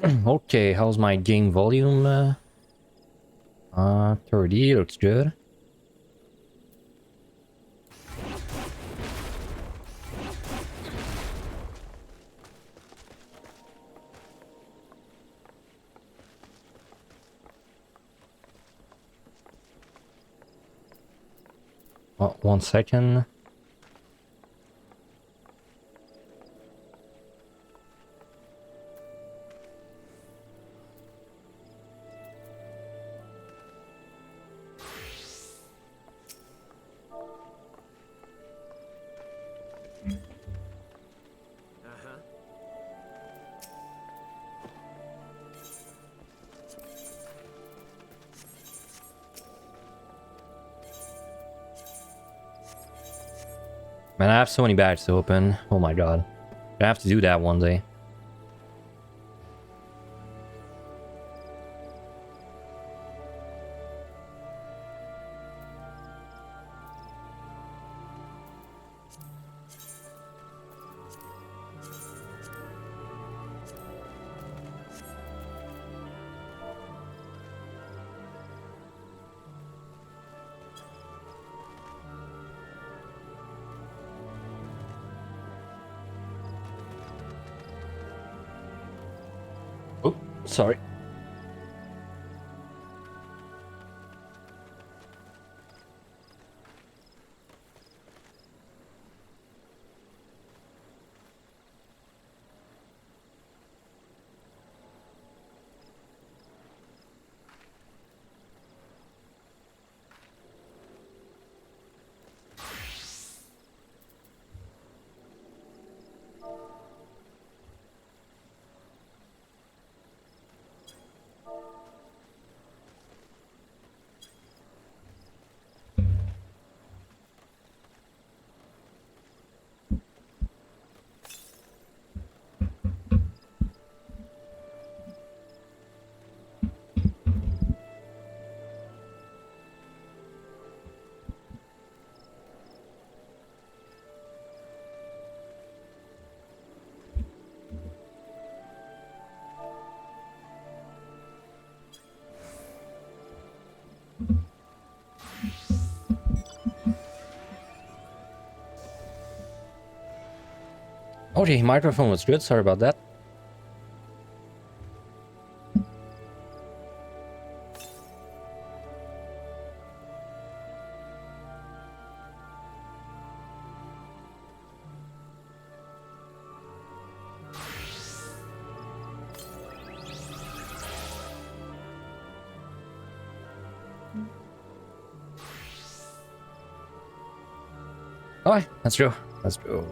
Okay, how's my game volume? 30, looks good. Oh, 1 second. Man, I have so many bags to open. Oh my god. I have to do that one day. Oh, sorry. Okay, microphone was good. Sorry about that. Alright, let's go. Let's go.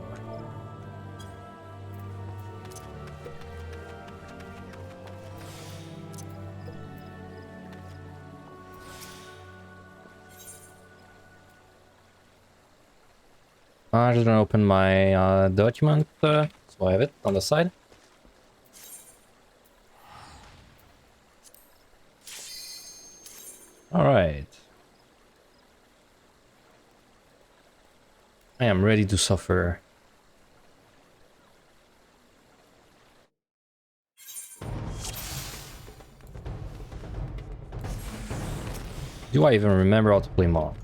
I'm just gonna open my document, so I have it on the side. Alright. I am ready to suffer. Do I even remember how to play Moth?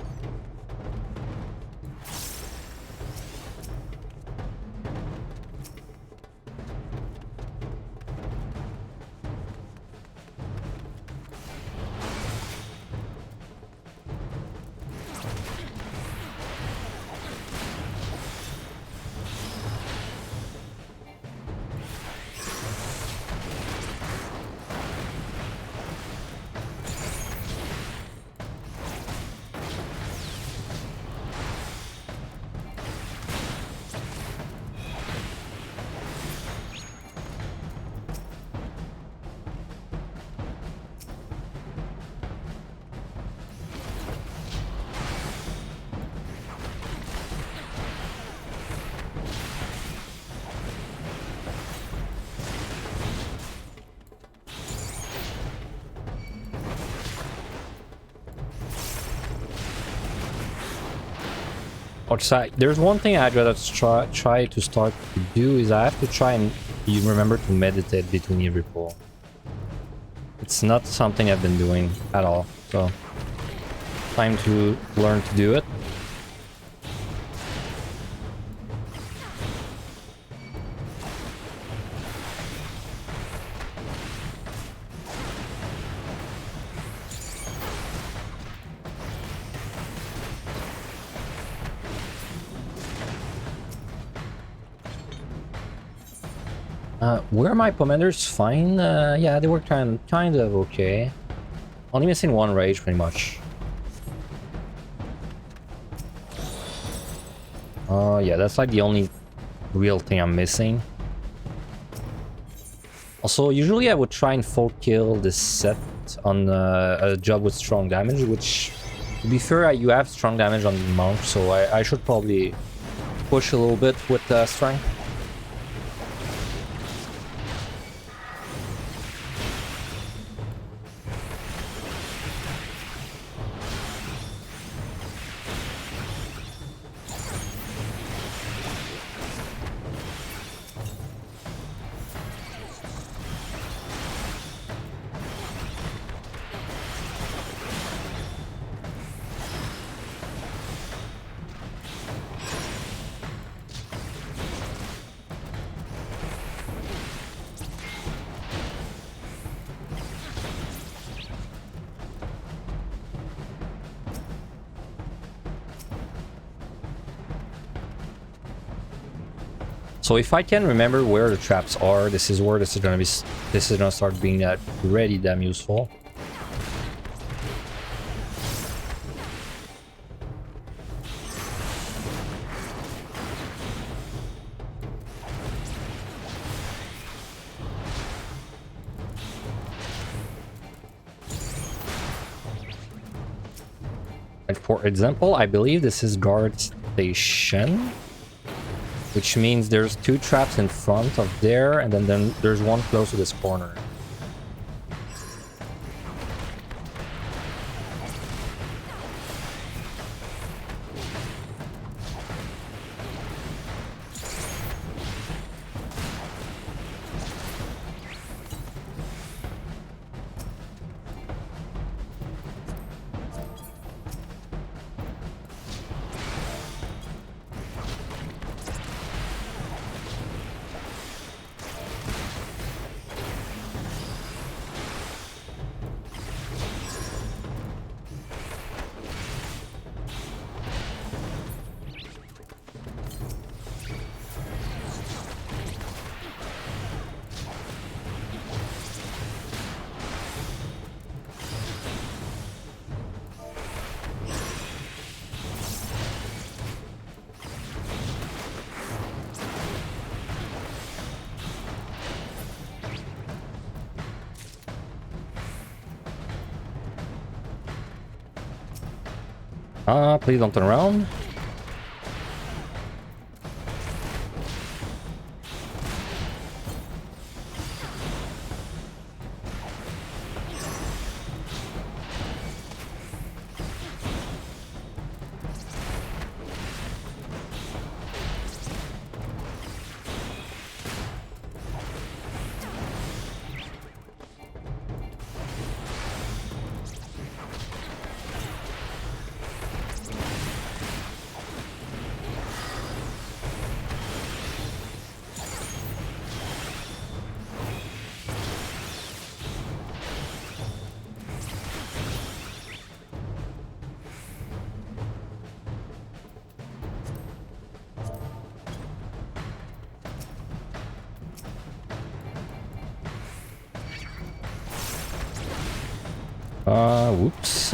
Outside, there's one thing I'd rather try to start to do is I have to try and you remember to meditate between every pull. It's not something I've been doing at all, so time to learn to do it. Were my commanders fine? Yeah, they were kind of okay. Only missing one rage, pretty much. Yeah, that's like the only real thing I'm missing. Also, usually I would try and full kill this set on a job with strong damage, which, to be fair, you have strong damage on the monk, so I should probably push a little bit with strength. So if I can remember where the traps are, this is where this is gonna start being really damn useful. And for example, I believe this is guard station, which means there's two traps in front of there, and then there's one close to this corner. Please don't turn around. Whoops.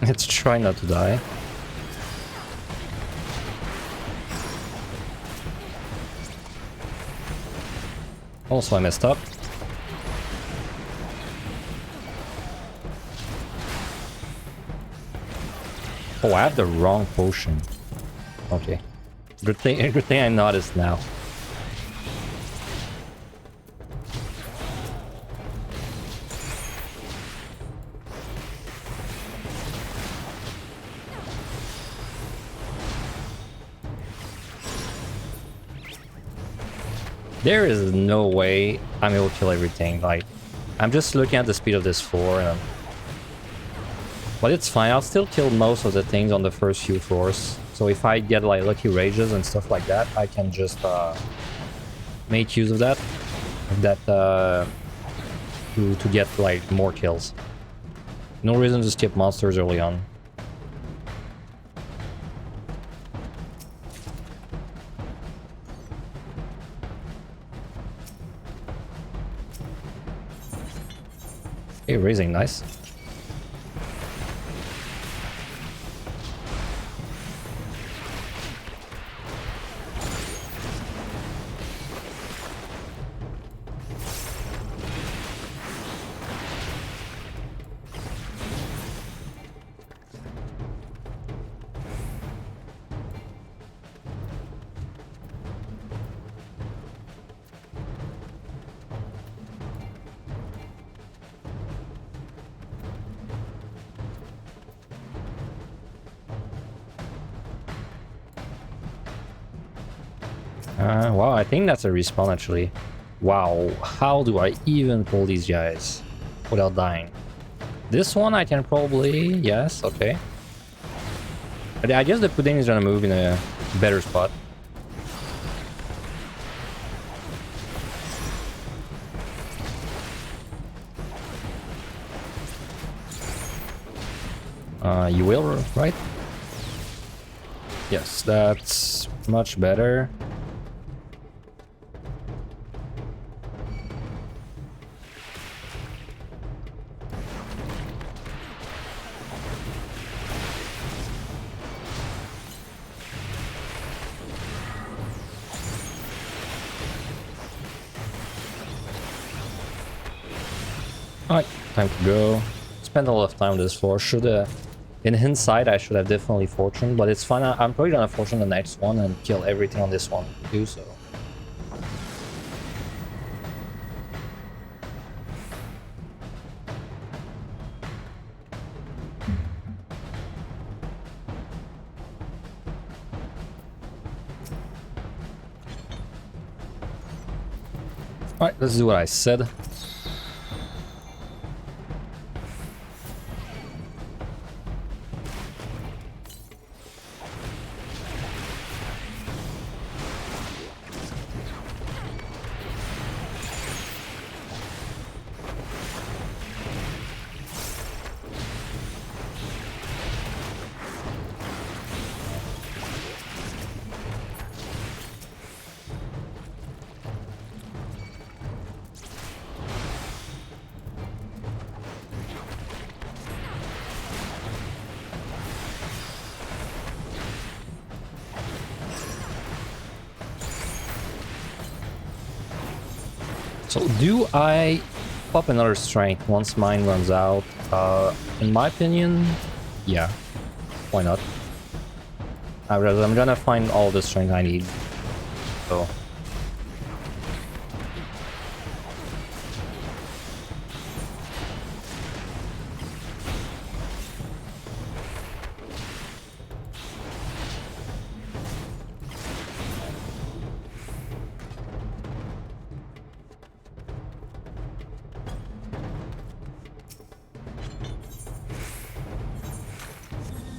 Let's try not to die. Also, I messed up. Oh, I have the wrong potion. Okay. Good thing I noticed now. There is no way I'm able to kill everything. Like, I'm just looking at the speed of this floor, and but it's fine. I'll still kill most of the things on the first few floors. So if I get like lucky rages and stuff like that, I can just make use of that, to get like more kills. No reason to skip monsters early on. Okay, raising, nice. Wow, I think that's a respawn actually. Wow, how do I even pull these guys without dying? This one I can probably, yes, okay. But I guess the pudding is gonna move in a better spot. You will, right? Yes, that's much better. Alright, time to go. Spent a lot of time on this floor. In hindsight, I should have definitely fortune, but it's fine. I'm probably gonna fortune the next one and kill everything on this one too, so. Alright, let's do what I said. So do I pop another strength once mine runs out? In my opinion, yeah. Why not? I'm gonna find all the strength I need. So.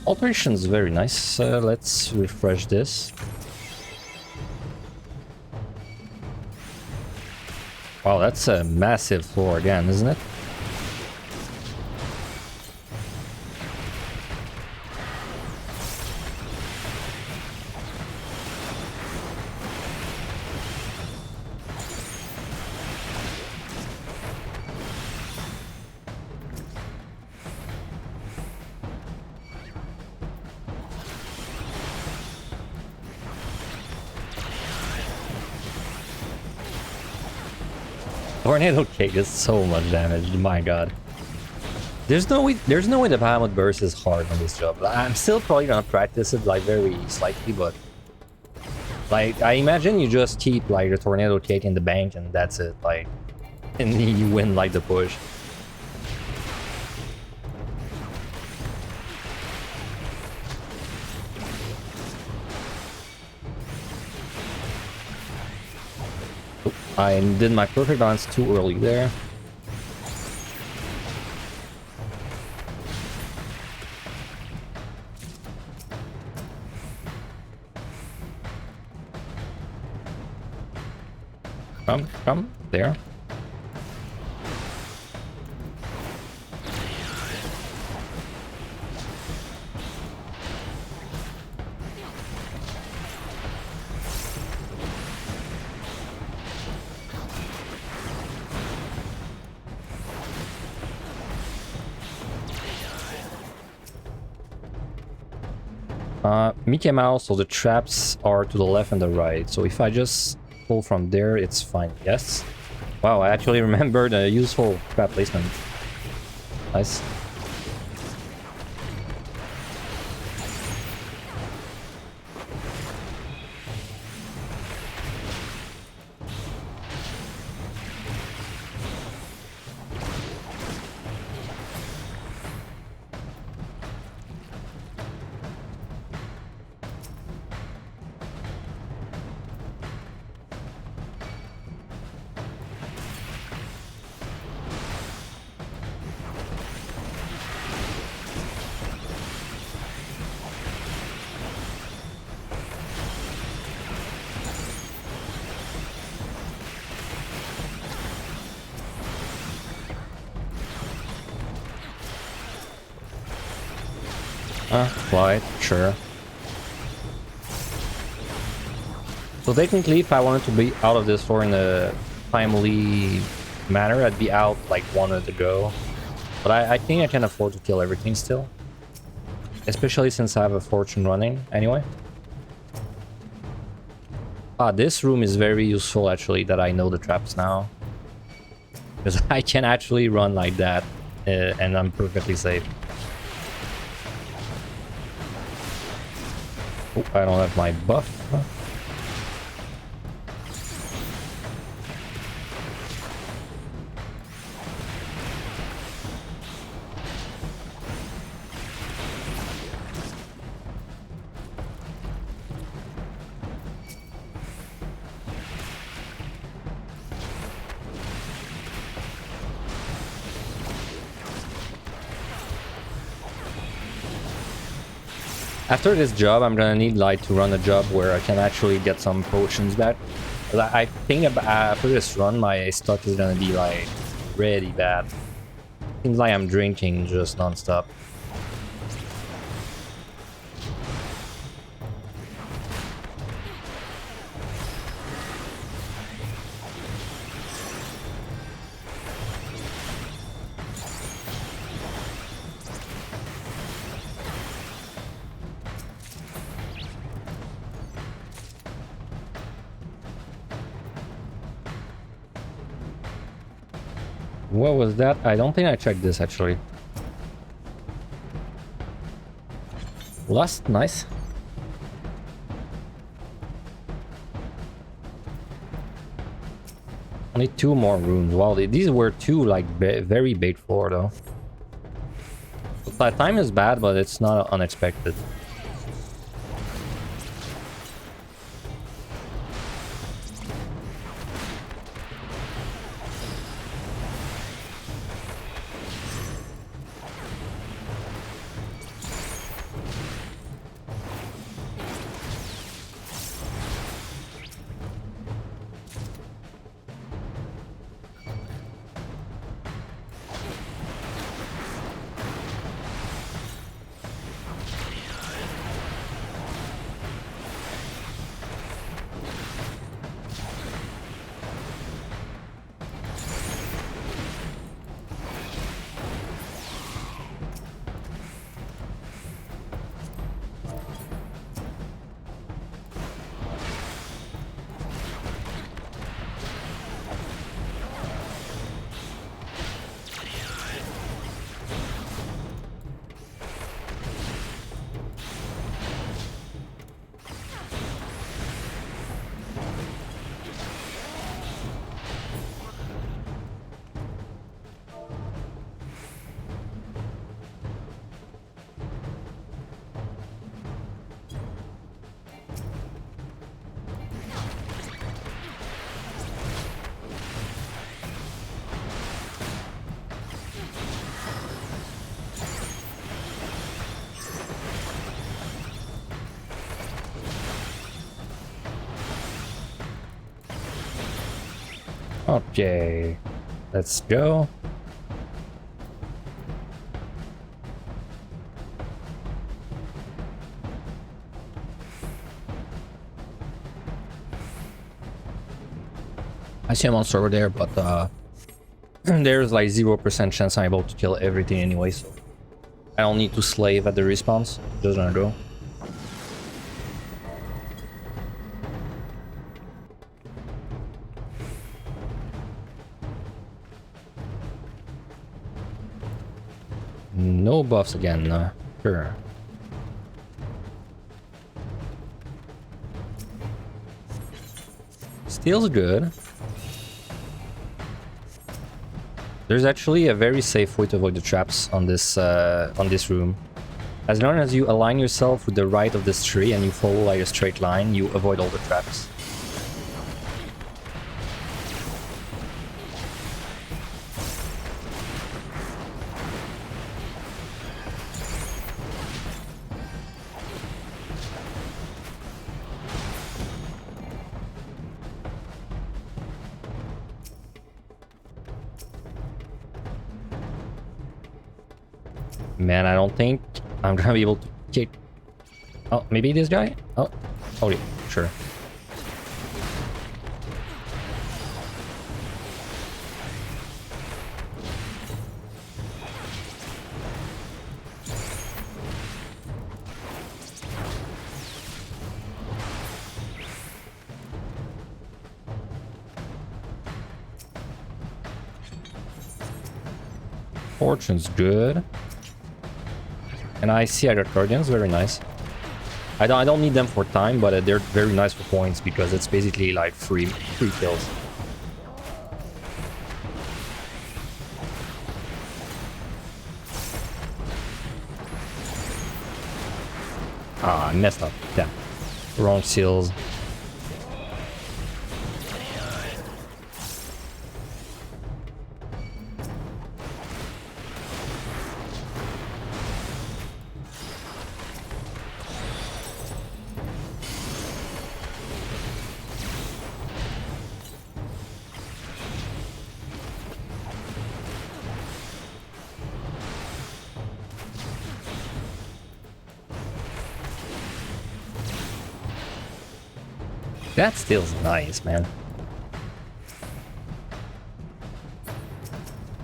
Alteration is very nice. Let's refresh this. Wow, that's a massive floor again, isn't it? Tornado Cake is so much damage, my god. There's no way the Behemoth burst is hard on this job. I'm still probably gonna practice it like very slightly, but like I imagine you just keep like the Tornado Cake in the bank and that's it, like, and you win like the push. I did my perfect balance too early there. Come, there. Mickey Mouse, so the traps are to the left and the right. So if I just pull from there, it's fine. Yes. Wow, I actually remembered a useful trap placement. Nice. Right, sure. So technically, if I wanted to be out of this floor in a timely manner, I'd be out like 1 minute ago. But I think I can afford to kill everything still. Especially since I have a fortune running anyway. This room is very useful actually, that I know the traps now. Because I can actually run like that and I'm perfectly safe. Oh, I don't have my buff. After this job, I'm gonna need like to run a job where I can actually get some potions back. I think after this run, my stock is gonna be like really bad. Seems like I'm drinking just non-stop. What was that? I don't think I checked this actually. Lust, nice. Only 2 more rooms. Wow, these were 2 like very bait floor though. The time is bad, but it's not unexpected. Okay, let's go. I see a monster over there, but there's like 0% chance I'm able to kill everything anyway, so I don't need to slave at the respawns. Just gonna go. No buffs again, sure. Steel's good. There's actually a very safe way to avoid the traps on this room. As long as you align yourself with the right of this tree and you follow like a straight line, you avoid all the traps. Man, I don't think I'm gonna be able to kick. Oh, maybe this guy? Oh, yeah, sure. Fortune's good. And I see other guardians, very nice. I don't need them for time, but they're very nice for points because it's basically like free kills. Ah, I messed up. Yeah, wrong seals. That steel's nice, man.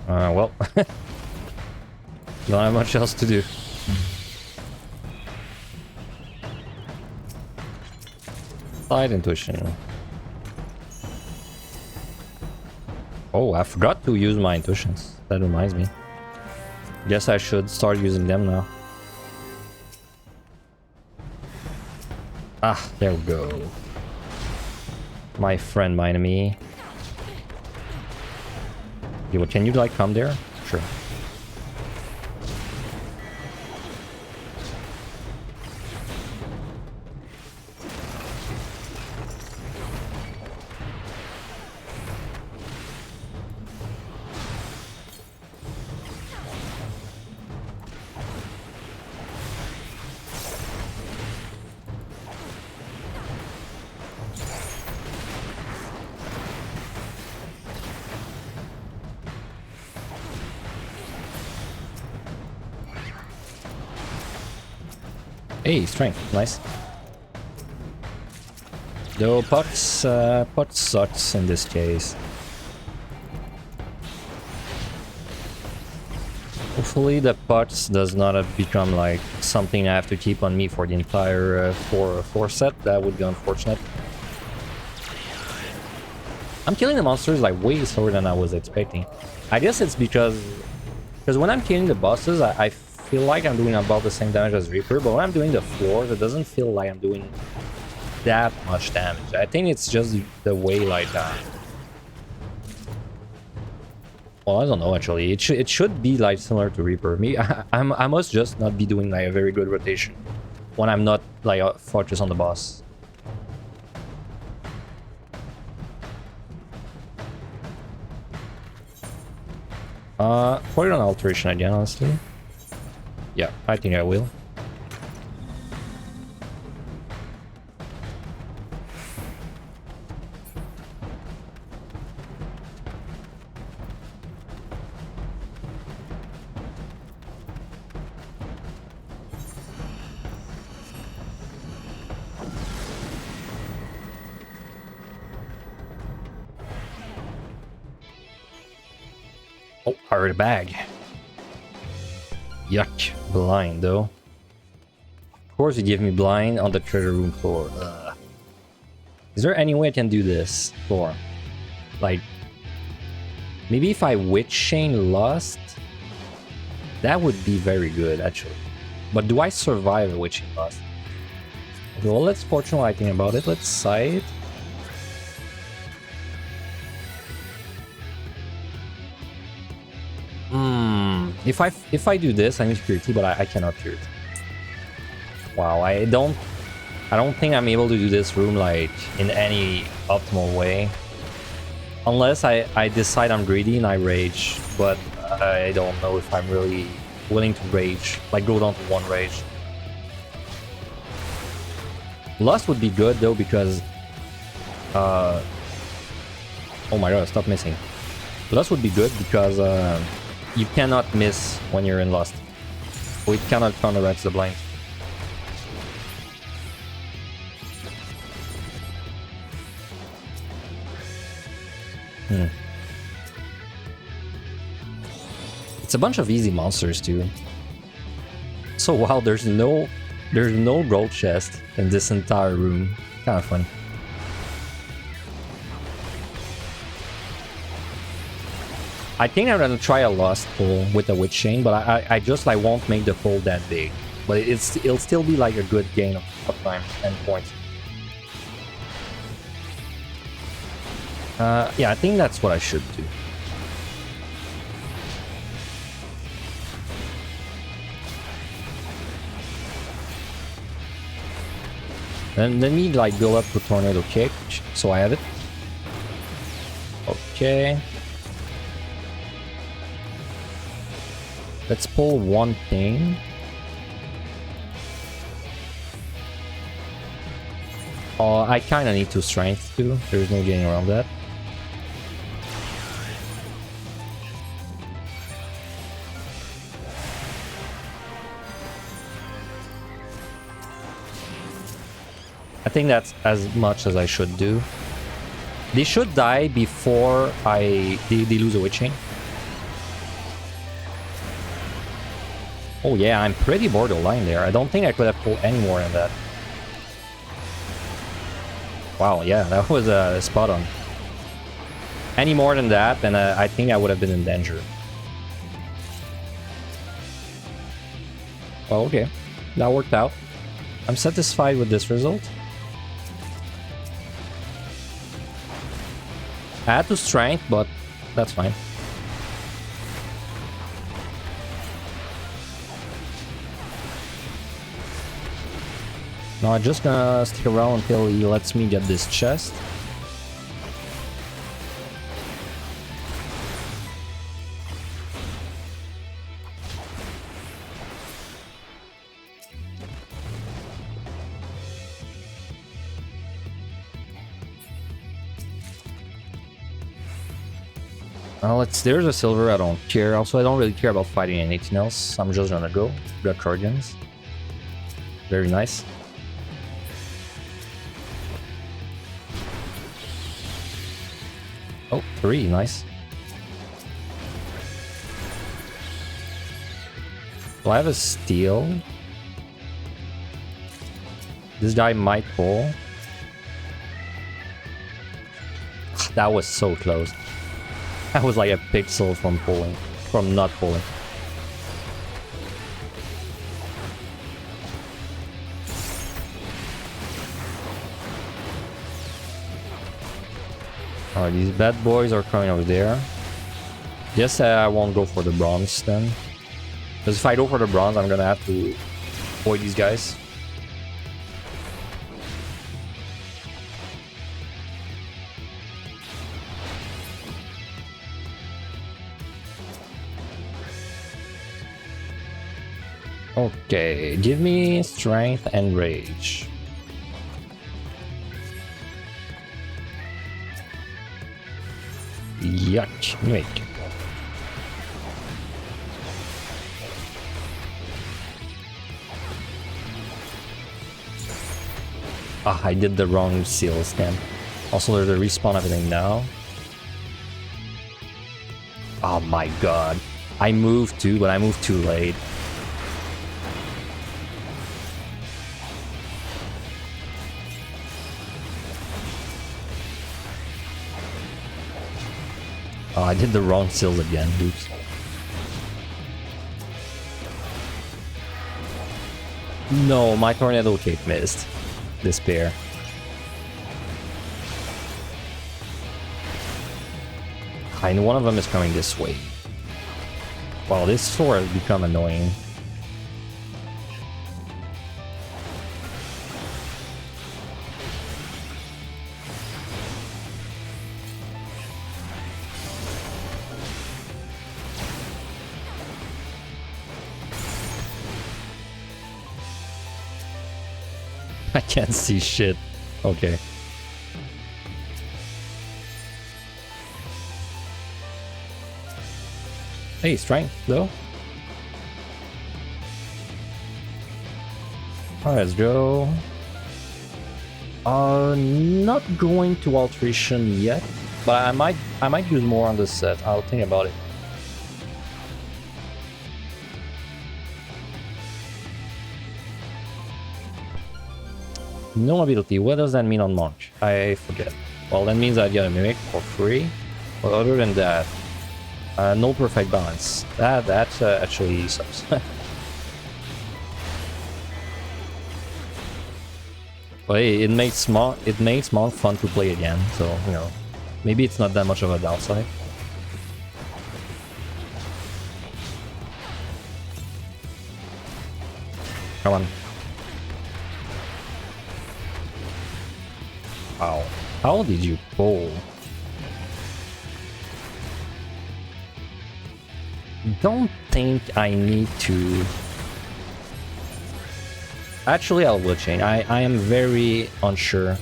Well, don't have much else to do. Side intuition. Oh, I forgot to use my intuitions. That reminds me. Guess I should start using them now. Ah, there we go. My friend, my enemy. Yo, can you like come there? Sure. Hey, strength, nice. Though pot sucks in this case. Hopefully the pots does not become like something I have to keep on me for the entire four set. That would be unfortunate. I'm killing the monsters like way slower than I was expecting. I guess it's because when I'm killing the bosses, I feel like I'm doing about the same damage as Reaper, but when I'm doing the floors, it doesn't feel like I'm doing that much damage. I think it's just the way like that. Well, I don't know actually. It should be like similar to Reaper. Me, I must just not be doing like a very good rotation when I'm not like focused on the boss. Put it on alteration again, honestly. Yeah, I think I will. Oh, I heard a bag. Yuck. Blind, though. Of course you give me blind on the treasure room floor. Ugh. Is there any way I can do this floor? Like, maybe if I Witch Chain Lust, that would be very good, actually. But do I survive a Witch Chain Lust? Okay, well, let's fortune lighting about it. Let's sight. If I do this, I need purity, but I cannot purity. Wow, I don't think I'm able to do this room like in any optimal way. Unless I decide I'm greedy and I rage, but I don't know if I'm really willing to rage, like go down to 1 rage. Lust would be good though because oh my god, stop missing. Lust would be good because you cannot miss when you're in Lust. So it cannot counteract the blind. It's a bunch of easy monsters too. So wow, there's no gold chest in this entire room. Kind of fun. I think I'm gonna try a Lost pull with a Witch Chain, but I just like won't make the pull that big. But it'll still be like a good gain of time and points. Yeah, I think that's what I should do. And let me like build up the tornado kick, so I have it. Okay. Let's pull one thing. I kind of need 2 strength too. There's no getting around that. I think that's as much as I should do. They should die before they lose a Witch Chain. Oh yeah, I'm pretty borderline there. I don't think I could have pulled any more than that. Wow, yeah, that was spot on. Any more than that, then I think I would have been in danger. Well, okay, that worked out. I'm satisfied with this result. I had to strength, but that's fine. Now I'm just gonna stick around until he lets me get this chest. There's a silver, I don't care. Also, I don't really care about fighting anything else. I'm just gonna go. Got Guardians. Very nice. Oh, 3, nice. Do I have a steal? This guy might pull. That was so close. That was like a pixel from pulling, from not pulling. Alright, these bad boys are coming over there. Guess I won't go for the bronze then. Because if I go for the bronze, I'm gonna have to avoid these guys. Okay, give me strength and rage. Yuck, wait. Ah, I did the wrong seal scan. Also, there's a respawn everything now. Oh my god. I moved too, but I moved too late. Oh, I did the wrong seals again. Oops. No, my tornado cape missed. Despair. And one of them is coming this way. Wow, this sword has become annoying. I can't see shit. Okay. Hey, strength though. Alright, let's go. Not going to alteration yet, but I might use more on this set. I'll think about it. No ability. What does that mean on March? I forget. Well, that means I get a mimic for free. But other than that, no perfect balance. That actually sucks. But hey, it makes Monk fun to play again. So you know, maybe it's not that much of a downside. Come on. Wow. How did you pull? Don't think I need to. Actually, I'll will change. I am very unsure.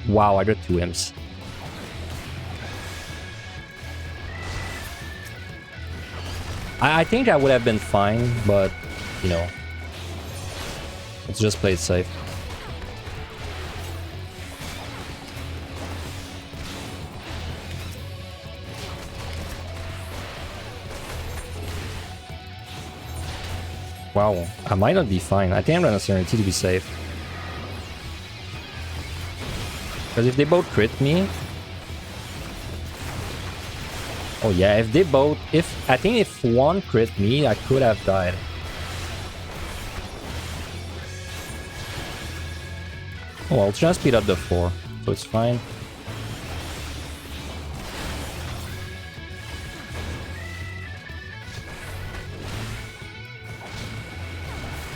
Wow, I got 2 imps. I think I would have been fine, but you know, let's just play it safe. Wow, I might not be fine. I think I'm gonna Serenity to be safe. Because if they both crit me... Oh yeah, if they both... I think if one crit me, I could have died. Oh well, just speed up the 4, so it's fine.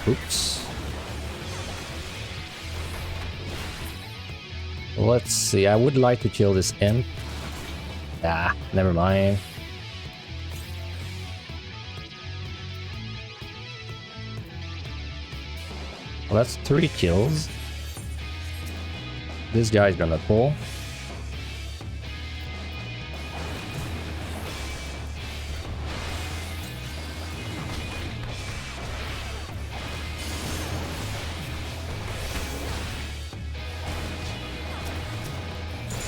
Oops. Let's see, I would like to kill this imp. Ah, never mind. Well, that's 3 kills. This guy's gonna pull.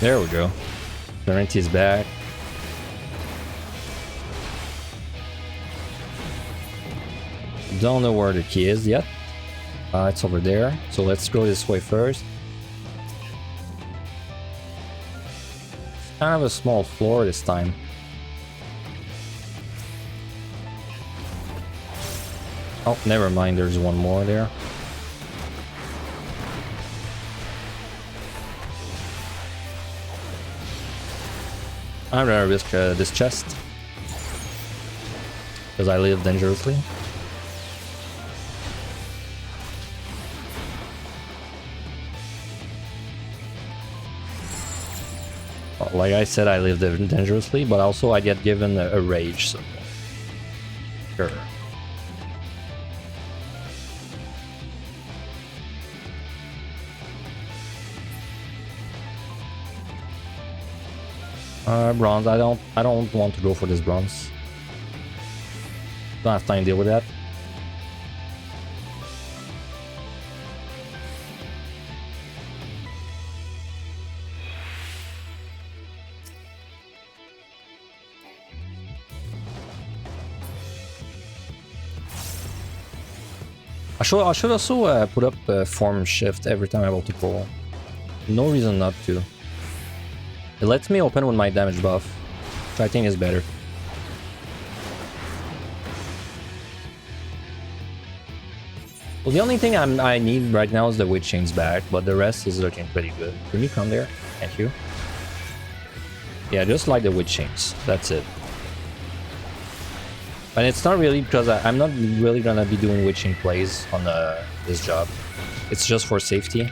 There we go. Serenity is back. Don't know where the key is yet. It's over there. So let's go this way first. Kind of a small floor this time. Oh, never mind. There's one more there. I'm gonna risk this chest because I live dangerously. Well, like I said, I live dangerously, but also I get given a rage, so sure. Bronze. I don't want to go for this bronze. Don't have time to deal with that. I should also put up form shift every time I'm able to pull. No reason not to. It lets me open with my damage buff, which I think is better. Well, the only thing I need right now is the Witch Chains back, but the rest is looking pretty good. Can you come there? Thank you. Yeah, just like the Witch Chains. That's it. And it's not really because I'm not really gonna be doing Witching plays on this job. It's just for safety.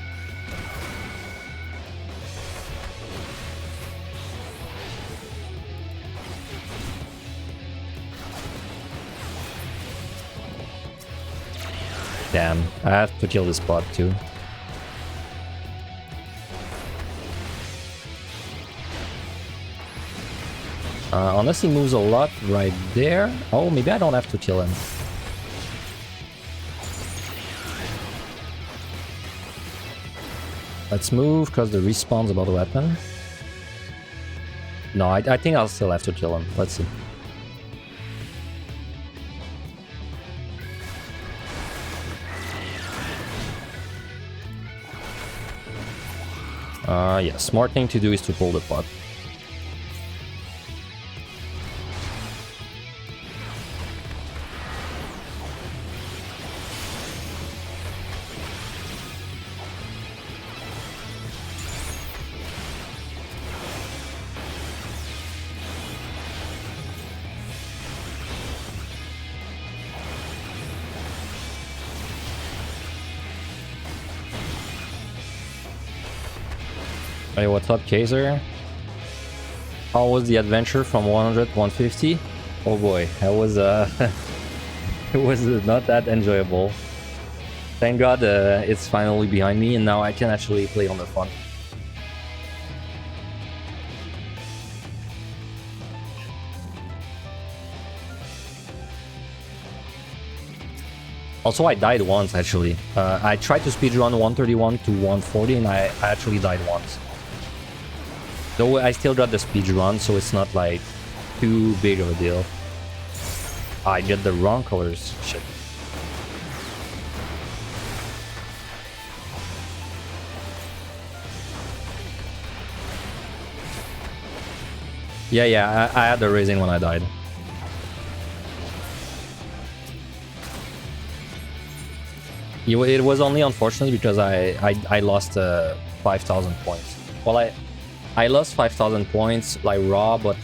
Damn, I have to kill this bot too. Unless he moves a lot right there. Oh, maybe I don't have to kill him. Let's move because the respawn's about to happen. No, I think I'll still have to kill him. Let's see. Yeah, smart thing to do is to pull the pot. Hey, what's up, Kaiser? How was the adventure from 100 to 150? Oh boy, that was it was not that enjoyable. Thank God it's finally behind me, and now I can actually play on the fun. Also, I died once actually. I tried to speedrun 131 to 140, and I actually died once. Though I still got the speed run, so it's not like too big of a deal. I get the wrong colors. Shit. Yeah, I had the raising when I died. It was only unfortunate because I lost 5,000 points. Well, I lost 5,000 points like raw, but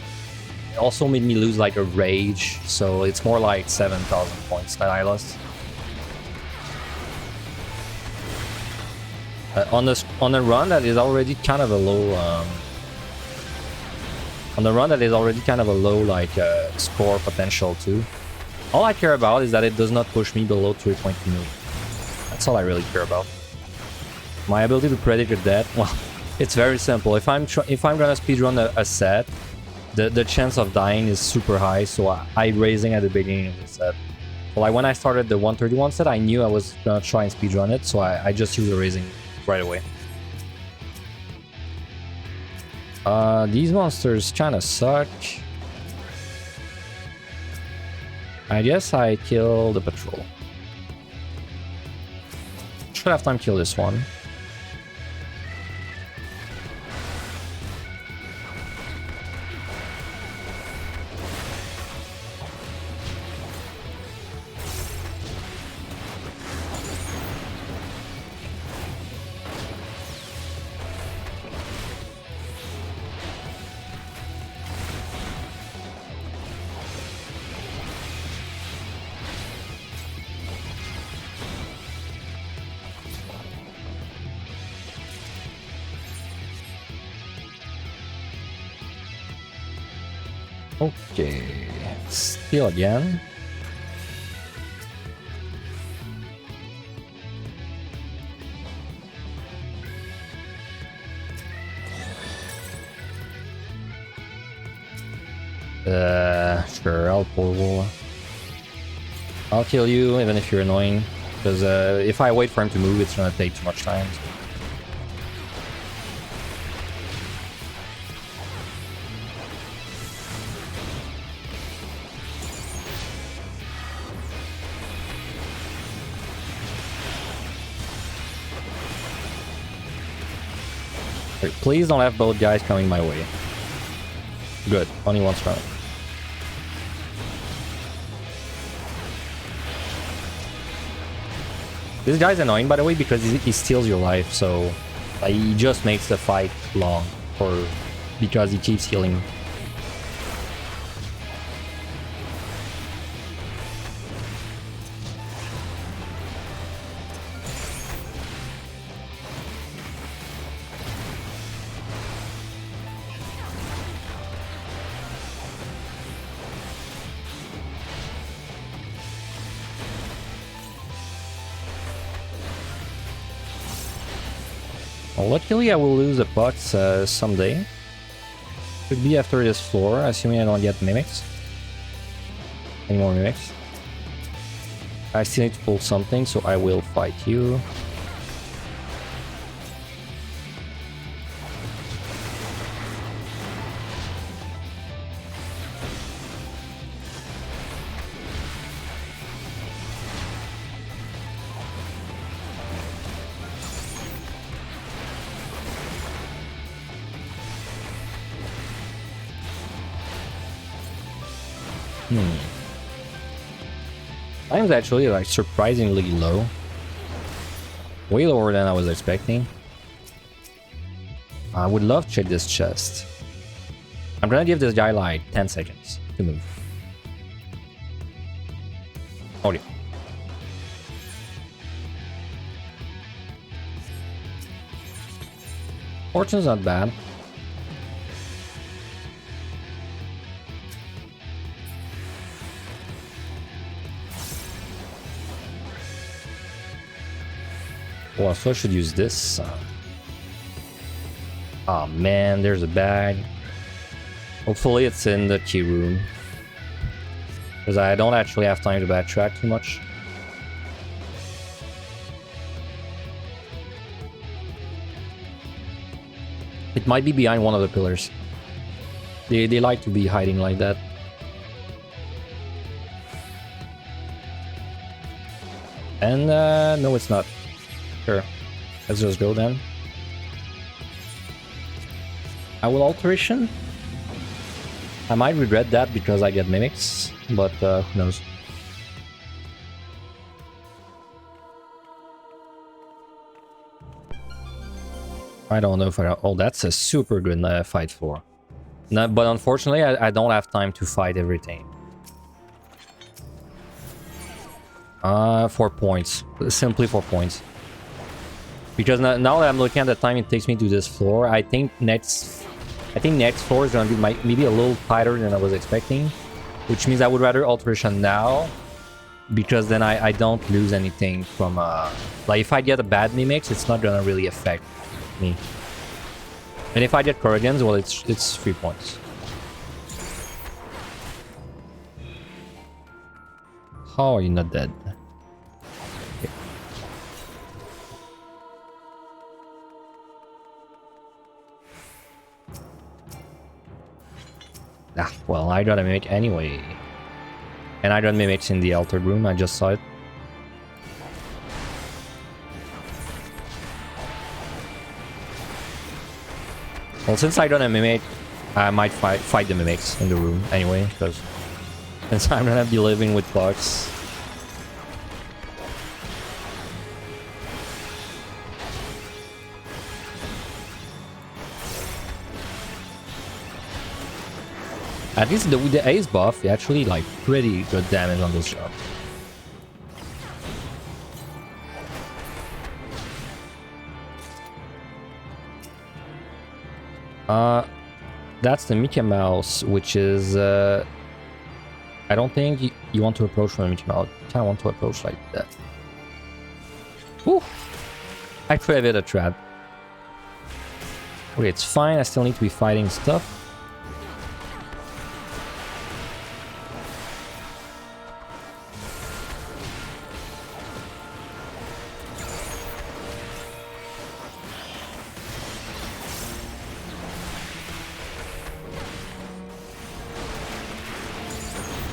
it also made me lose like a rage, so it's more like 7,000 points that I lost. On a run that is already kind of a low like score potential too. All I care about is that it does not push me below 3.2 million. That's all I really care about. My ability to predict your death, well, it's very simple. If I'm gonna speedrun a set, the chance of dying is super high, so I raising at the beginning of the set. Well, like when I started the 131 set, I knew I was gonna try and speedrun it, so I just used the raising right away. These monsters kinda suck. I guess I kill the patrol. Should have time to kill this one. Okay, steal again. Sure, I'll kill you even if you're annoying, because if I wait for him to move, it's gonna take too much time. Wait, please don't have both guys coming my way. Good, only one strong. This guy's annoying, by the way, because he steals your life, so he just makes the fight long, or because he keeps healing. Well, luckily I will lose the pots someday. Could be after this floor, assuming I don't get mimics. Any more mimics? I still need to pull something, so I will fight you. Time's actually like surprisingly low. Way lower than I was expecting. I would love to check this chest. I'm gonna give this guy like 10 seconds to move. Oh yeah. Fortune's not bad. Well, so I should use this. Oh man, there's a bag. Hopefully it's in the key room. Because I don't actually have time to backtrack too much. It might be behind one of the pillars. They like to be hiding like that. And no, it's not. Sure. Let's just go then. I will alteration. I might regret that because I get mimics, but who knows. I don't know if I... Oh, that's a super good fight floor. No, but unfortunately, I don't have time to fight everything. 4 points. Simply 4 points. Because now that I'm looking at the time it takes me to this floor, I think next floor is gonna be maybe a little tighter than I was expecting, which means I would rather alteration now, because then I don't lose anything from like if I get a bad mimics, it's not gonna really affect me, and if I get Corrigans, well, it's 3 points. How are you not dead? Ah, well, I got a mimic anyway. And I got mimics in the altered room, I just saw it. Well, since I got a mimic, I might fight the mimics in the room anyway, because since I'm gonna be living with bugs. At least with the ace buff, actually like pretty good damage on this job. That's the Mickey Mouse, which is I don't think you want to approach from the Mickey Mouse. You kind of want to approach like that. Whew. I could have hit a trap. Okay, it's fine. I still need to be fighting stuff.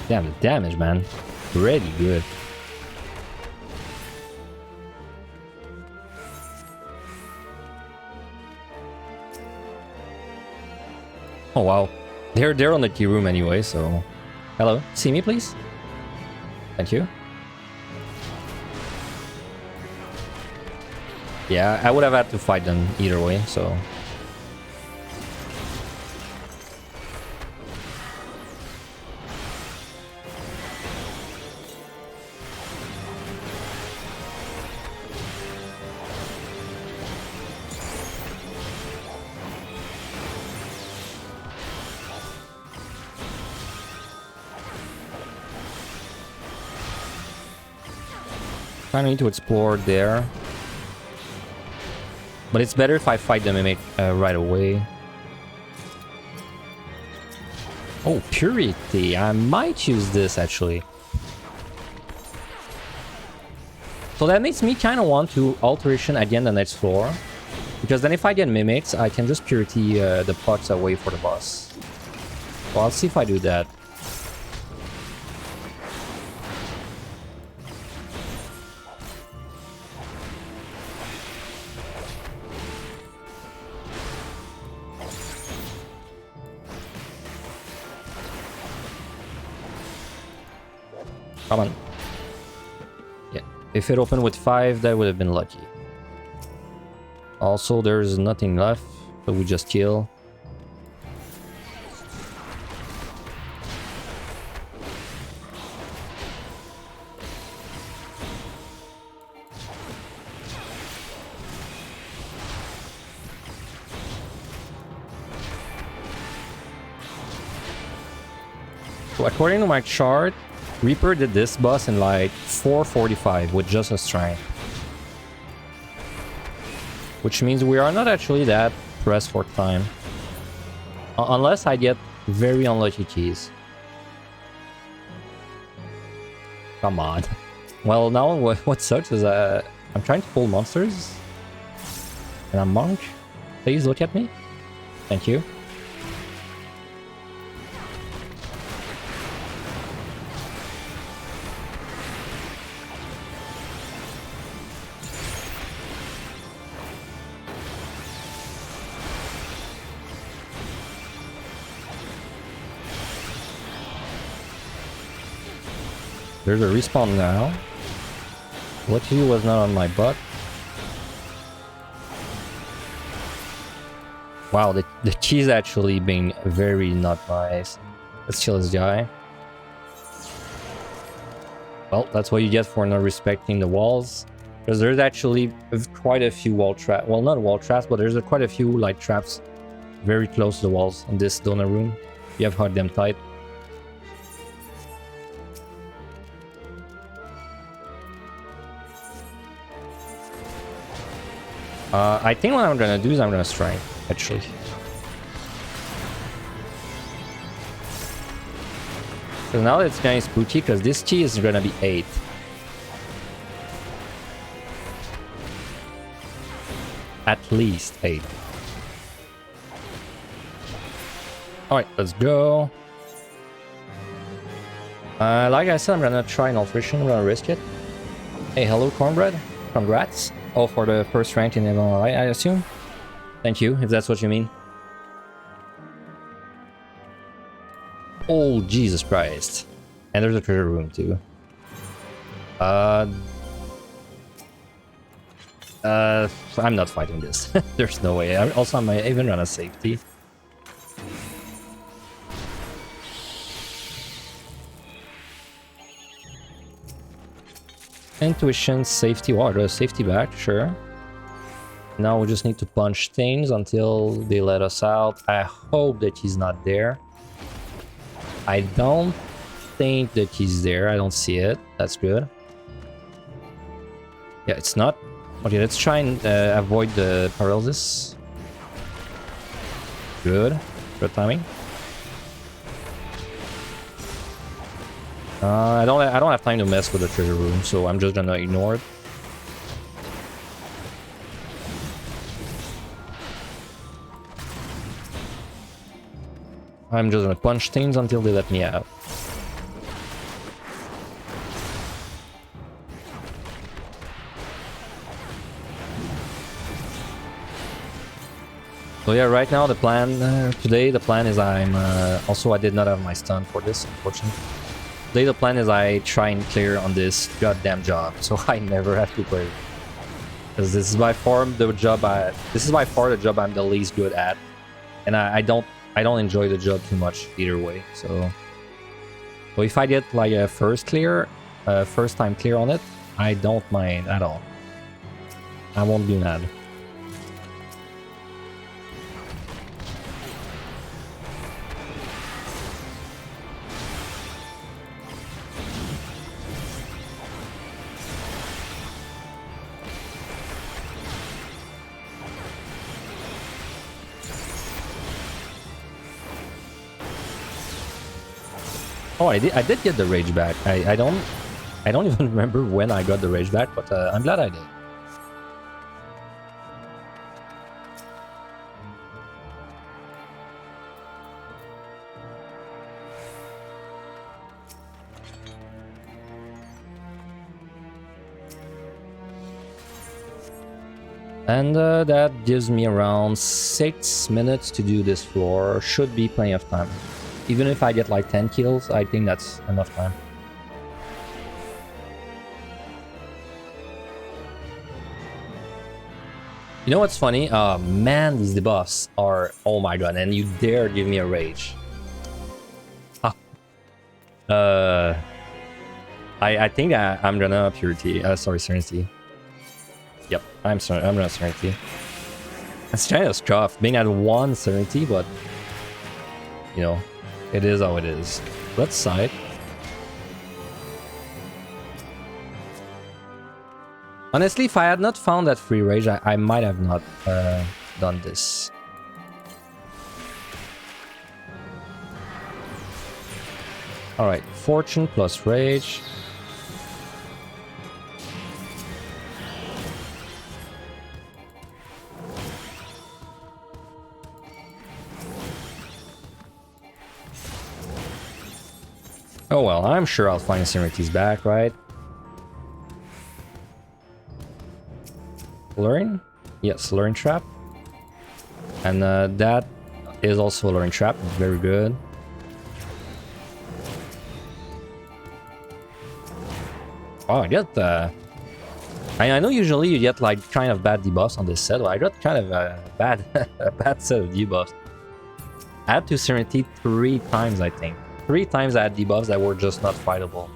Damn, the damage, man. Pretty good. Oh wow. They're on the key room anyway, so... Hello, see me please? Thank you. Yeah, I would have had to fight them either way, so... I need to explore there. But it's better if I fight the Mimic right away. Oh, Purity. I might use this, actually. So that makes me kind of want to Alteration again the next floor. Because then if I get Mimics, I can just Purity the pots away for the boss. So I'll see if I do that. Come on. Yeah, if it opened with 5, that would have been lucky. Also, there's nothing left, so we just kill. So according to my chart, Reaper did this boss in like 4:45 with just a strength. Which means we are not actually that pressed for time. Unless I get very unlucky keys. Come on. Well, now what sucks is I'm trying to pull monsters. And I'm monk. Please look at me. Thank you. There's a respawn now. Lucky was not on my butt. Wow, the key's actually being very not nice. Let's kill this guy. Well, that's what you get for not respecting the walls. Because there's actually quite a few wall traps. Well, not wall traps, but there's quite a few like traps very close to the walls in this donut room. You have hard them tight. I think what I'm gonna do is I'm gonna strike, actually. So now it's getting spooky because this key is gonna be 8. At least 8. Alright, let's go. Like I said, I'm gonna try an alteration, I'm gonna risk it. Hey, hello, Cornbread. Congrats. Oh, for the first rank in MNK, I assume? Thank you, if that's what you mean. Oh, Jesus Christ. And there's a treasure room, too. I'm not fighting this. There's no way. Also, I might even run a safety. Intuition, safety, water, safety back, sure. Now we just need to punch things until they let us out. I hope that he's not there. I don't think that he's there. I don't see it. That's good. Yeah, it's not. Okay, let's try and avoid the paralysis. Good. Good timing. I don't have time to mess with the treasure room, so I'm just gonna ignore it. I'm just gonna punch things until they let me out. So yeah, right now the plan today the plan is I'm also I did not have my stun for this, unfortunately. Today the plan is I try and clear on this goddamn job, so I never have to play. Because this is by far the job I'm the least good at, and I don't enjoy the job too much either way. So if I get like a first time clear on it, I don't mind at all. I won't be mad. Oh, I did get the rage back. I don't even remember when I got the rage back, but I'm glad I did. And that gives me around 6 minutes to do this floor. Should be plenty of time. Even if I get like 10 kills, I think that's enough time. You know what's funny? Man, these debuffs are... Oh my god, and you dare give me a rage. I think I'm gonna Purity. Sorry, Serenity. Yep, I'm gonna Serenity. It's kind of tough being at 1 Serenity, but... You know, it is how it is. Let's side. Honestly, if I had not found that free rage, I might have not done this. Alright, fortune plus rage. Oh well, I'm sure I'll find Serenity's back, right? Luring? Yes, Luring Trap. And that is also a Luring Trap. Very good. Oh, I get I know usually you get like kind of bad debuffs on this set, but I got kind of a bad set of debuffs. I had to Serenity 3 times, I think. 3 times I had debuffs that were just not fightable.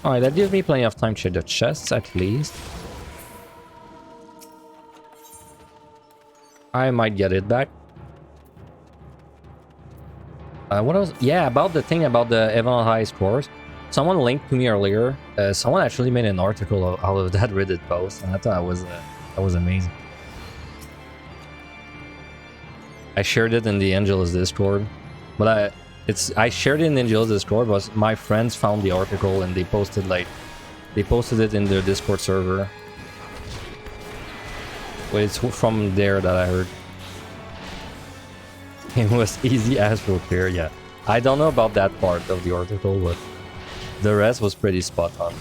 Alright, that gives me plenty of time to check the chests at least. I might get it back. What else? Yeah, about the thing about the Evan high scores. Someone linked to me earlier. Someone actually made an article out of that Reddit post, and I thought that was amazing. I shared it in the Angelus Discord, but I shared it in the Angelus Discord, but my friends found the article and they posted it in their Discord server. But it's from there that I heard. It was easy as for clear, yeah. I don't know about that part of the article, but the rest was pretty spot on.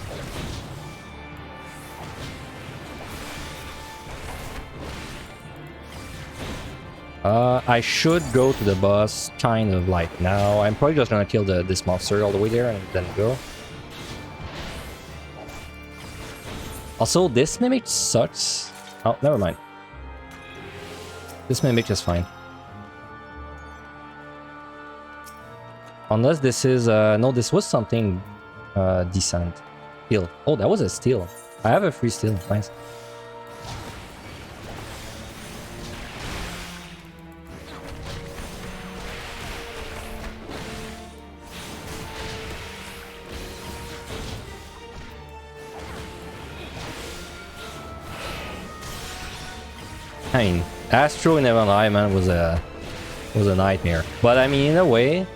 I should go to the boss kind of like now. I'm probably just gonna kill this monster all the way there and then go. Also, this mimic sucks. Oh, never mind. This mimic is fine. Unless this is no, this was something decent. Steal. Oh, that was a steal. I have a free steal. Nice. I mean, Astro in Evan Eye, man, was a nightmare. But I mean, in a way,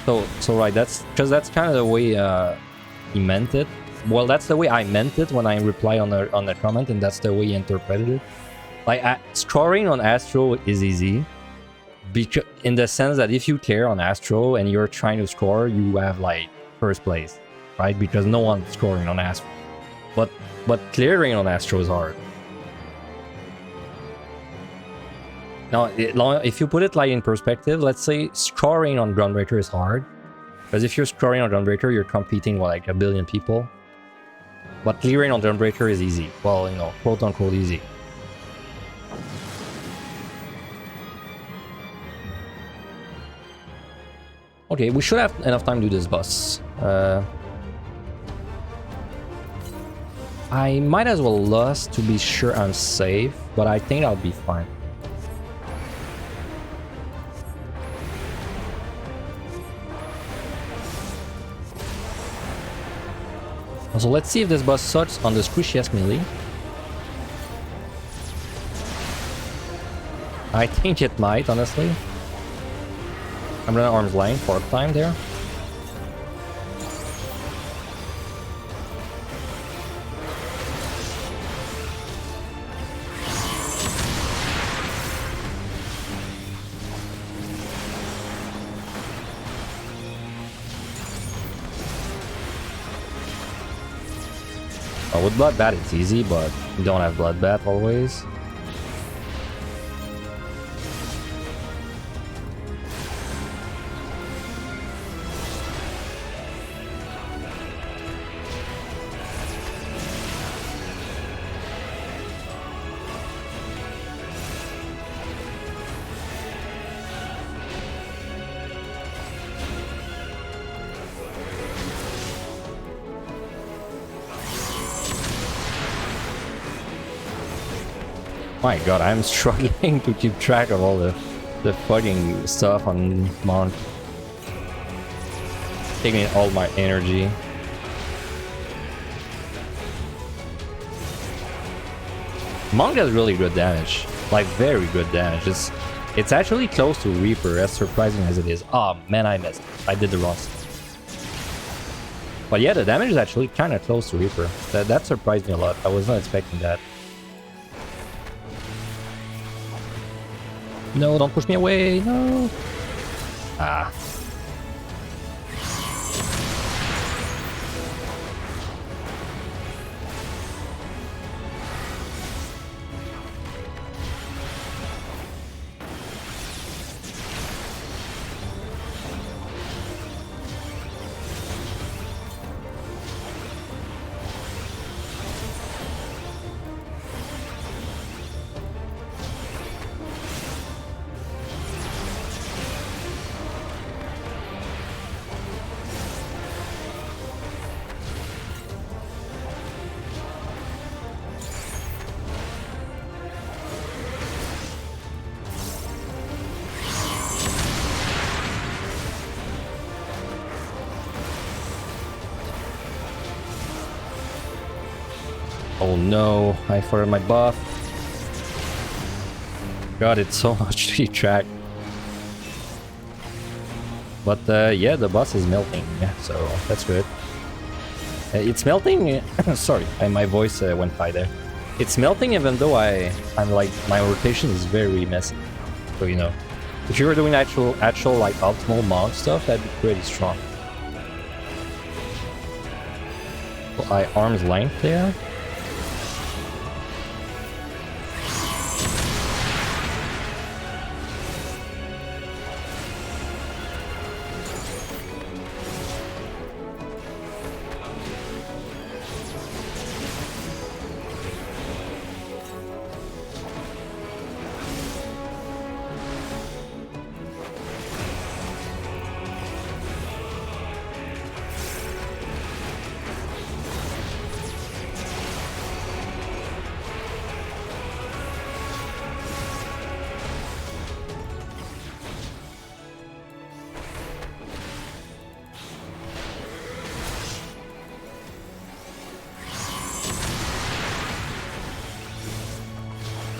so right, that's kind of the way he meant it. Well, that's the way I meant it when I reply on the comment, and that's the way he interpreted it. Like, scoring on Astro is easy, because in the sense that if you clear on Astro and you're trying to score, you have like first place, right? Because no one's scoring on Astro. But clearing on Astro is hard. Now, if you put it like in perspective, let's say scoring on Groundbreaker is hard. Because if you're scoring on Groundbreaker, you're competing with like 1 billion people. But clearing on Groundbreaker is easy. Well, you know, quote unquote easy. Okay, we should have enough time to do this boss. I might as well lose to be sure I'm safe, but I think I'll be fine. So let's see if this boss sucks on the squishiest melee. I think it might, honestly. I'm gonna arm's length for time there. With Bloodbath it's easy, but you don't have Bloodbath always. My god, I'm struggling to keep track of all the fucking stuff on Monk. Taking all my energy. Monk does really good damage. Like, very good damage. It's actually close to Reaper, as surprising as it is. Oh man, I missed. I did the wrong stuff. But yeah, the damage is actually kind of close to Reaper. That surprised me a lot. I was not expecting that. No, don't push me away, no! Ah. Oh no, I forgot my buff. God, it's so much to keep track. But yeah, the boss is melting, so that's good. It's melting. Sorry, my voice went high there. It's melting even though I'm like, my rotation is very messy. So you know, if you were doing actual like optimal Monk stuff, that'd be pretty strong. So I arm's length there.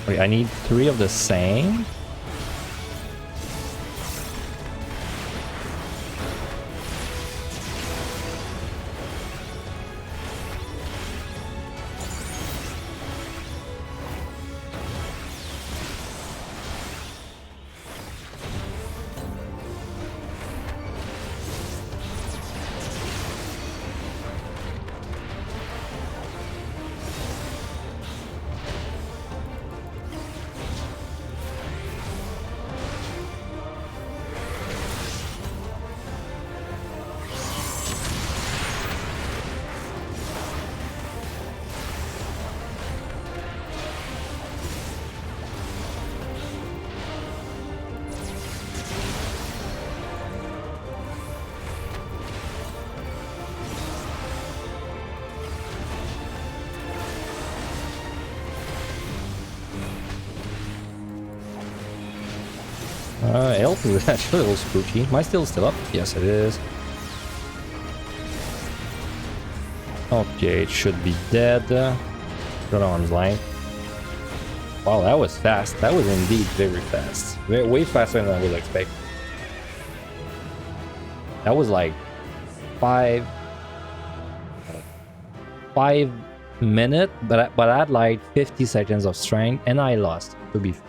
Wait, I need 3 of the same? Health is actually a little spooky. My still up? Yes, it is. Okay, it should be dead. Got arm's length. Wow, that was fast. That was indeed very fast. Way faster than I would expect. That was like 5 minutes, but I had like 50 seconds of strength, and I lost, to be fair.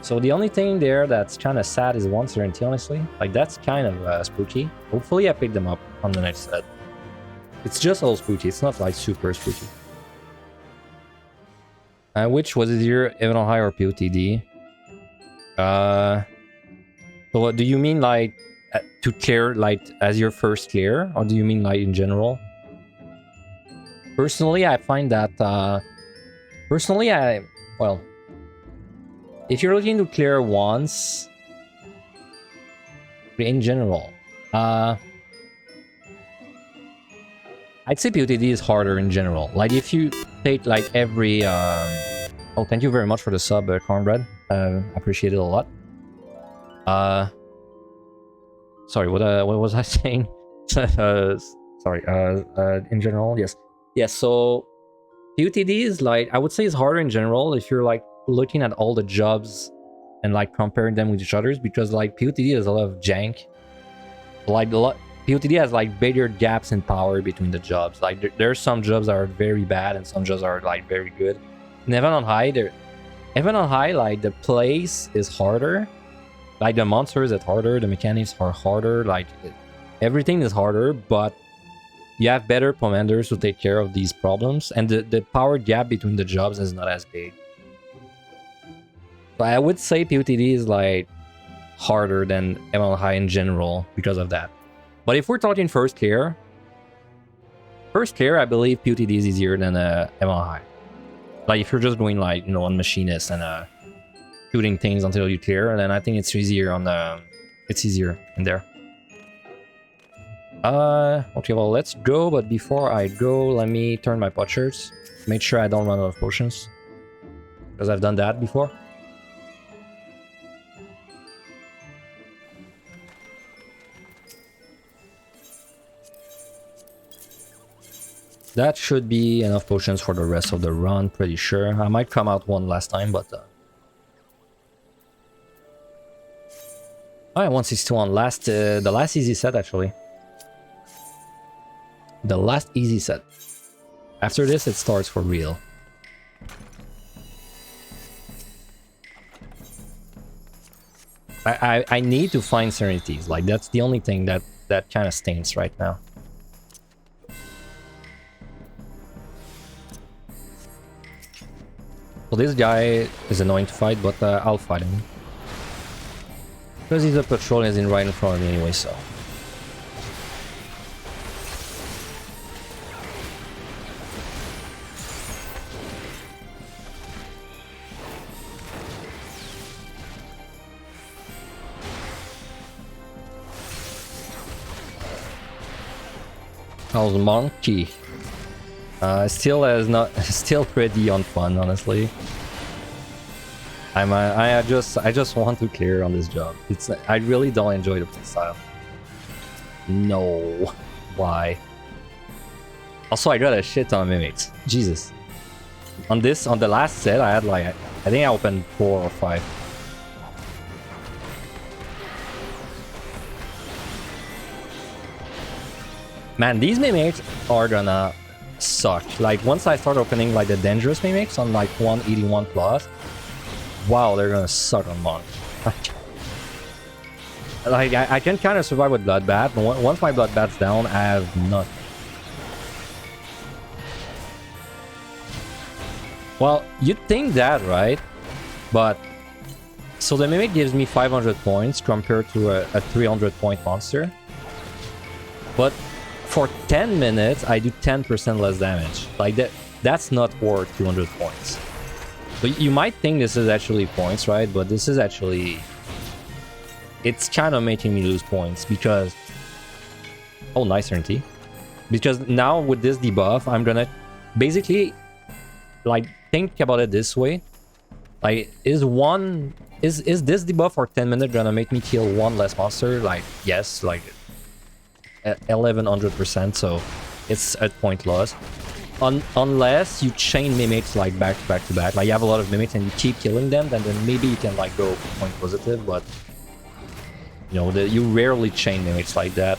So the only thing there that's kind of sad is one certainty, honestly. Like, that's kind of spooky. Hopefully I pick them up on the next set. It's just all spooky. It's not like super spooky. Which was easier, Evan on High or POTD? So what do you mean, like, to clear, like, as your first clear? Or do you mean, like, in general? Personally, I find that, well, if you're looking to clear once, in general, I'd say POTD is harder in general. Like, if you take, like, every... Oh, thank you very much for the sub, Cornbread. Appreciate it a lot. Sorry, what was I saying? Sorry, in general, yes. Yes, so... POTD is, like, I would say it's harder in general if you're, like, looking at all the jobs and, like, comparing them with each other, because, like, POTD has a lot of jank. Like, POTD has, like, bigger gaps in power between the jobs. Like, there's some jobs that are very bad and some jobs are, like, very good. And even on high, like, the place is harder. Like, the monsters is harder, the mechanics are harder, like, everything is harder, but you have better commanders to take care of these problems, and the power gap between the jobs is not as big. So I would say POTD is, like, harder than ML High in general because of that. But if we're talking first clear, I believe POTD is easier than ML High. Like, if you're just going, like, you know, on machinist and shooting things until you clear, then I think it's easier on the... It's easier in there. Okay, well, let's go, but before I go, let me turn my potsherds. Make sure I don't run out of potions, because I've done that before. That should be enough potions for the rest of the run, pretty sure. I might come out one last time, but... Alright, 161. The last easy set, actually. The last easy set. After this, it starts for real. I need to find Serenities. Like, that's the only thing that kind of stinks right now. So this guy is annoying to fight, but I'll fight him. Because he's a patrol and he's right in front of me anyway, so... How's Monkey? Still pretty on fun, honestly. I just want to clear on this job. I really don't enjoy the playstyle. No, why? Also, I got a shit ton of mimics. Jesus. On the last set, I had like, I think I opened 4 or 5. Man, these mimics are gonna suck. Like, once I start opening like the dangerous mimics on like 181 plus, wow, they're gonna suck on Monk. Like, I can kind of survive with Bloodbath, but once my Bloodbath's down, I have nothing. Well, you'd think that, right? But, so the Mimic gives me 500 points compared to a 300 point monster. But for 10 minutes, I do 10% less damage. Like, that's not worth 200 points. So you might think this is actually points, right? But this is actually... It's kind of making me lose points because... Oh, nice certainty. Because now with this debuff, I'm gonna basically... Like, think about it this way. Like, is this debuff for 10 minutes gonna make me kill one less monster? Like, yes, like 1100%, so it's a point loss. Unless you chain mimics like back to back to back, like you have a lot of mimics and you keep killing them, then maybe you can like go point positive, but you know, you rarely chain mimics like that.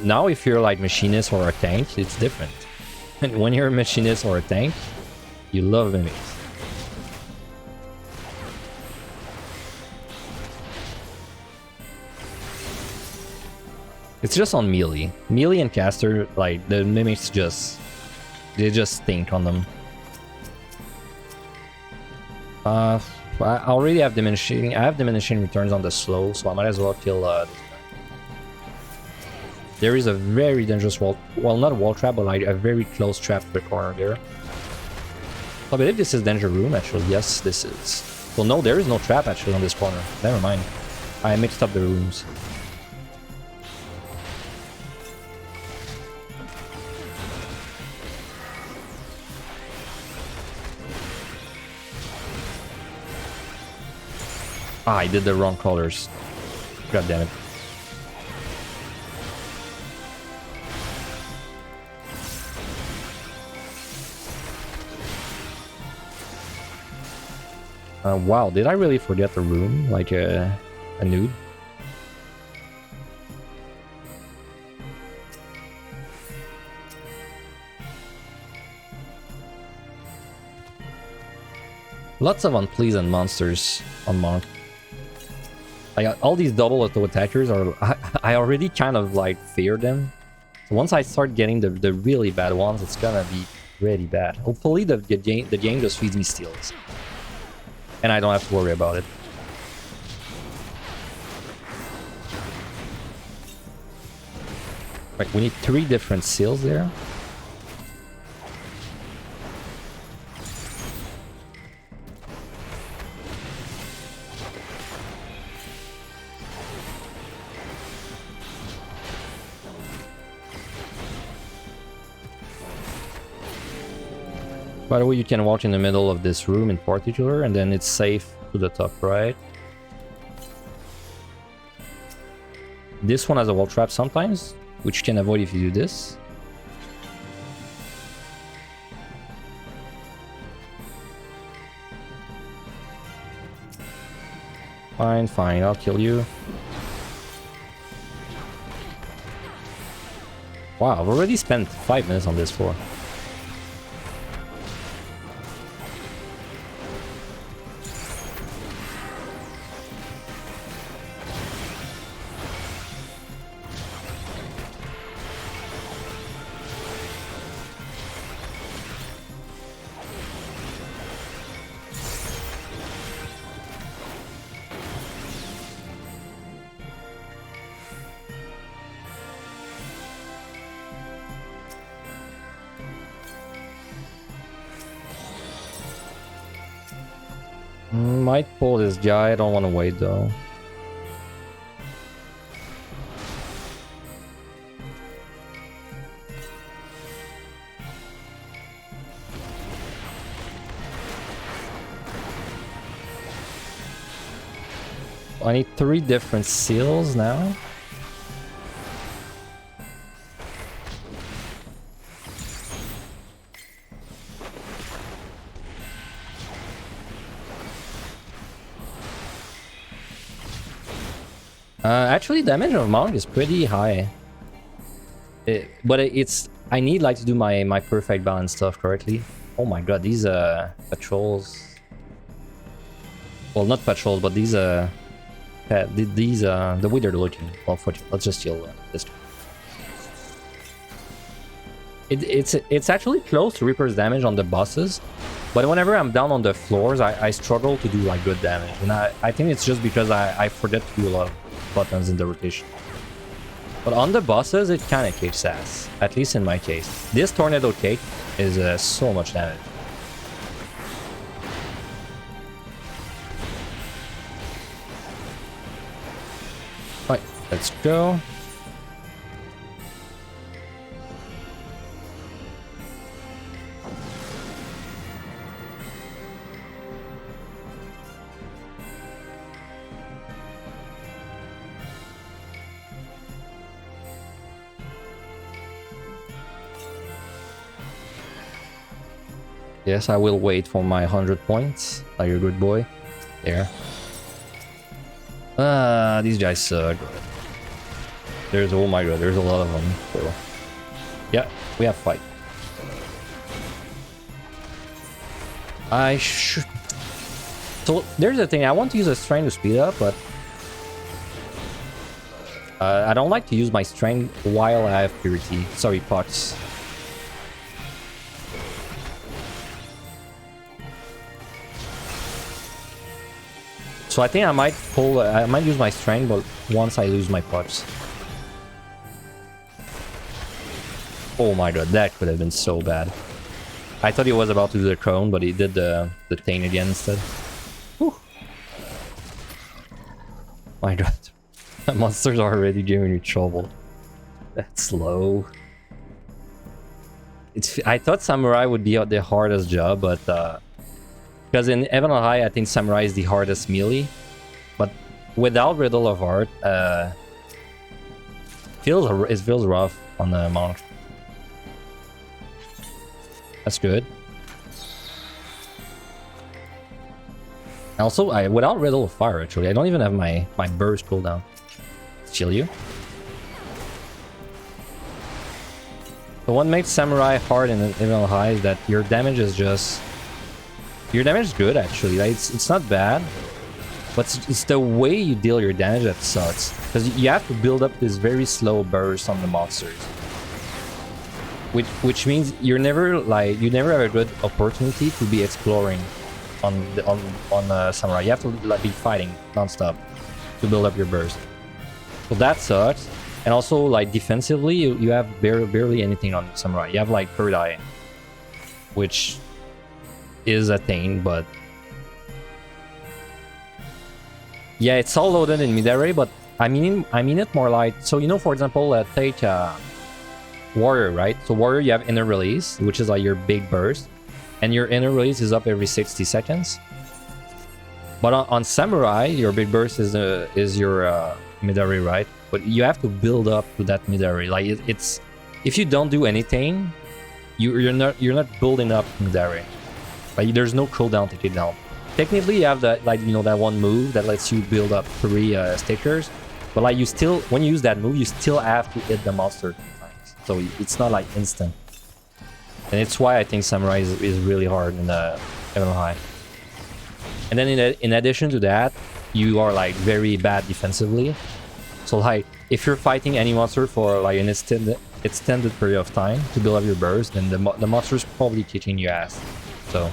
Now if you're like machinist or a tank, it's different. And when you're a machinist or a tank, you love mimics. It's just on melee. Melee and caster, like the mimics they just stink on them. I already have diminishing. I have diminishing returns on the slow, so I might as well kill this guy. There is a very dangerous wall, well, not a wall trap, but like a very close trap to the corner there. I believe this is danger room, actually. Yes, this is. Well, no, there is no trap actually on this corner. Never mind. I mixed up the rooms. Ah, I did the wrong colors. God damn it. Wow, did I really forget the room? Like a nude? Lots of unpleasant monsters on Monk. Like all these double auto attackers are, I already kind of like fear them. So once I start getting the really bad ones, it's gonna be really bad. Hopefully the game just feeds me steals, and I don't have to worry about it. Like we need 3 different seals there. By the way, you can walk in the middle of this room in particular, and then it's safe to the top right. This one has a wall trap sometimes, which you can avoid if you do this. Fine, fine, I'll kill you. Wow, I've already spent 5 minutes on this floor. Might pull this guy, I don't want to wait though. I need 3 different seals now. Actually, damage of Monk is pretty high. But it's... I need like to do my perfect balance stuff correctly. Oh my god, these patrols... Well, not patrols, but these the way they're looking. Well, let's just steal this one. It's actually close to Reaper's damage on the bosses, but whenever I'm down on the floors, I struggle to do like good damage, and I think it's just because I forget to do a lot of buttons in the rotation. But on the bosses, it kind of kicks ass, at least in my case. This tornado cake is so much damage. Right, let's go. Yes, I will wait for my 100 points. Like a good boy. There. These guys suck. There's, oh my god, there's a lot of them. So, yeah, we have fight. I should... So, there's the thing. I want to use a strength to speed up, but... I don't like to use my strength while I have purity. Sorry, pots. So I think I might pull. I might use my strength, but once I lose my pots. Oh my god, that could have been so bad. I thought he was about to do the cone, but he did the thing again instead. Whew. My god. Monsters are already giving you trouble. That's low. I thought Samurai would be the hardest job, but because in Heaven on High, I think Samurai is the hardest melee. But without Riddle of Heart, it feels rough on the Monk. That's good. Also, without Riddle of Fire, actually, I don't even have my burst cooldown. Chill you. So what makes Samurai hard in Heaven on High is that your damage is just... Your damage is good, actually. Like, it's not bad. But it's the way you deal your damage that sucks. Because you have to build up this very slow burst on the monsters. Which means you never have a good opportunity to be exploring on Samurai. You have to like, be fighting non-stop to build up your burst. So that sucks. And also, like, defensively, you have barely anything on Samurai. You have, like, Third Eye, which is a thing, but... Yeah, it's all loaded in mid-array, but I mean it more like... So, you know, for example, take Warrior, right? So, Warrior, you have Inner Release, which is, like, your big burst. And your Inner Release is up every 60 seconds. But on Samurai, your big burst is your mid-array, right? But you have to build up to that mid-array. Like it's if you don't do anything, you're not building up mid-array. Like there's no cooldown to take down. Technically, you have that, like, you know, that one move that lets you build up 3 stickers. But like you still, when you use that move, you still have to hit the monster 3 times. So it's not like instant. And it's why I think Samurai is really hard in the Heaven on High. And then in addition to that, you are like very bad defensively. So like, if you're fighting any monster for like an extended period of time to build up your burst, then the monster's probably kicking your ass. So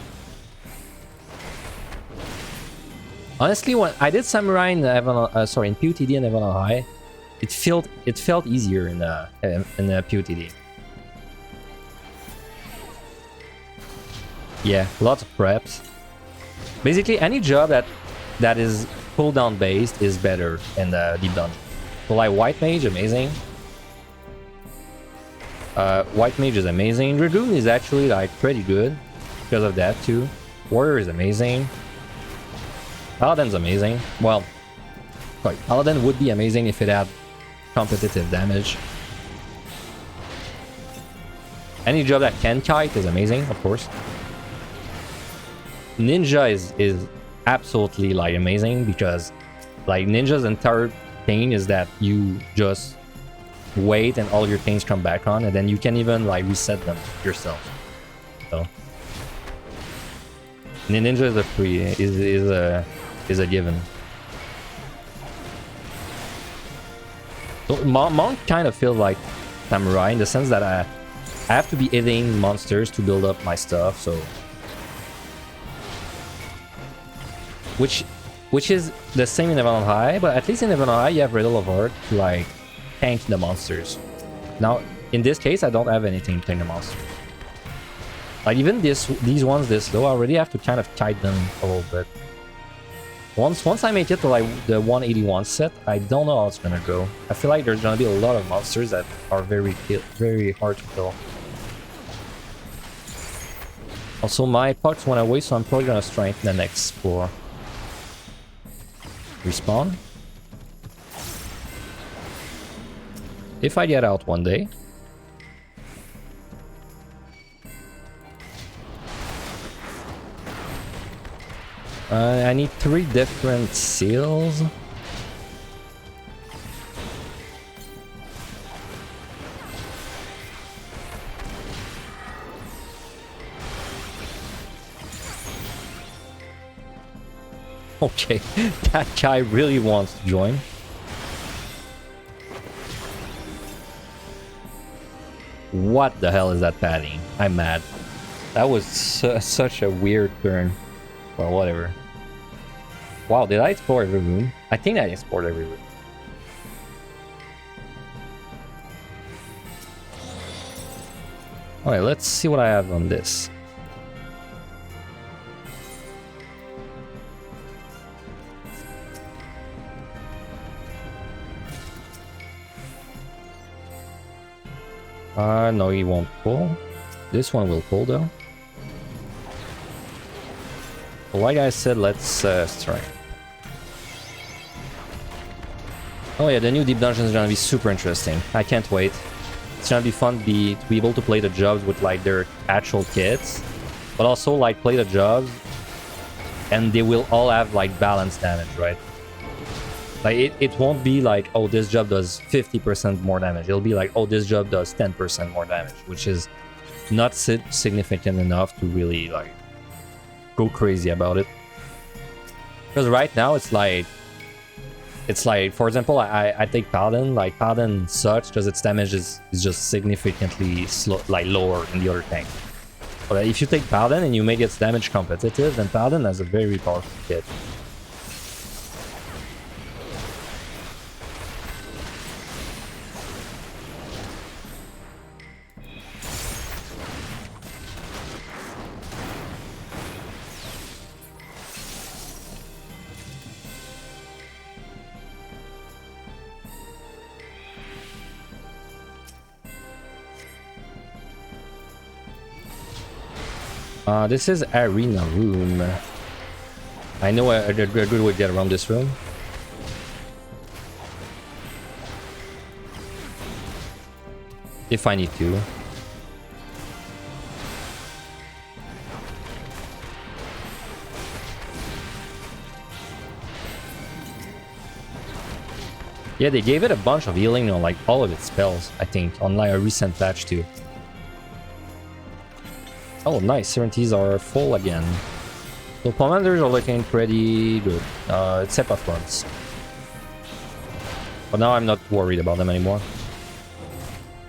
honestly, when I did Samurai in in PotD and Heaven on High, it felt easier in the PotD. Yeah, lots of preps. Basically, any job that is cooldown based is better in the Deep Dungeon. So like White Mage, amazing. White Mage is amazing. Dragoon is actually like pretty good because of that too. Warrior is amazing. Paladin's amazing. Well, sorry, Paladin would be amazing if it had competitive damage. Any job that can kite is amazing, of course. Ninja is absolutely like amazing because like Ninja's entire thing is that you just wait and all your things come back on, and then you can even like reset them yourself. So Ninja is a free is a given. So Monk kind of feels like Samurai in the sense that I have to be hitting monsters to build up my stuff. So which is the same in Heaven on High, but at least in Heaven on High you have Riddle of Heart to like tank the monsters. Now in this case I don't have anything to tank the monsters. Like even these ones this low, I already have to kind of kite them a little bit. Once I make it to like the 181 set, I don't know how it's gonna go. I feel like there's gonna be a lot of monsters that are very hard to kill. Also my parts went away, so I'm probably gonna strengthen the next floor. Respawn. If I get out one day. I need 3 different seals. Okay, that guy really wants to join. What the hell is that padding? I'm mad. That was such a weird turn. Well, whatever. Wow, did I explore every room? I think I explored every room. Alright, let's see what I have on this. No, he won't pull. This one will pull though. The white guy said let's strike. Oh yeah, the new deep dungeon is gonna be super interesting. I can't wait. It's gonna be fun to be able to play the jobs with like their actual kits, but also like play the jobs and they will all have like balanced damage, right? Like it won't be like, oh, this job does 50% more damage. It'll be like, oh, this job does 10% more damage, which is not significant enough to really like go crazy about it. Because right now it's like, for example, I take Paladin. Like Paladin sucks because its damage is just significantly lower than the other tank. But if you take Paladin and you make its damage competitive, then Paladin has a very powerful kit. This is arena room. I know a good way to get around this room. If I need to. Yeah, they gave it a bunch of healing on like all of its spells, I think, on like a recent patch too. Oh, nice. Certainties are full again. So commanders are looking pretty good, except at once. But now I'm not worried about them anymore.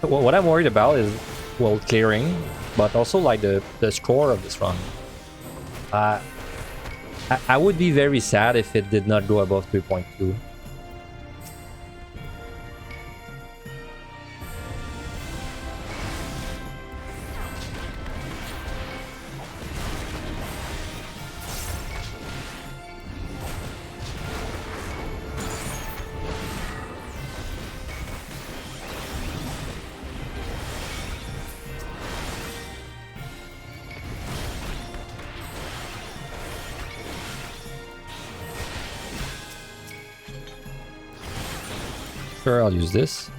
What I'm worried about is, well, clearing, but also like the score of this run. I would be very sad if it did not go above 3.2. Sure, I'll use this.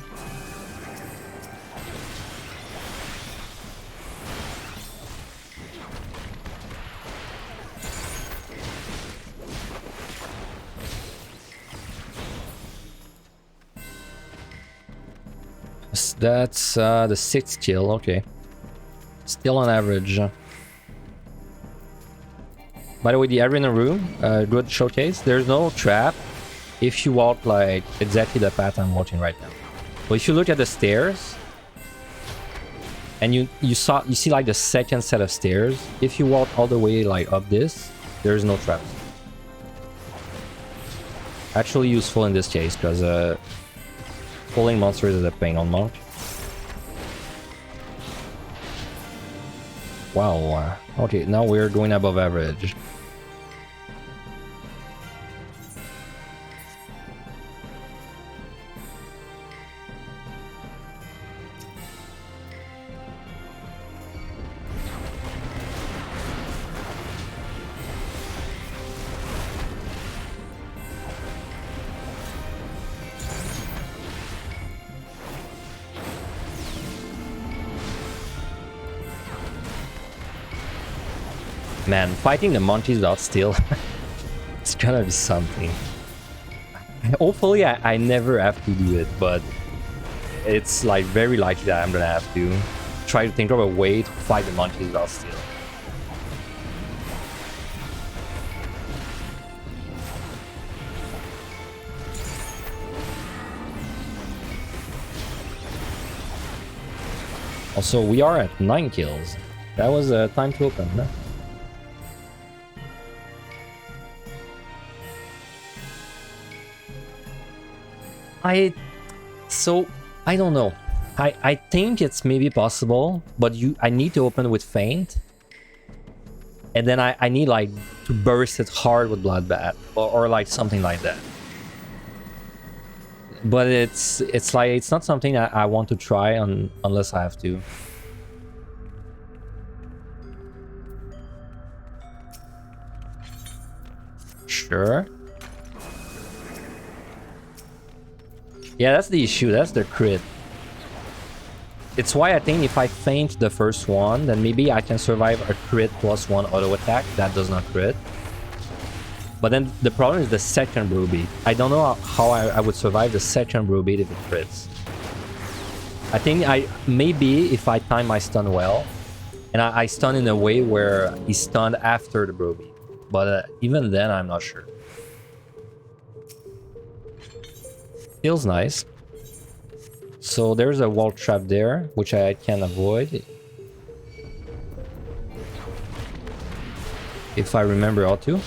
That's the 6th kill, okay. Still on average. By the way, the arena room, good showcase. There's no trap if you walk like exactly the path I'm walking right now. So if you look at the stairs and you see like the second set of stairs, if you walk all the way like up this, there's no traps. Actually useful in this case because pulling monsters is a pain on Monk. Wow. Okay, now we're going above average. Man, fighting the monkeys without steel It's gonna be something. Hopefully I never have to do it, but it's like very likely that I'm gonna have to try to think of a way to fight the monkeys while still. Also, we are at 9 kills. That was time to open, huh? I don't know. I think it's maybe possible, but I need to open with Feint. And then I need like to burst it hard with Bloodbath or like something like that. But it's like it's not something I want to try unless I have to. Sure. Yeah, that's the issue. That's the crit. It's why I think if I feint the first one, then maybe I can survive a crit plus 1 auto attack. That does not crit. But then the problem is the second brew beat. I don't know how I would survive the second brew beat if it crits. I think maybe if I time my stun well, and I stun in a way where he's stunned after the brew beat. But even then, I'm not sure. Feels nice. So there's a wall trap there, which I can avoid. If I remember how to.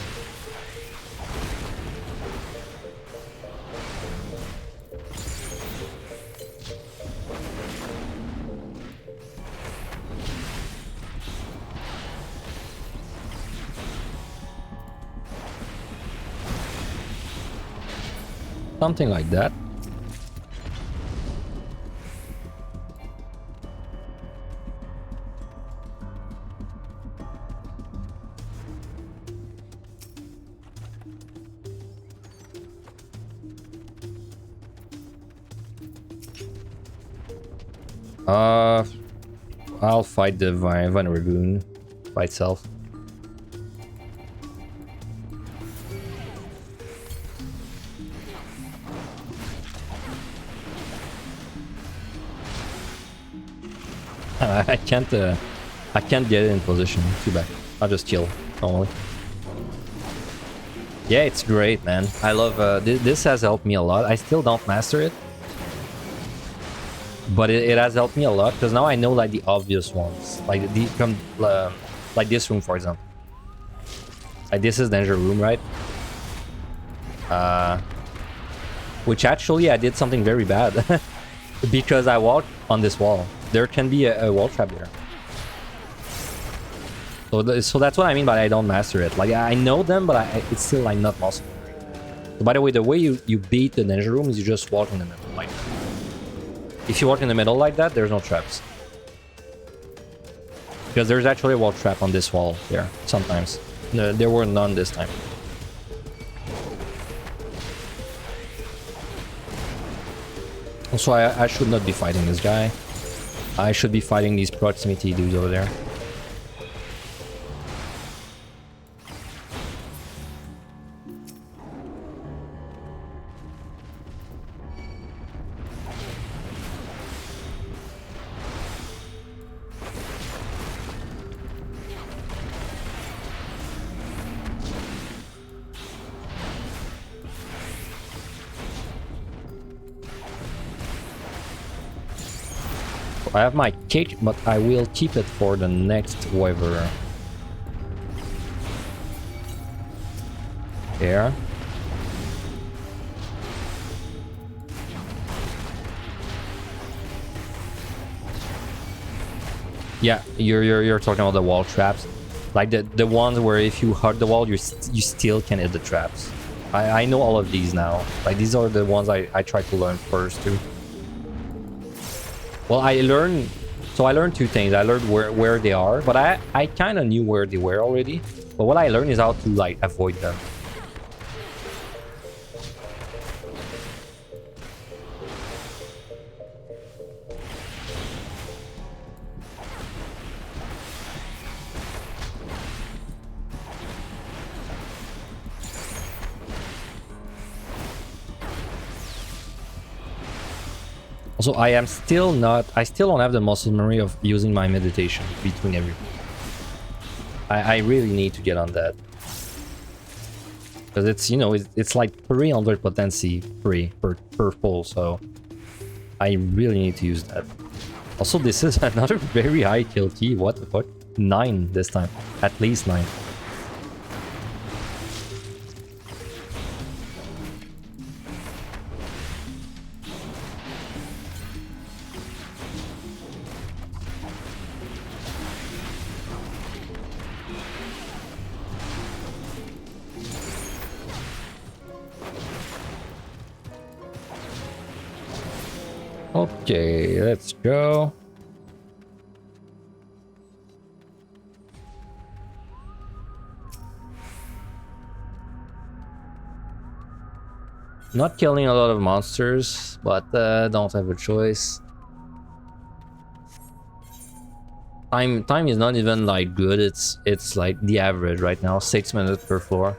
Something like that. I'll fight the Vine Ragoon by itself. I can't get it in position. Too bad. I'll just kill normally. Yeah, it's great, man. I love this has helped me a lot. I still don't master it, but it has helped me a lot because now I know like the obvious ones, like like this room, for example. Like this is danger room, right? Which actually I did something very bad because I walked on this wall. There can be a wall trap there. So that's what I mean by I don't master it. Like I know them, but it's still like not muscle. So by the way, the way you beat the danger room is you just walk in the middle like that. If you walk in the middle like that, there's no traps. Because there's actually a wall trap on this wall there, sometimes. No, there were none this time. Also, I should not be fighting this guy. I should be fighting these proximity dudes over there. I have my cake, but I will keep it for the next wyvern. There. Yeah, you're talking about the wall traps, like the ones where if you hug the wall, you still can hit the traps. I know all of these now. Like these are the ones I tried to learn first too. Well, I learned two things. I learned where they are, but I kind of knew where they were already. But what I learned is how to like avoid them. Also, I still don't have the muscle memory of using my meditation between everything. I really need to get on that. Because it's, you know, it's like 300 potency free per pull, so I really need to use that. Also, this is another very high kill key. What the fuck? 9 this time. At least 9. Okay, let's go. Not killing a lot of monsters, but don't have a choice. Time is not even like good. It's like the average right now, 6 minutes per floor.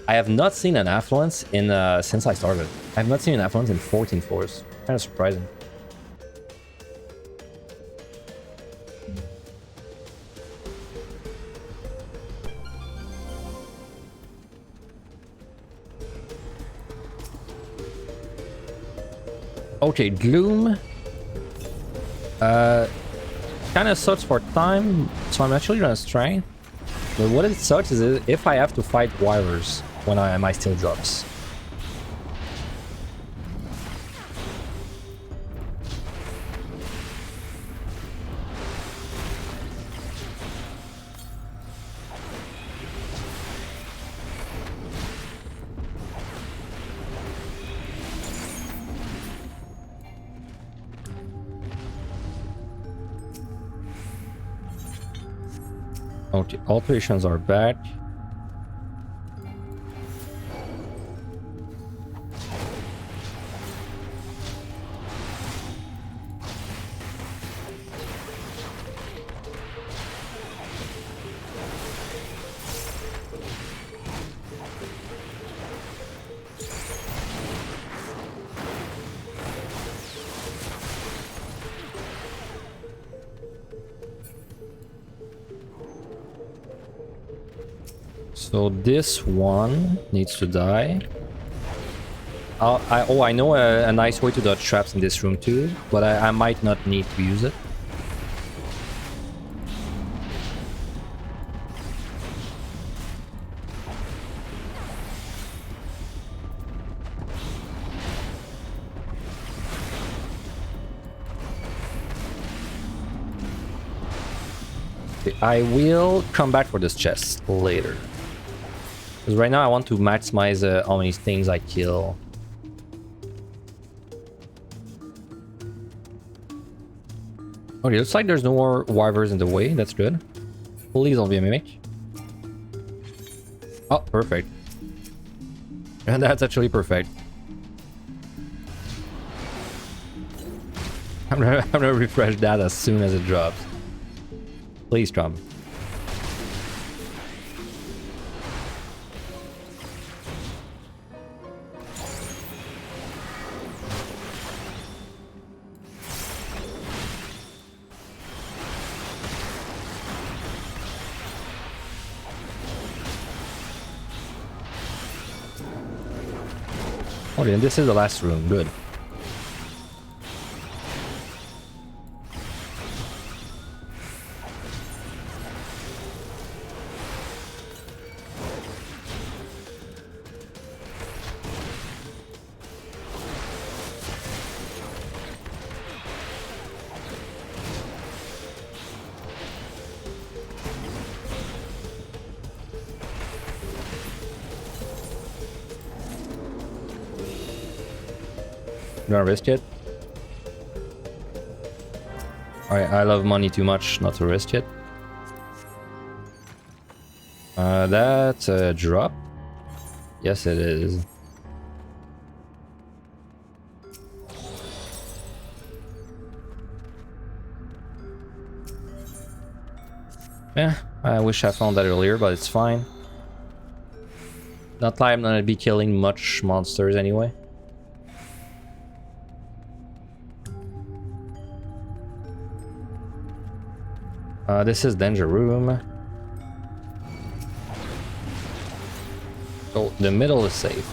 I have not seen an affluence in since I started. I have not seen an affluence in 14 floors. Kind of surprising. Okay, Gloom. Kind of sucks for time, so I'm actually gonna Strength. But what it sucks is if I have to fight Wyvers when my still drops. Okay, alterations are back. So this one needs to die. I know a nice way to dodge traps in this room too, but I might not need to use it. Okay, I will come back for this chest later. Because right now I want to maximize how many things I kill. Okay, looks like there's no more Wyvers in the way. That's good. Please don't be a mimic. Oh, perfect. And that's actually perfect. I'm gonna refresh that as soon as it drops. Please come. Okay, and this is the last room. Good. You wanna risk it? Alright, I love money too much not to risk it. That's a drop. Yes, it is. Yeah, I wish I found that earlier, but it's fine. Not like I'm gonna be killing much monsters anyway. This is danger room. So the middle is safe.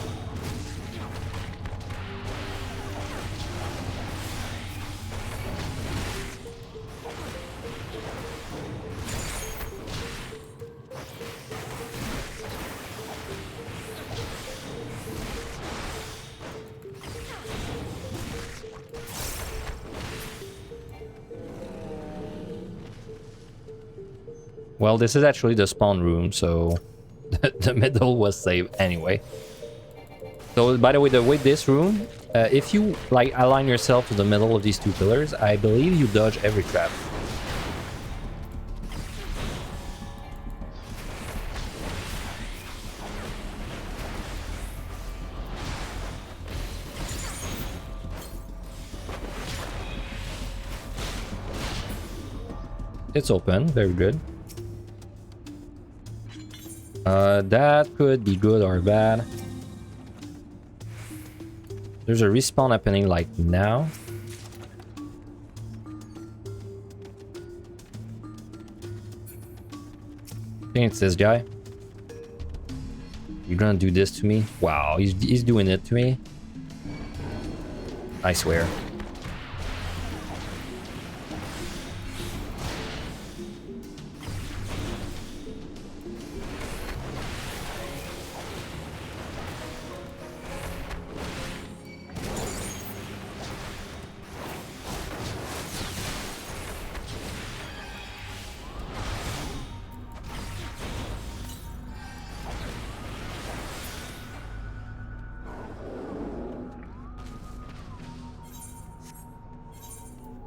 Well, this is actually the spawn room, so the middle was safe anyway. So, by the way this room, if you like align yourself to the middle of these two pillars, I believe you dodge every trap. It's open, very good. That could be good or bad. There's a respawn happening like now. I think it's this guy. You're gonna do this to me? Wow, he's doing it to me. I swear.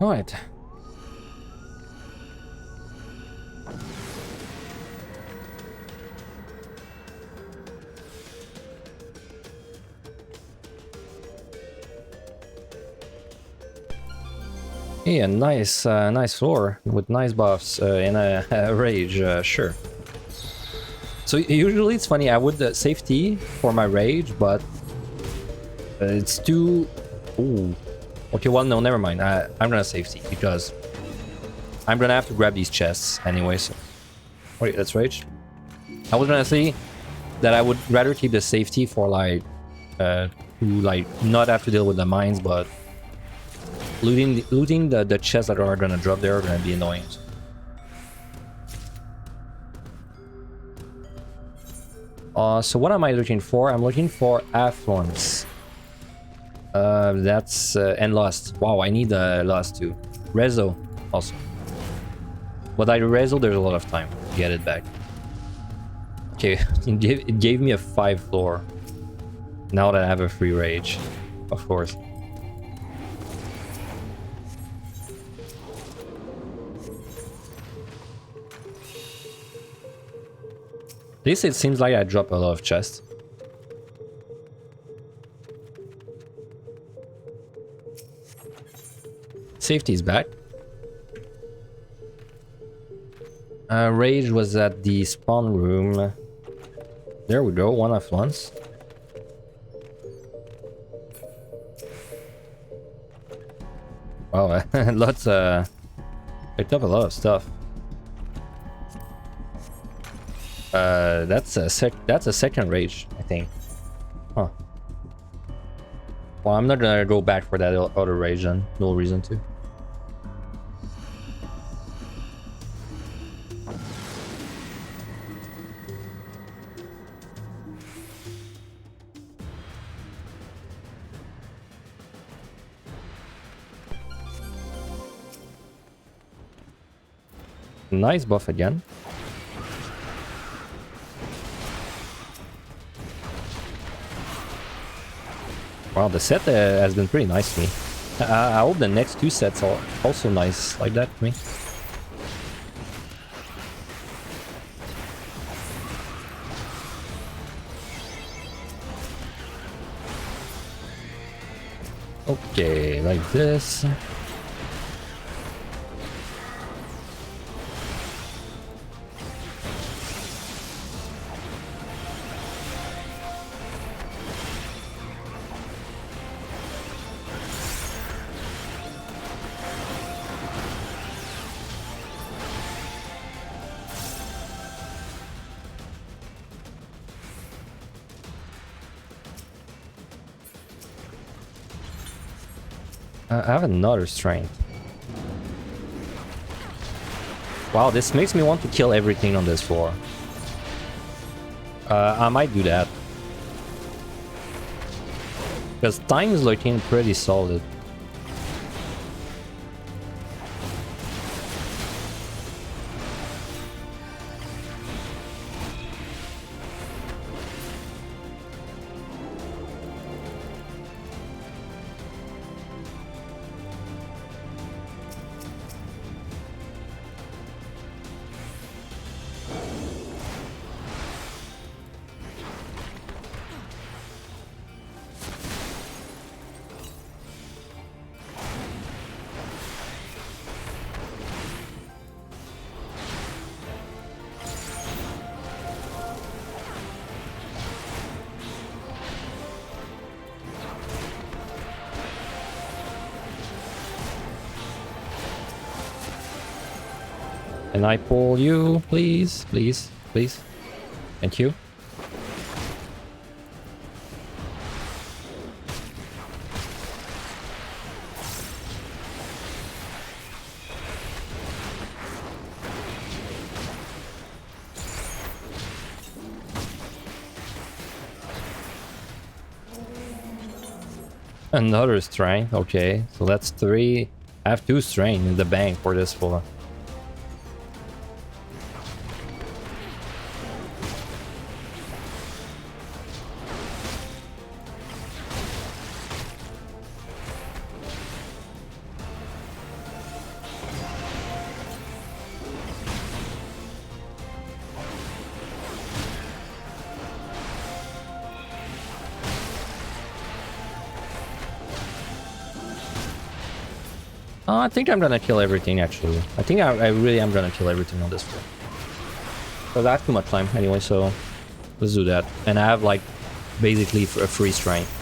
All right. Hey, a nice floor with nice buffs and a rage, sure. So usually it's funny, I would safety for my rage, but it's too... Ooh. Okay, well, no, never mind. I'm gonna safety because I'm gonna have to grab these chests anyway. So, wait, that's rage. I was gonna say that I would rather keep the safety for like to like not have to deal with the mines, but looting the chests that are gonna drop there are gonna be annoying. So what am I looking for? I'm looking for affluence. That's and lost. Wow, I need lost too. Rezo also. But I rezo, there's a lot of time to get it back. Okay, it gave me a 5 floor. Now that I have a free rage, of course. At least it seems like I drop a lot of chests. Safety is back. Rage was at the spawn room. There we go, one off once. Wow, lots picked up a lot of stuff. That's a second rage, I think. Huh. Well, I'm not gonna go back for that other rage then. No reason to. Nice buff again. Wow, the set has been pretty nice to me. I hope the next two sets are also nice like that to me. Okay, like this. I have another strength. Wow, this makes me want to kill everything on this floor. I might do that. Because time is looking pretty solid. Can I pull you, please? Please, please. Thank you. Another strength, okay. So that's 3. I have 2 strength in the bank for this floor. I think I'm gonna kill everything, actually. I think I really am gonna kill everything on this floor. But I have too much time anyway, so let's do that. And I have, like, basically a free strength.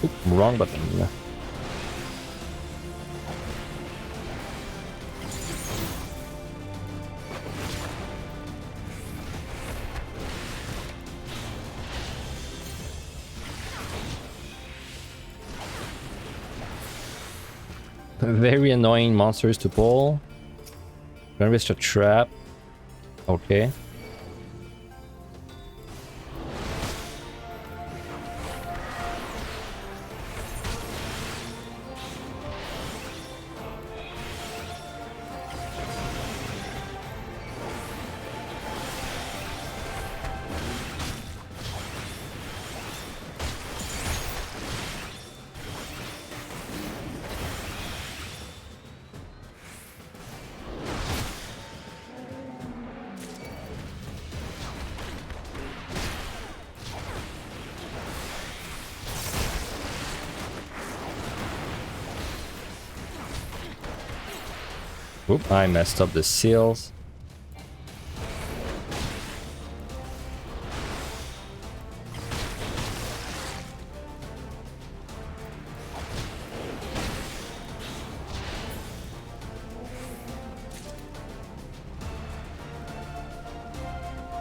Oop, wrong button. Very annoying monsters to pull. Gonna risk a trap. Okay. Oop, I messed up the seals.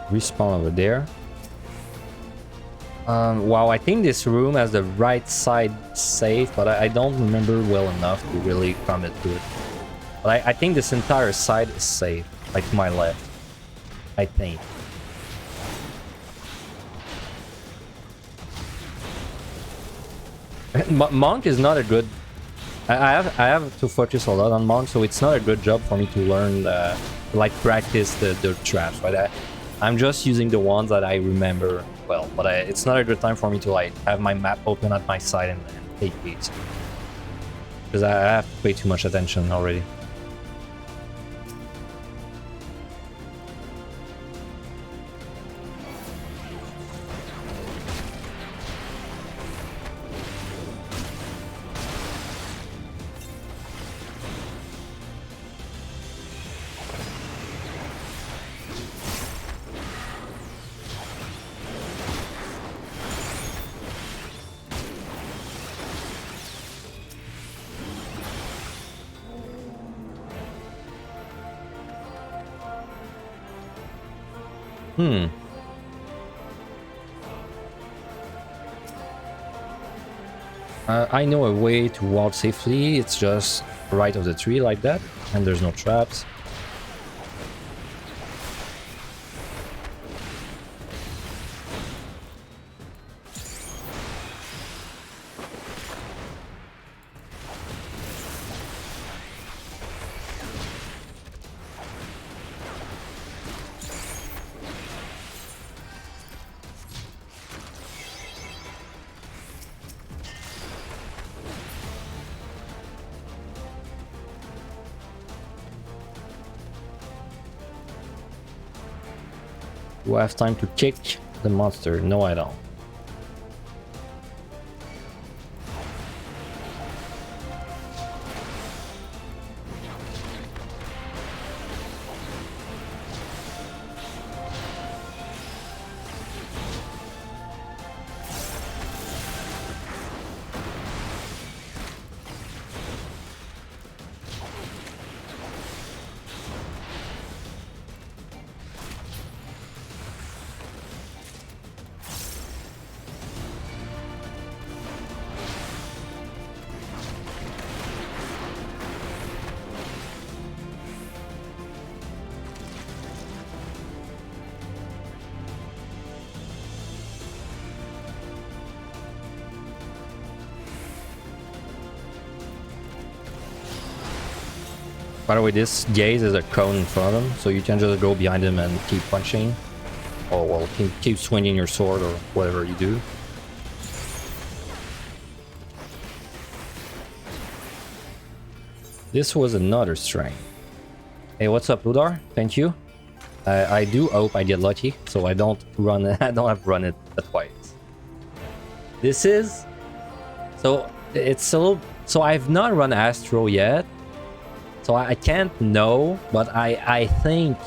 Respawn over there. Wow, I think this room has the right side safe, but I don't remember well enough to really commit to it. But I think this entire side is safe, like to my left. I think. Monk is not a good... I have to focus a lot on Monk, so it's not a good job for me to learn, like practice the traps, right? I'm just using the ones that I remember well, but it's not a good time for me to like have my map open at my side and take these. Because I have to pay too much attention already. Hmm. I know a way to walk safely. It's just right of the tree like that, and there's no traps. Do I have time to kick the monster? No, I don't. By the way, this gaze is a cone in front of him, so you can just go behind him and keep punching. Or, well, keep swinging your sword or whatever you do. This was another strain. Hey, what's up, Ludar? Thank you. I do hope I get lucky, so I don't run. I don't have to run it twice. This is so it's a little. So I've not run Astro yet, so I can't know. But I think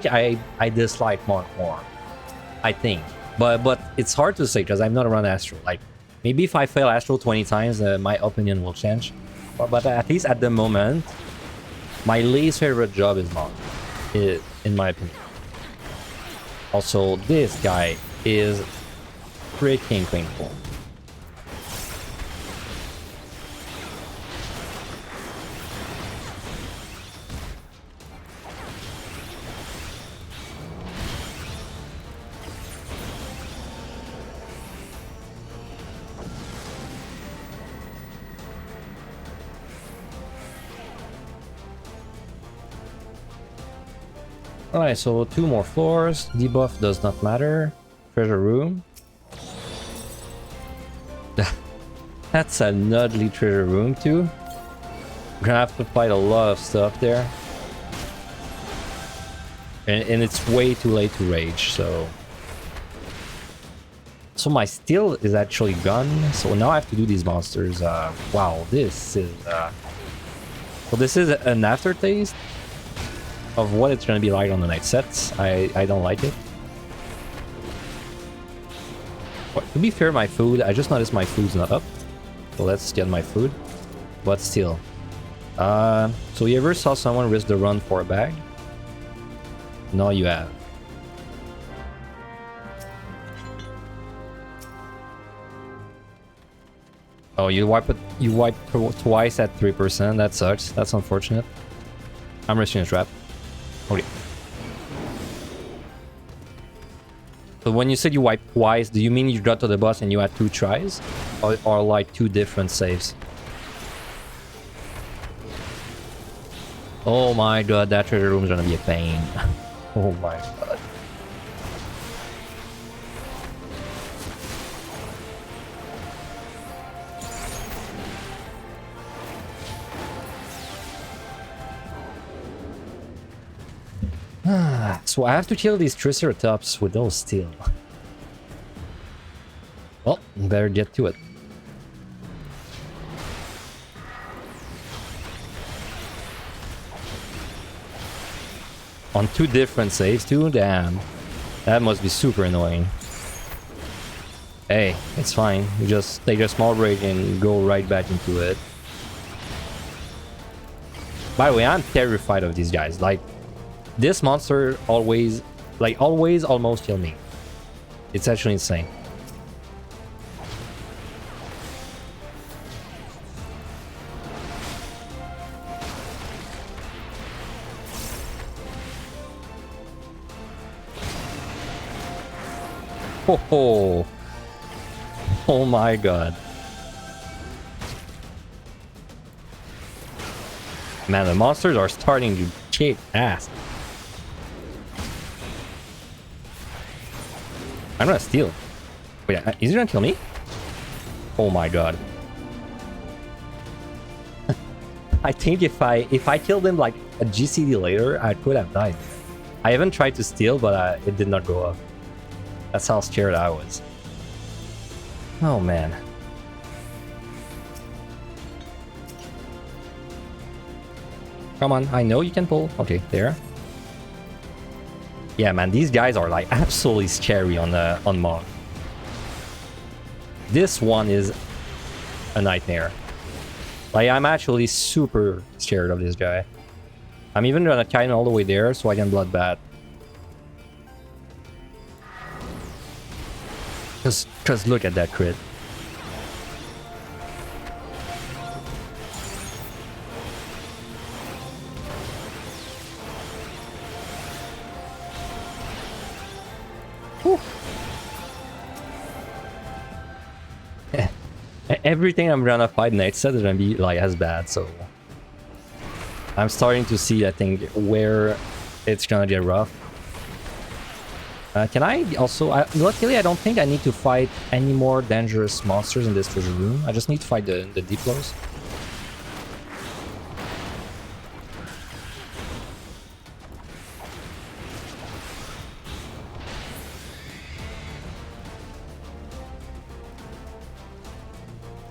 I dislike Monk more. I think, but it's hard to say because I've not run Astro. Like maybe if I fail Astro 20 times, my opinion will change. But at least at the moment, my least favorite job is Monk, in my opinion. Also, this guy is freaking painful. Alright, so 2 more floors. Debuff does not matter. Treasure room. That's an ugly treasure room too. We're gonna have to fight a lot of stuff there. And it's way too late to rage, so... So my steel is actually gone, so now I have to do these monsters. Wow, this is... So this is an aftertaste of what it's gonna be like on the next sets. I don't like it. But to be fair, my food, I just noticed my food's not up. So let's get my food. But still. So you ever saw someone risk the run for a bag? No, you have. Oh, you wipe twice at 3%. That sucks. That's unfortunate. I'm risking a trap. Okay. So when you said you wiped twice, do you mean you got to the boss and you had 2 tries? Or like 2 different saves? Oh my god, that treasure room is gonna be a pain. Oh my god. So I have to kill these Triceratops with those steel. Well, better get to it. On 2 different saves too? Damn. That must be super annoying. Hey, it's fine. You just take a small break and go right back into it. By the way, I'm terrified of these guys. Like, this monster always Like, always almost kill me. It's actually insane. Oh, oh my god. Man, the monsters are starting to kick ass. I'm gonna steal. Wait, is he gonna kill me? Oh my god. I think if I killed him like a GCD later, I could have died. I haven't tried to steal, but it did not go up. That's how scared I was. Oh man. Come on, I know you can pull. Okay, there. Yeah, man, these guys are like absolutely scary on Monk. This one is a nightmare. Like, I'm actually super scared of this guy. I'm even gonna kite all the way there so I can bloodbath. Cause look at that crit. Everything I'm gonna fight next set is gonna be like as bad, so I'm starting to see, I think, where it's gonna get rough. Can I also... luckily, I don't think I need to fight any more dangerous monsters in this treasure room. I just need to fight the Diplos.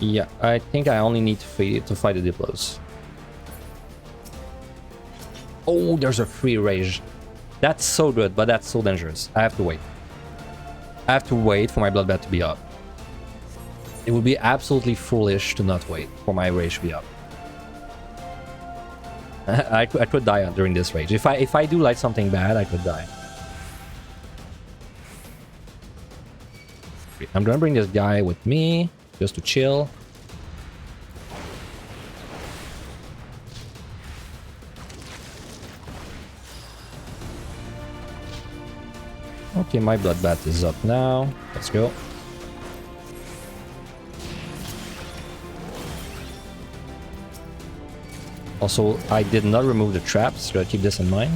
Yeah, I think I only need to fight the Diplos. Oh, there's a free rage. That's so good, but that's so dangerous. I have to wait. I have to wait for my bloodbath to be up. It would be absolutely foolish to not wait for my rage to be up. I could die during this rage. If I do like something bad, I could die. I'm gonna bring this guy with me just to chill. Okay, my bloodbath is up now. Let's go. Also, I did not remove the traps. Gotta keep this in mind.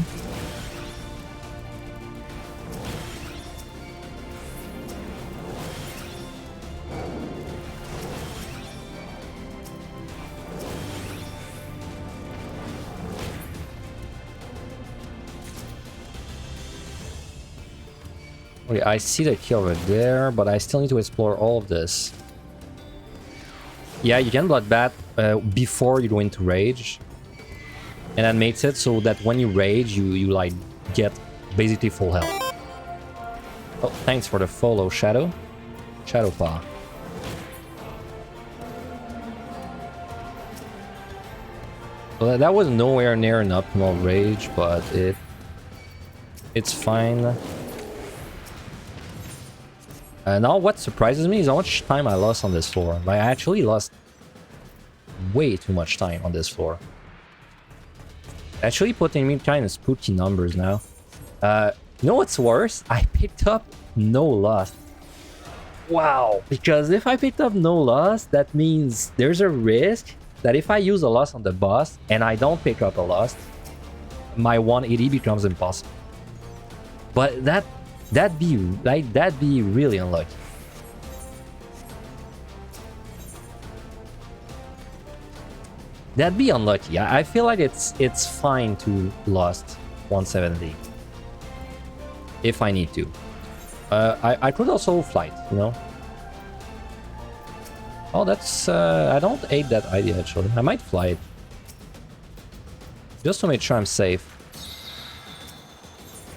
Okay, I see the key over there, but I still need to explore all of this. Yeah, you can bloodbath before you go into rage. And that makes it so that when you rage, you like get basically full health. Oh, thanks for the follow, Shadow. Shadow Paw. Well, that was nowhere near an optimal rage, but it's fine. Now what surprises me is how much time I lost on this floor. Like, I actually lost way too much time on this floor. Actually putting me kind of spooky numbers now. You know what's worse? I picked up no loss. Wow. Because if I picked up no loss, that means there's a risk that if I use a loss on the boss and I don't pick up a loss, my 180 becomes impossible. But that'd be really unlucky. That'd be unlucky. I feel like it's fine to lost 170 if I need to. I could also flight, you know. Oh, that's I don't hate that idea actually. I might fly it just to make sure I'm safe.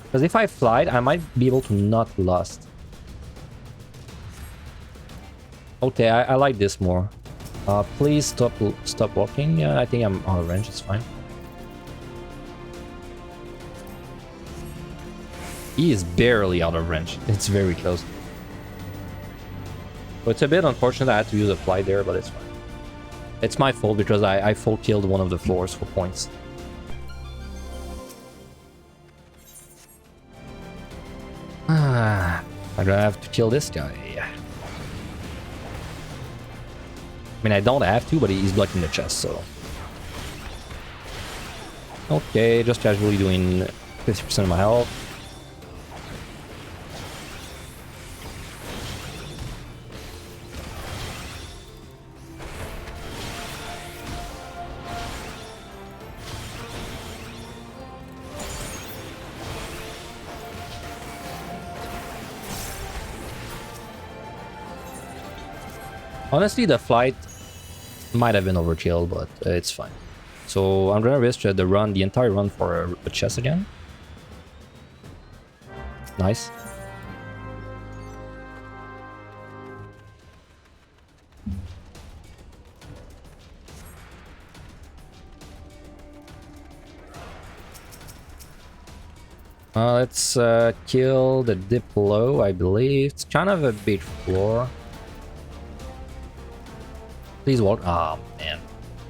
Because if I fly, I might be able to not lost. Okay, I like this more. Please stop walking. Yeah, I think I'm out of range. It's fine. He is barely out of range. It's very close. So it's a bit unfortunate I had to use a fly there, but it's fine. It's my fault because I full killed one of the floors for points. I'm gonna have to kill this guy. I mean, I don't have to, but he's blocking the chest, so... Okay, just casually doing 50% of my health. Honestly, the flight might have been overkill, but it's fine. So I'm gonna risk the run, the entire run for a chest again. Nice. Let's kill the Diplo, I believe. It's kind of a big floor. Please walk. Oh, man.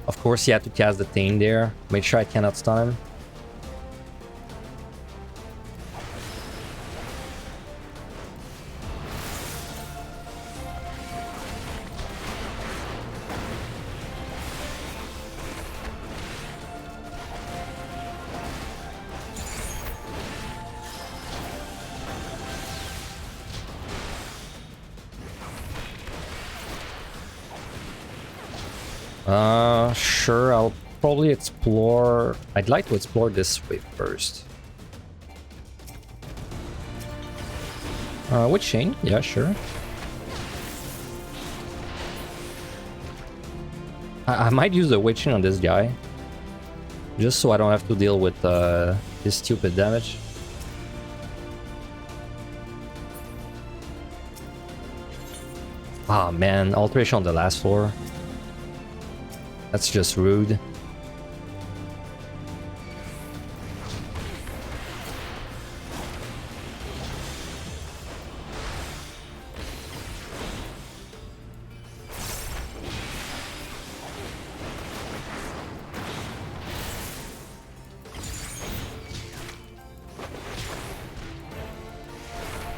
Of course, he had to cast the thing there. Make sure I cannot stun him. Sure, I'll probably explore... I'd like to explore this way first. Witch chain? Yeah, sure. I might use the witch chain on this guy. Just so I don't have to deal with his stupid damage. Ah, man, alteration on the last floor. That's just rude.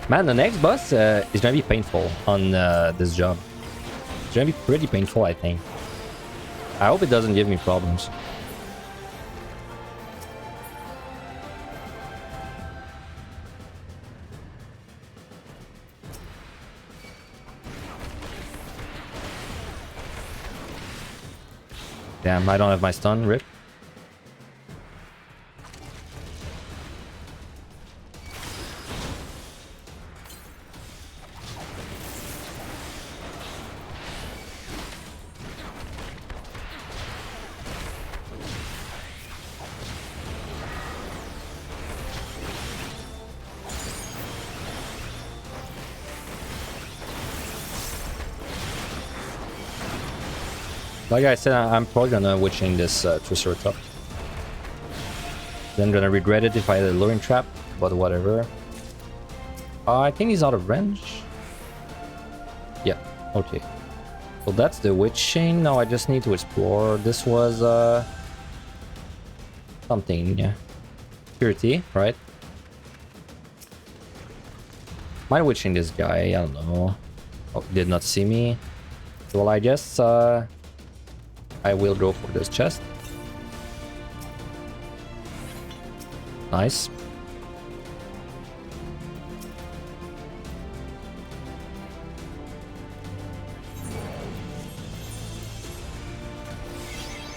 Man, the next boss is gonna be painful on this job. It's gonna be pretty painful, I think. I hope it doesn't give me problems. Damn, I don't have my stun, rip. Like I said, I'm probably gonna witch chain this Triceratops. Then gonna regret it if I had a luring trap, but whatever. I think he's out of range. Yeah, okay. So that's the witch chain. Now I just need to explore. This was something, yeah. Purity, right? Might witch chain this guy, I don't know. Oh, did not see me. Well, I guess I will go for this chest. Nice.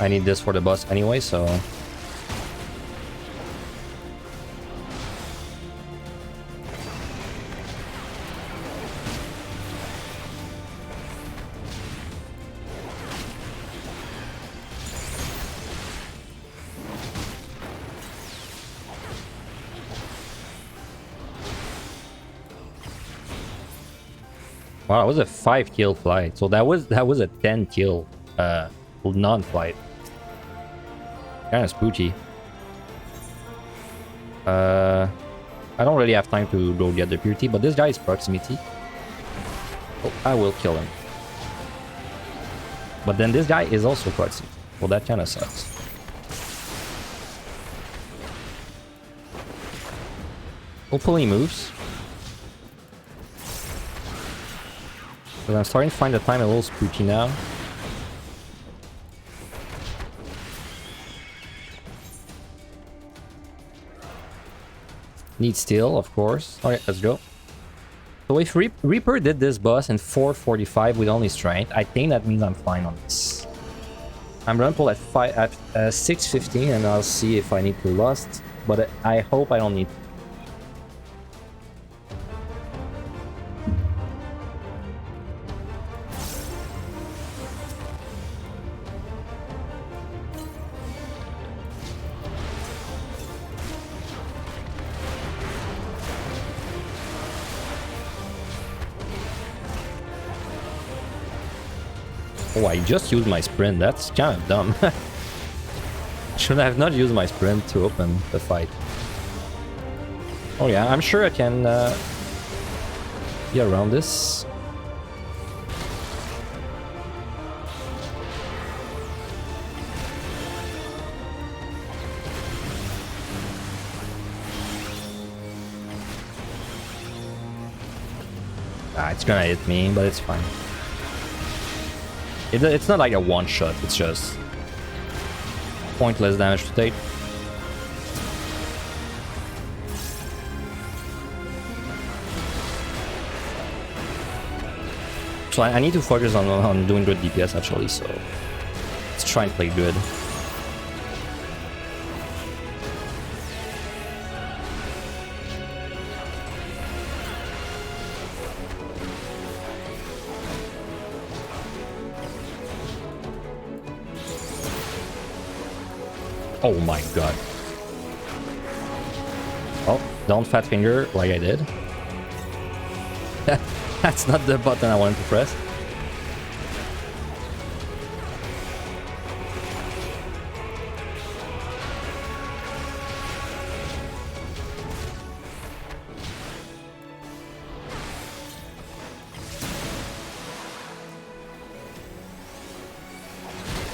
I need this for the boss anyway, so... Wow, it was a 5 kill flight. So that was a 10 kill non-flight. Kind of spooky. I don't really have time to go get the purity, but this guy is proximity. Oh, I will kill him. But then this guy is also proximity. Well, that kind of sucks. Hopefully he moves. But I'm starting to find the time a little spooky now. Need steel, of course. Alright, let's go. So if Reaper did this boss in 4:45 with only strength, I think that means I'm fine on this. I'm gonna pull at 6:15 and I'll see if I need to lust, but I hope I don't need to. Oh, I just used my sprint. That's kind of dumb. Should I have not used my sprint to open the fight? Oh yeah, I'm sure I can be around this. Ah, it's gonna hit me, but it's fine. It's not like a one-shot, it's just pointless damage to take. So I need to focus on doing good DPS actually, so let's try and play good. Oh my god. Oh, don't fat finger like I did. That's not the button I wanted to press.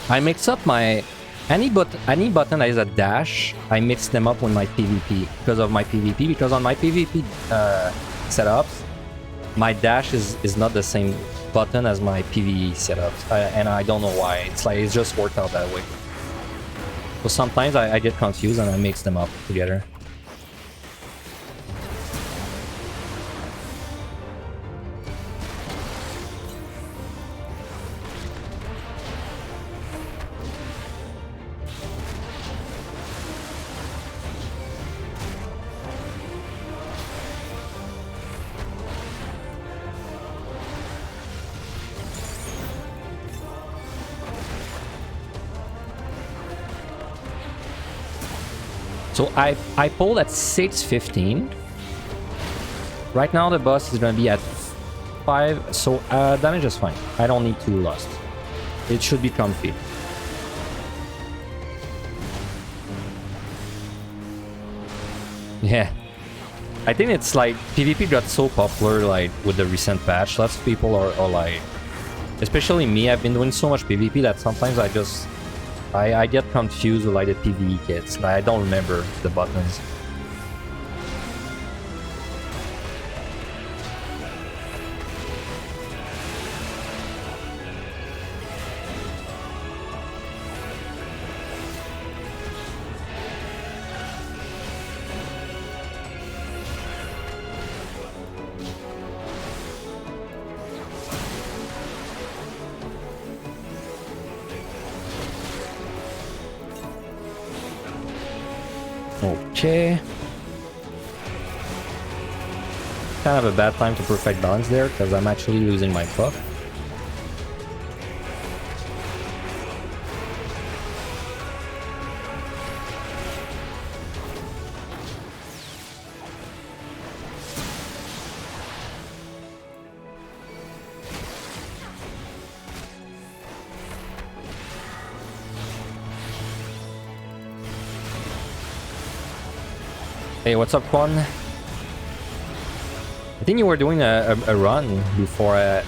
I mix up my... Any button that is a dash, I mix them up with my PvP because of my PvP. Because on my PvP setups, my dash is not the same button as my PvE setups, and I don't know why. It's just worked out that way. So sometimes I get confused and I mix them up together. So I pulled at 6:15. Right now the boss is gonna be at 5, so damage is fine. I don't need to lust. It should be comfy. Yeah. I think it's like PvP got so popular like with the recent patch. Lots of people are like, especially me, I've been doing so much PvP that sometimes I get confused with like the PvE kits. I don't remember the buttons. Okay. Kind of a bad time to perfect balance there because I'm actually losing my puck. Hey, what's up, Quan? I think you were doing a run before,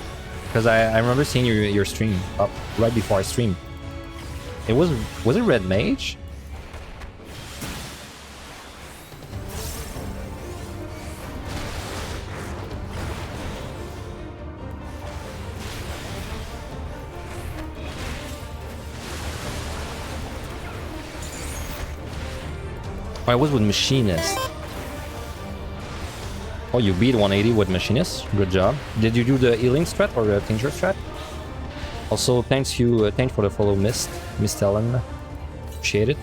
because I remember seeing your stream up right before I streamed. It was it Red Mage? Oh, I was with Machinist. Oh, you beat 180 with Machinist. Good job. Did you do the healing strat or the tincture strat? Also, thanks for the follow, Mist Ellen. Appreciate it.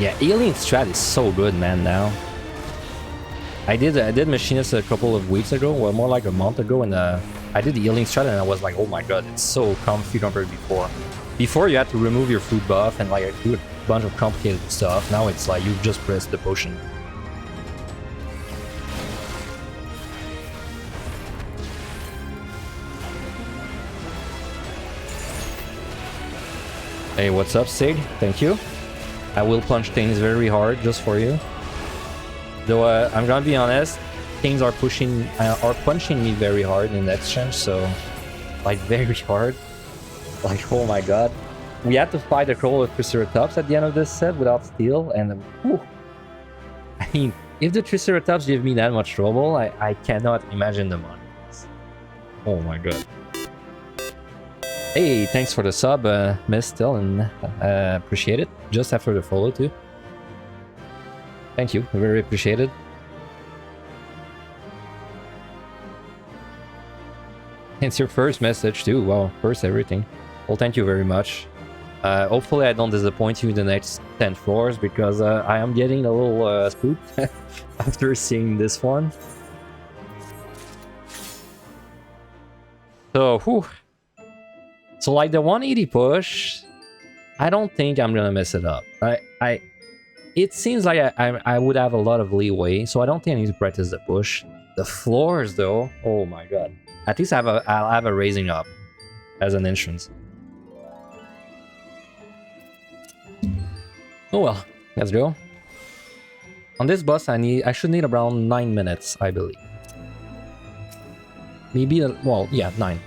Yeah, healing strat is so good, man. Now, I did Machinist a couple of weeks ago, well, more like a month ago, and I did the healing strat, and I was like, oh my god, it's so comfy compared to before. Before you had to remove your food buff and like do a bunch of complicated stuff. Now it's like you just press the potion. Hey, what's up, Sig? Thank you. I will punch things very hard just for you. Though I'm gonna be honest, things are punching me very hard in exchange, so like very hard. Like, oh my god. We had to fight a crawl of Triceratops at the end of this set without steel, and whew. I mean, if the Triceratops give me that much trouble, I cannot imagine the money. Oh my god. Hey, thanks for the sub, Miss Still, and appreciate it. Just after the follow too. Thank you, very appreciated. It's your first message too. Wow, first everything. Well, thank you very much. Hopefully I don't disappoint you in the next 10 floors, because I am getting a little spooked after seeing this one. So, whew. So like the 180 push, I don't think I'm gonna mess it up. It seems like I would have a lot of leeway, so I don't think I need to practice the push. The floors though, oh my god. At least I'll have a raising up as an entrance. Oh well, let's go. On this boss, I should need around 9 minutes, I believe. Maybe, well, yeah, 9.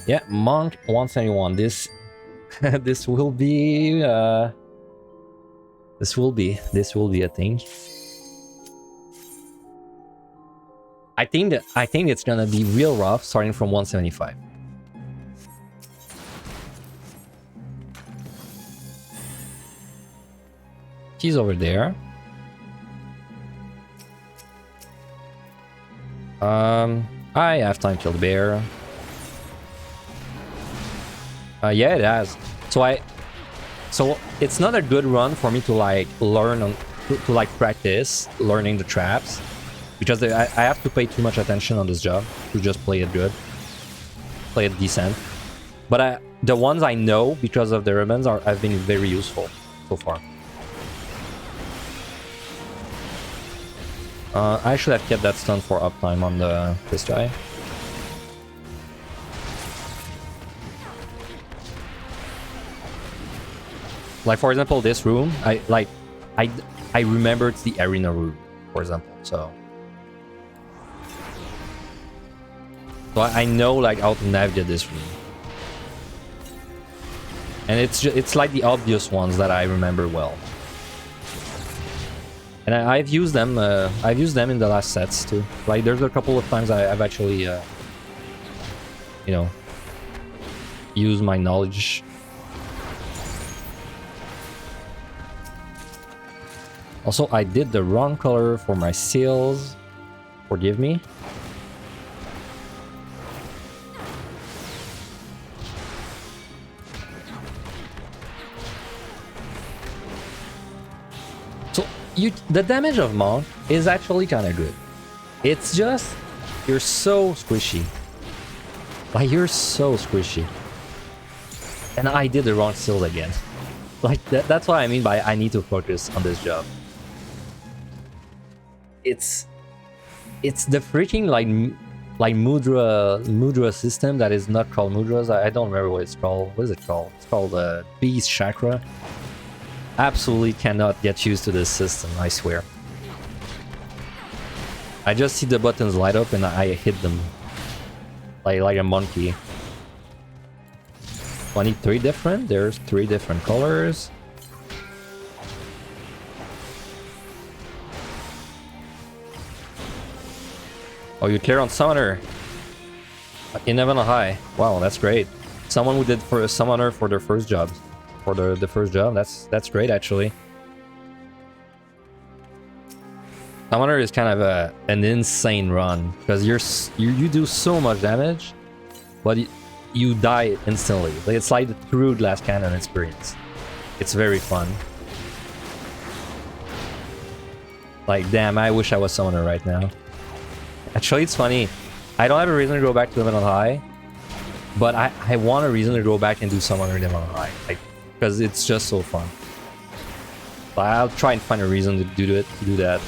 Yeah, Monk 171. This will be this will be a thing. I think it's gonna be real rough starting from 175. He's over there. I have time to kill the bear. Yeah, it has. So it's not a good run for me to like learn to like practice learning the traps, because I have to pay too much attention on this job to just play it good, play it decent. But the ones I know because of the ribbons have been very useful so far. I should have kept that stun for uptime on this guy. Like for example, this room, I remembered the arena room, for example. So I know like how to navigate this room, and it's like the obvious ones that I remember well. And I've used them. I've used them in the last sets too. Like there's a couple of times I've actually, you know, used my knowledge. Also, I did the wrong color for my seals. Forgive me. The damage of Monk is actually kind of good. It's just you're so squishy. Like you're so squishy. And I did the wrong seal again. Like that's what I mean by I need to focus on this job. It's the freaking like like mudra system that is not called mudras. I don't remember what it's called. What is it called? It's called Beast Chakra. Absolutely cannot get used to this system, I swear. I just see the buttons light up and I hit them like a monkey. 23 different. There's 3 different colors. Oh, you clear on Summoner. In Heaven High. Wow, that's great. Someone who did for a Summoner for their first job. For the first job. That's great, actually. Summoner is kind of an insane run. Because you do so much damage. But you die instantly. It's like the true Glass Cannon experience. It's very fun. Like, damn, I wish I was Summoner right now. Actually, it's funny. I don't have a reason to go back to Heaven on High, but I want a reason to go back and do Summoner in Heaven on High, like, because it's just so fun. But I'll try and find a reason to do that.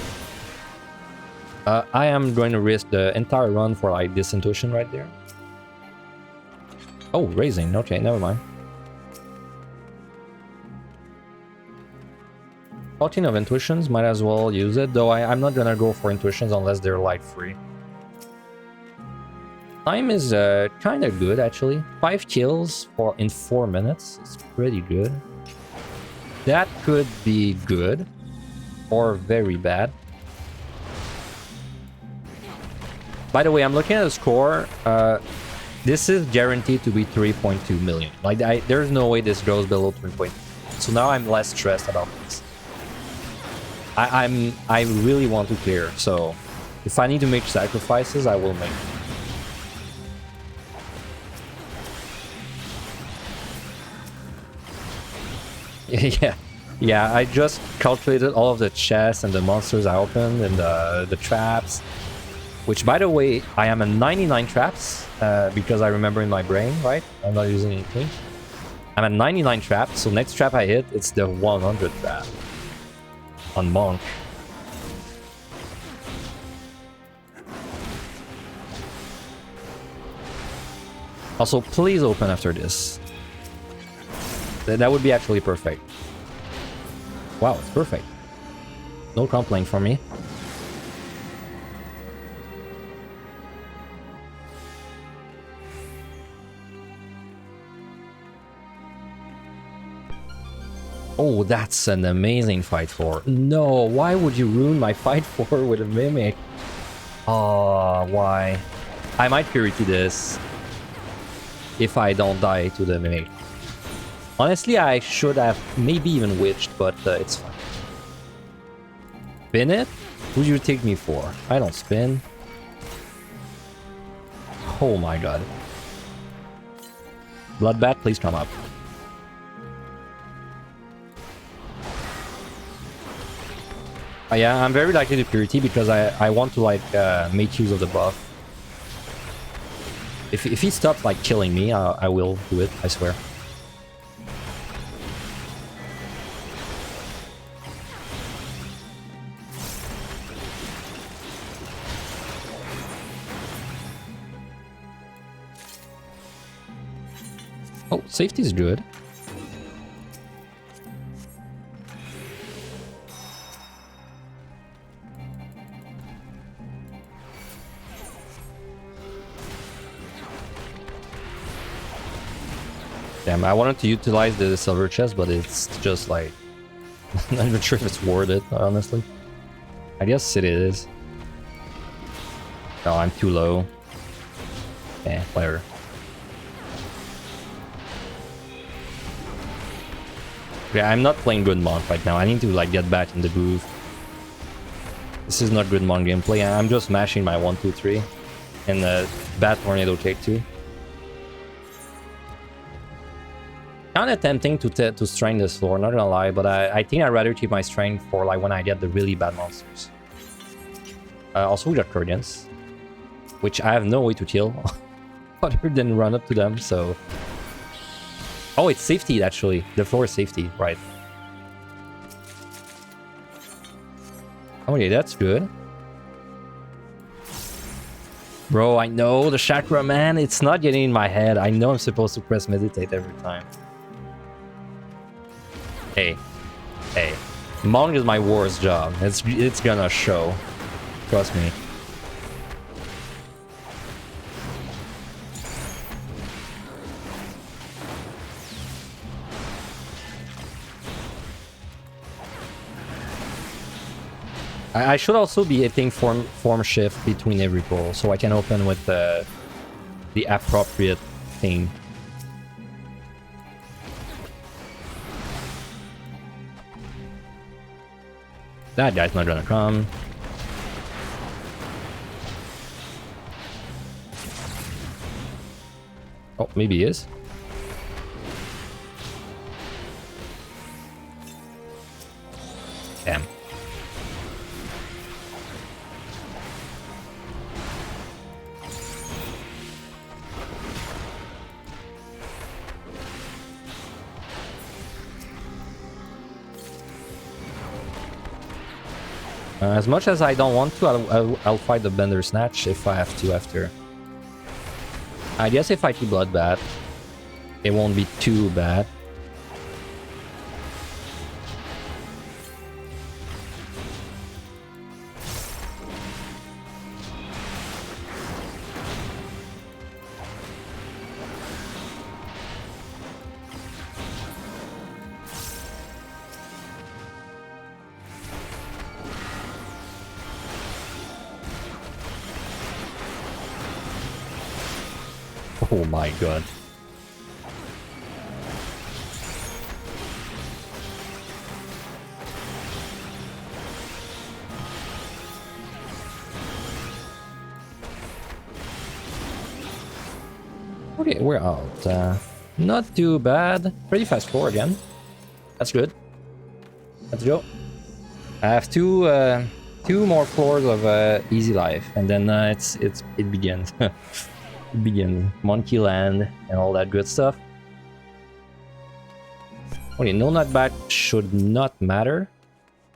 I am going to risk the entire run for like this intuition right there. Oh, raising. Okay, never mind. 14 of intuitions, might as well use it, though I'm not gonna go for intuitions unless they're light free. Time is kind of good, actually. 5 kills in 4 minutes. It's pretty good. That could be good or very bad. By the way, I'm looking at the score. This is guaranteed to be 3.2 million. Like, there's no way this goes below 3.2. So now I'm less stressed about this. I really want to clear, so if I need to make sacrifices, I will make them. Yeah, I just calculated all of the chests and the monsters I opened and the traps. Which, by the way, I am at 99 traps because I remember in my brain, right? I'm not using anything. I'm at 99 traps, so next trap I hit, it's the 100 trap. On Monk. Also, please open after this. That would be actually perfect. Wow, it's perfect. No complaint from me. Oh, that's an amazing fight 4. No, why would you ruin my fight 4 with a Mimic? Oh, why? I might purity this if I don't die to the Mimic. Honestly, I should have maybe even witched, but it's fine. Spin it? Who do you take me for? I don't spin. Oh my god. Bloodbath, please come up. Yeah, I'm very likely to purity because I want to like make use of the buff. If he stops like killing me, I will do it, I swear. Oh, safety is good. Damn, I wanted to utilize the silver chest, but it's just like... I'm not even sure if it's worth it, honestly. I guess it is. No, I'm too low. Eh, whatever. Yeah, I'm not playing good Monk right now. I need to like get back in the groove. This is not good Monk gameplay. I'm just mashing my 1, 2, 3 and Bat Tornado take 2. Kind of tempting to strain this floor, not gonna lie, but I think I'd rather keep my strength for like when I get the really bad monsters. Also, we got Kurgans, which I have no way to kill other than run up to them, so... Oh, it's safety, actually. The floor is safety, right. Okay, that's good. Bro, I know the chakra, man. It's not getting in my head. I know I'm supposed to press meditate every time. Hey. Hey. Monk is my worst job. It's gonna show. Trust me. I should also be hitting form shift between every pull, so I can open with the appropriate thing. That guy's not gonna come. Oh, maybe he is. Damn. As much as I don't want to, I'll fight the Bender Snatch if I have to after. I guess if I keep Bloodbath, it won't be too bad. Oh my god. Okay, we're out. Not too bad. Pretty fast floor again. That's good. Let's go. I have two more floors of easy life, and then it begins. Begin Monkey Land and all that good stuff. Okay, no nutback should not matter.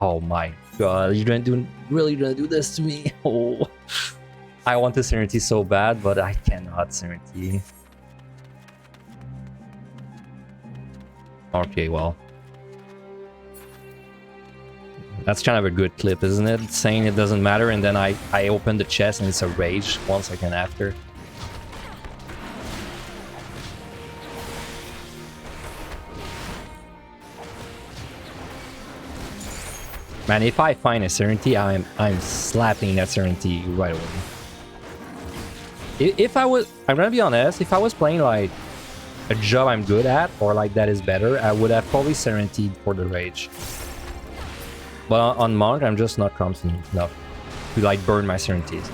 Oh my god, you're really gonna do this to me? Oh, I want the Serenity so bad, but I cannot Serenity. Okay, well, that's kind of a good clip, isn't it? Saying it doesn't matter, and then I open the chest and it's a rage 1 second after. Man, if I find a Serenity, I'm slapping that Serenity right away. I'm gonna be honest, if I was playing like a job I'm good at, or like that is better, I would have probably Serentied for the rage. But on Monk, I'm just not confident enough to like burn my Serenities.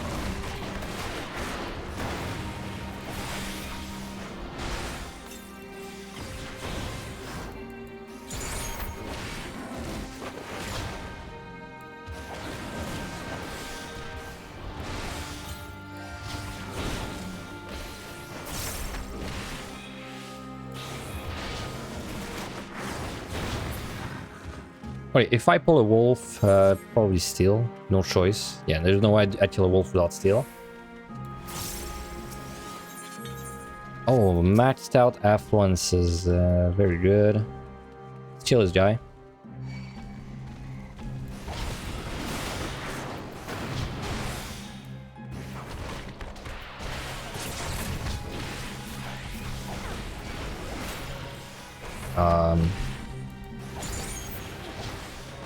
Wait, if I pull a wolf, probably steal. No choice. Yeah, there's no way I'd kill a wolf without steal. Oh, maxed out affluence is very good. Let's kill this guy.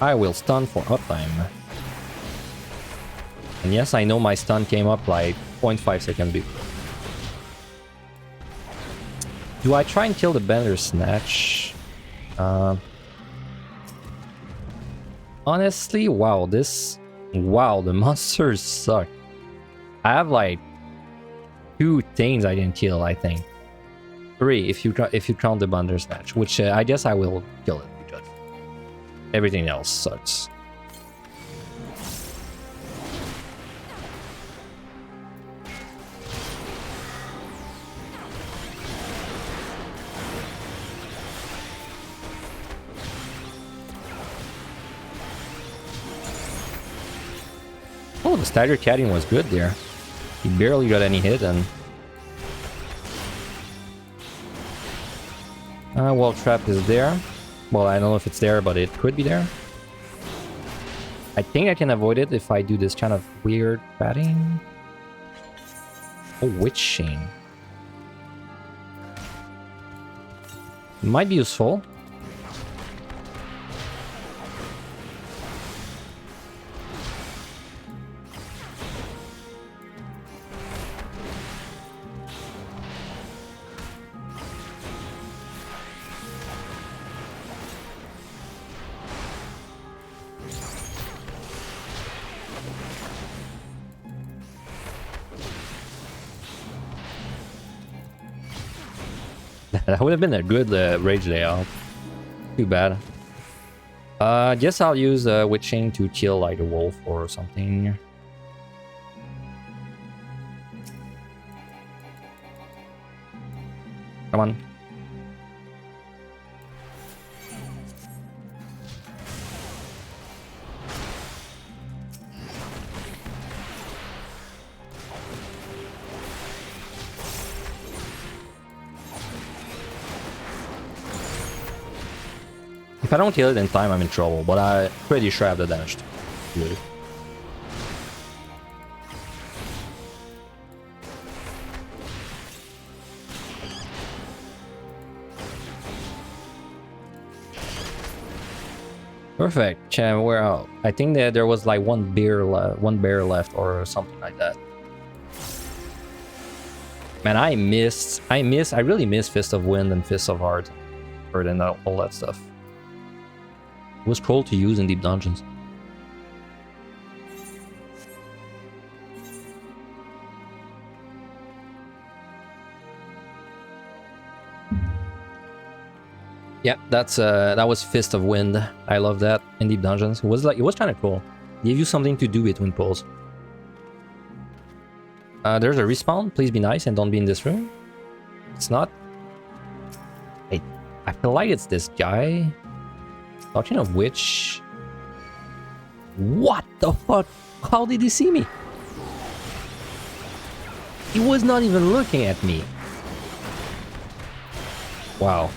I will stun for uptime. And yes, I know my stun came up like 0.5 seconds before. Do I try and kill the Bender Snatch? Honestly, wow, the monsters suck. I have like 2 things I didn't kill, I think. 3 if you count the Bender Snatch, which I guess I will kill it because everything else sucks. Oh, the stagger catting was good there. He barely got any hit, and wall trap is there. Well, I don't know if it's there, but it could be there. I think I can avoid it if I do this kind of weird batting. Oh, witching. Might be useful. That would have been a good rage layout. Too bad. Guess I'll use witching to kill like a wolf or something. Come on. If I don't kill it in time, I'm in trouble, but I'm pretty sure I have the damage to do it. Perfect. We're out. I think that there was like one bear left or something like that. Man, I really miss Fist of Wind and Fist of Heart and all that stuff. It was cool to use in deep dungeons. Yeah, that was Fist of Wind. I love that in deep dungeons. It was kind of cool. Gave you something to do between pulls. There's a respawn. Please be nice and don't be in this room. It's not. I feel like it's this guy. Talking of which... What the fuck? How did he see me? He was not even looking at me. Wow.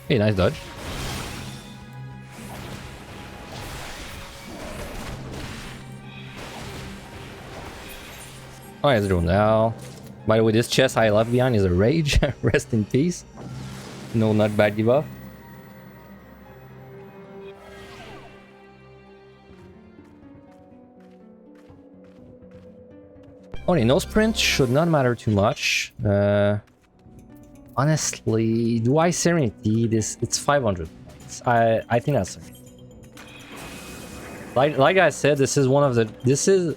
Hey, nice dodge. Oh, it's room now. By the way, this chest I left behind is a rage. Rest in peace. No, not bad debuff. Okay, no sprint should not matter too much. Honestly, do I Serenity this? It's 500 points. I think that's okay. Like I said, this is one of the. This is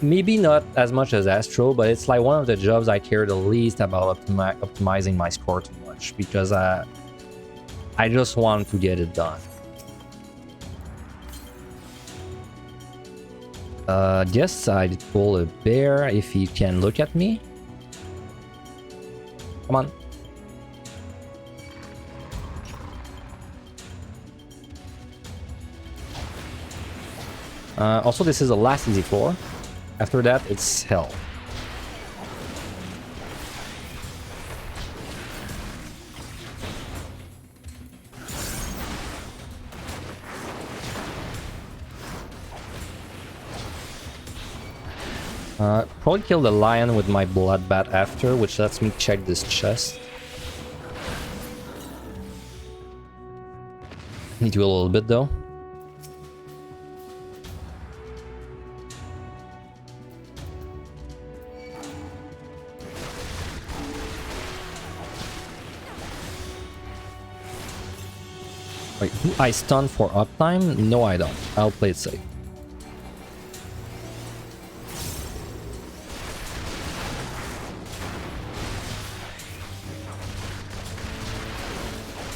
maybe not as much as Astro, but it's like one of the jobs I care the least about optimizing my score too much because I just want to get it done. Guess I'd pull a bear if he can look at me. Come on. Also, this is the last easy floor. After that, it's hell. Probably kill the lion with my bloodbath after, which lets me check this chest. Need to do a little bit though. Wait, do I stun for uptime? No, I don't. I'll play it safe.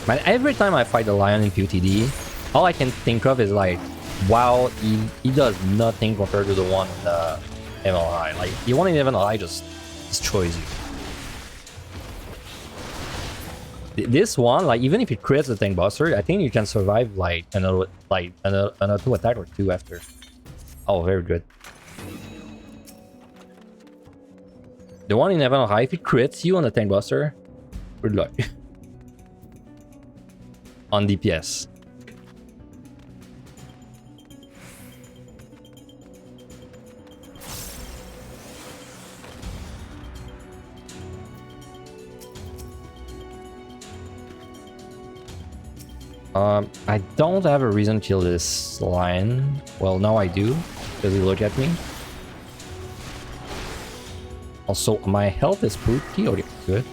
Man, every time I fight the lion in PotD, all I can think of is like, wow, he does nothing compared to the one in the MLI. Like, the one in MLI just destroys you. This one, like, even if it crits the tank buster, I think you can survive like another two attack or two after. Oh, very good. The one in Heaven on High, if it crits you on the tank buster, good luck. On DPS. I don't have a reason to kill this lion. Well, now I do, because he look at me. Also, my health is pretty good.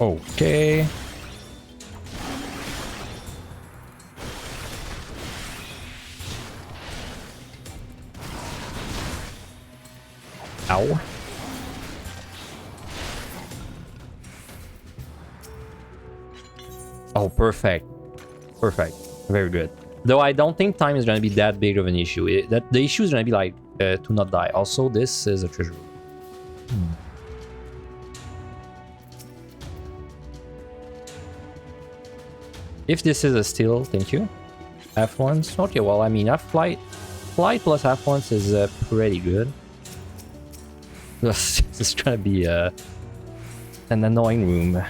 Okay. Ow. Oh, perfect. Perfect. Very good. Though I don't think time is going to be that big of an issue. The issue is going to be like to not die. Also, this is a treasure. If this is a steal, thank you. F1s. Okay, well, I mean, flight plus F1s is pretty good. This is going to be an annoying room.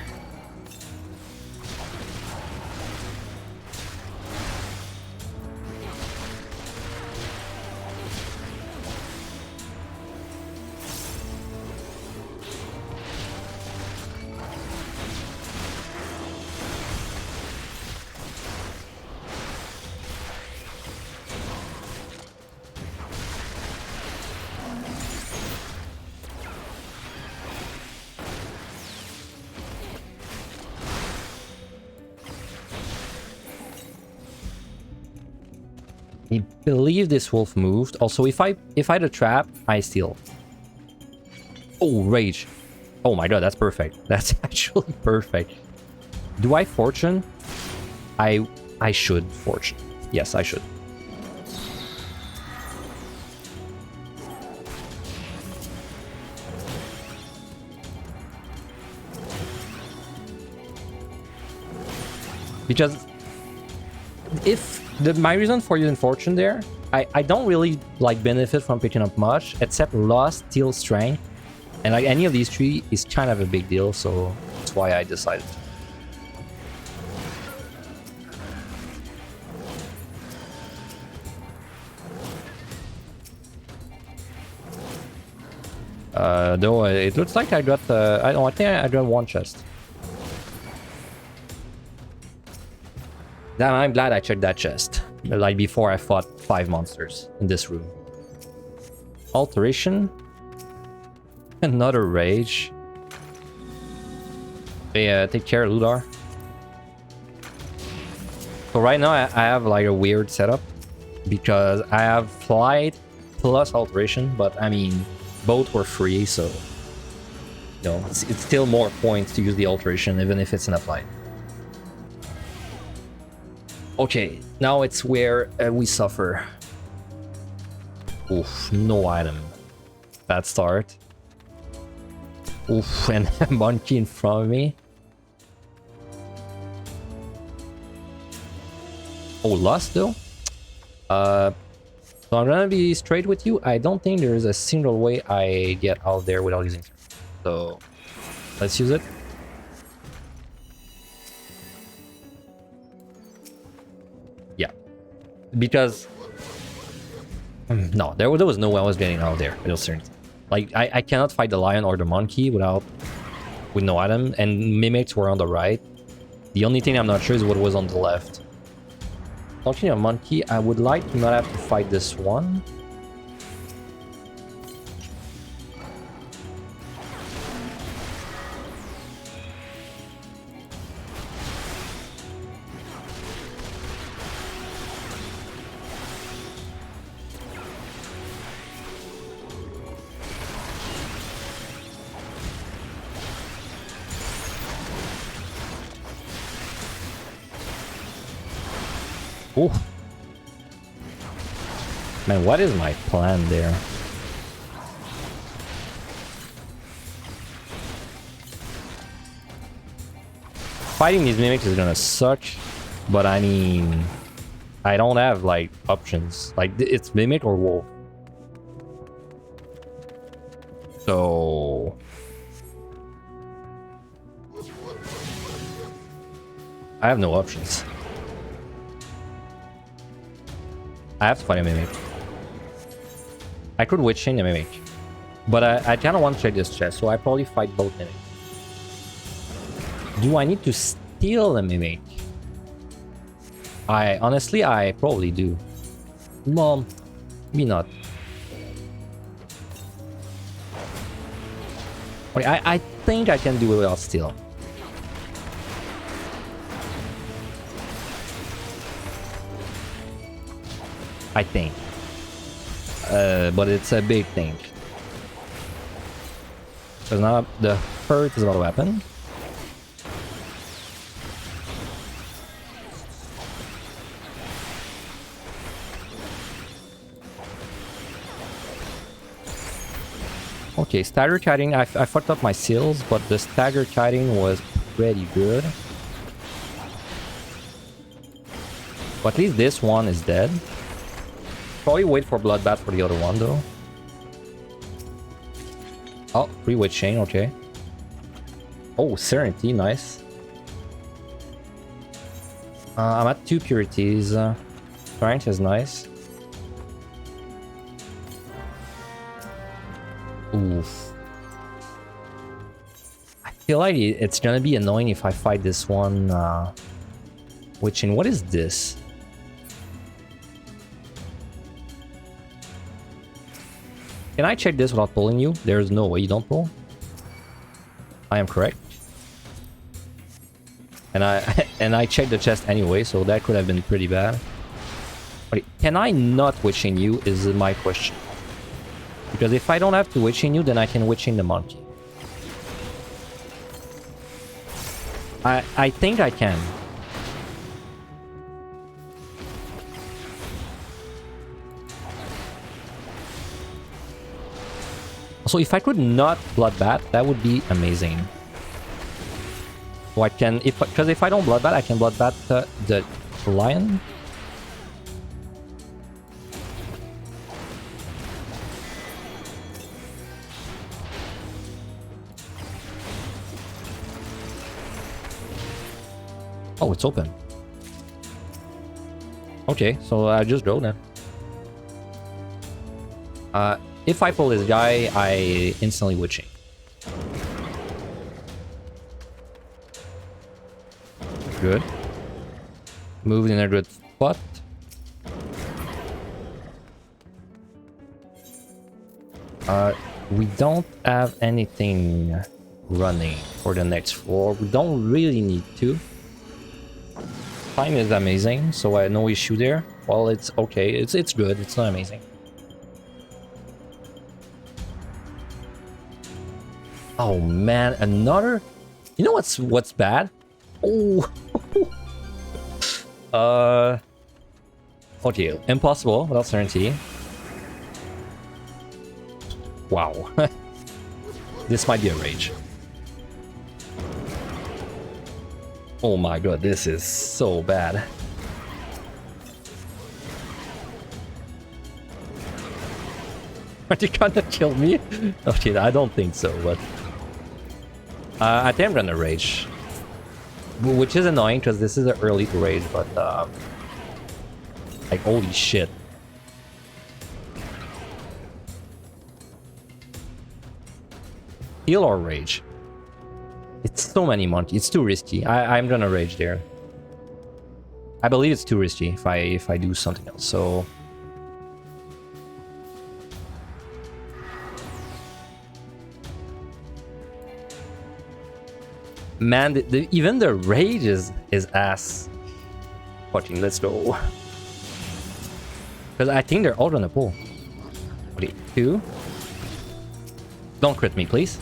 I believe this wolf moved. Also, if I had a trap, I steal. Oh, rage. Oh my god, that's perfect. That's actually perfect. Do I fortune? I should fortune. Yes, I should. Because if my reason for using fortune there, I don't really like benefit from picking up much except lost, steal, strength, and like any of these three is kind of a big deal, so that's why I decided. Though it looks like I got I think I got one chest. Damn, I'm glad I checked that chest. Like before I fought 5 monsters in this room. Alteration. Another rage. Hey, take care, Ludar. So right now I have like a weird setup. Because I have flight plus alteration. But I mean, both were free, so... You know, it's still more points to use the alteration even if it's in a flight. Okay, now it's where we suffer. Oof, no item. Bad start. Oof, and a monkey in front of me. Oh, lost though? So I'm gonna be straight with you. I don't think there's a single way I get out there without using. So, let's use it. Because no, there was no way I was getting out there. Real certainty. Like I cannot fight the lion or the monkey with no item, and mimics were on the right. The only thing I'm not sure is what was on the left. Talking of monkey, I would like to not have to fight this one. Oh. Man, what is my plan there? Fighting these mimics is gonna suck, but I mean, I don't have like options. Like it's mimic or wolf. So I have no options. I have to fight a mimic. I could witch in a mimic, but I kind of want to check this chest, so I probably fight both mimics. Do I need to steal a mimic? Honestly, I probably do. Well, maybe not. Okay, I think I can do it without steal. I think. But it's a big thing. Because now the hurt is about to happen. Okay, stagger kiting. I fucked up my seals, but the stagger kiting was pretty good. But at least this one is dead. Probably wait for bloodbath for the other one though. Oh, free witch chain, okay. Oh, serenity, nice. I'm at 2 purities. Strength is nice. Oof. I feel like it's gonna be annoying if I fight this one. Witching, what is this? Can I check this without pulling you? There's no way you don't pull. I am correct. And I checked the chest anyway, so that could have been pretty bad. Okay, can I not witch in you is my question. Because if I don't have to witch in you, then I can witch in the monkey. I think I can. So if I could not bloodbath, that would be amazing. So I can, because if I don't bloodbath, I can bloodbath the lion. Oh, it's open. Okay, so I just go then. If I pull this guy, I instantly witching. Good. Moved in a good spot. We don't have anything running for the next floor. We don't really need to. Time is amazing, so I have no issue there. Well, it's okay. It's good. It's not amazing. Oh man, another. You know what's bad? Oh. Okay, impossible without certainty. Wow. This might be a rage. Oh my god, this is so bad. Are you gonna kill me? Okay, I don't think so, but... I think I'm gonna rage. Which is annoying, because this is early to rage, but... like, holy shit. Heal or rage? It's so many monkeys. It's too risky. I'm gonna rage there. I believe it's too risky if I do something else, so... Man, even the rage is ass. Fucking, let's go. Because I think they're all gonna pull. Wait, 2. Don't crit me, please.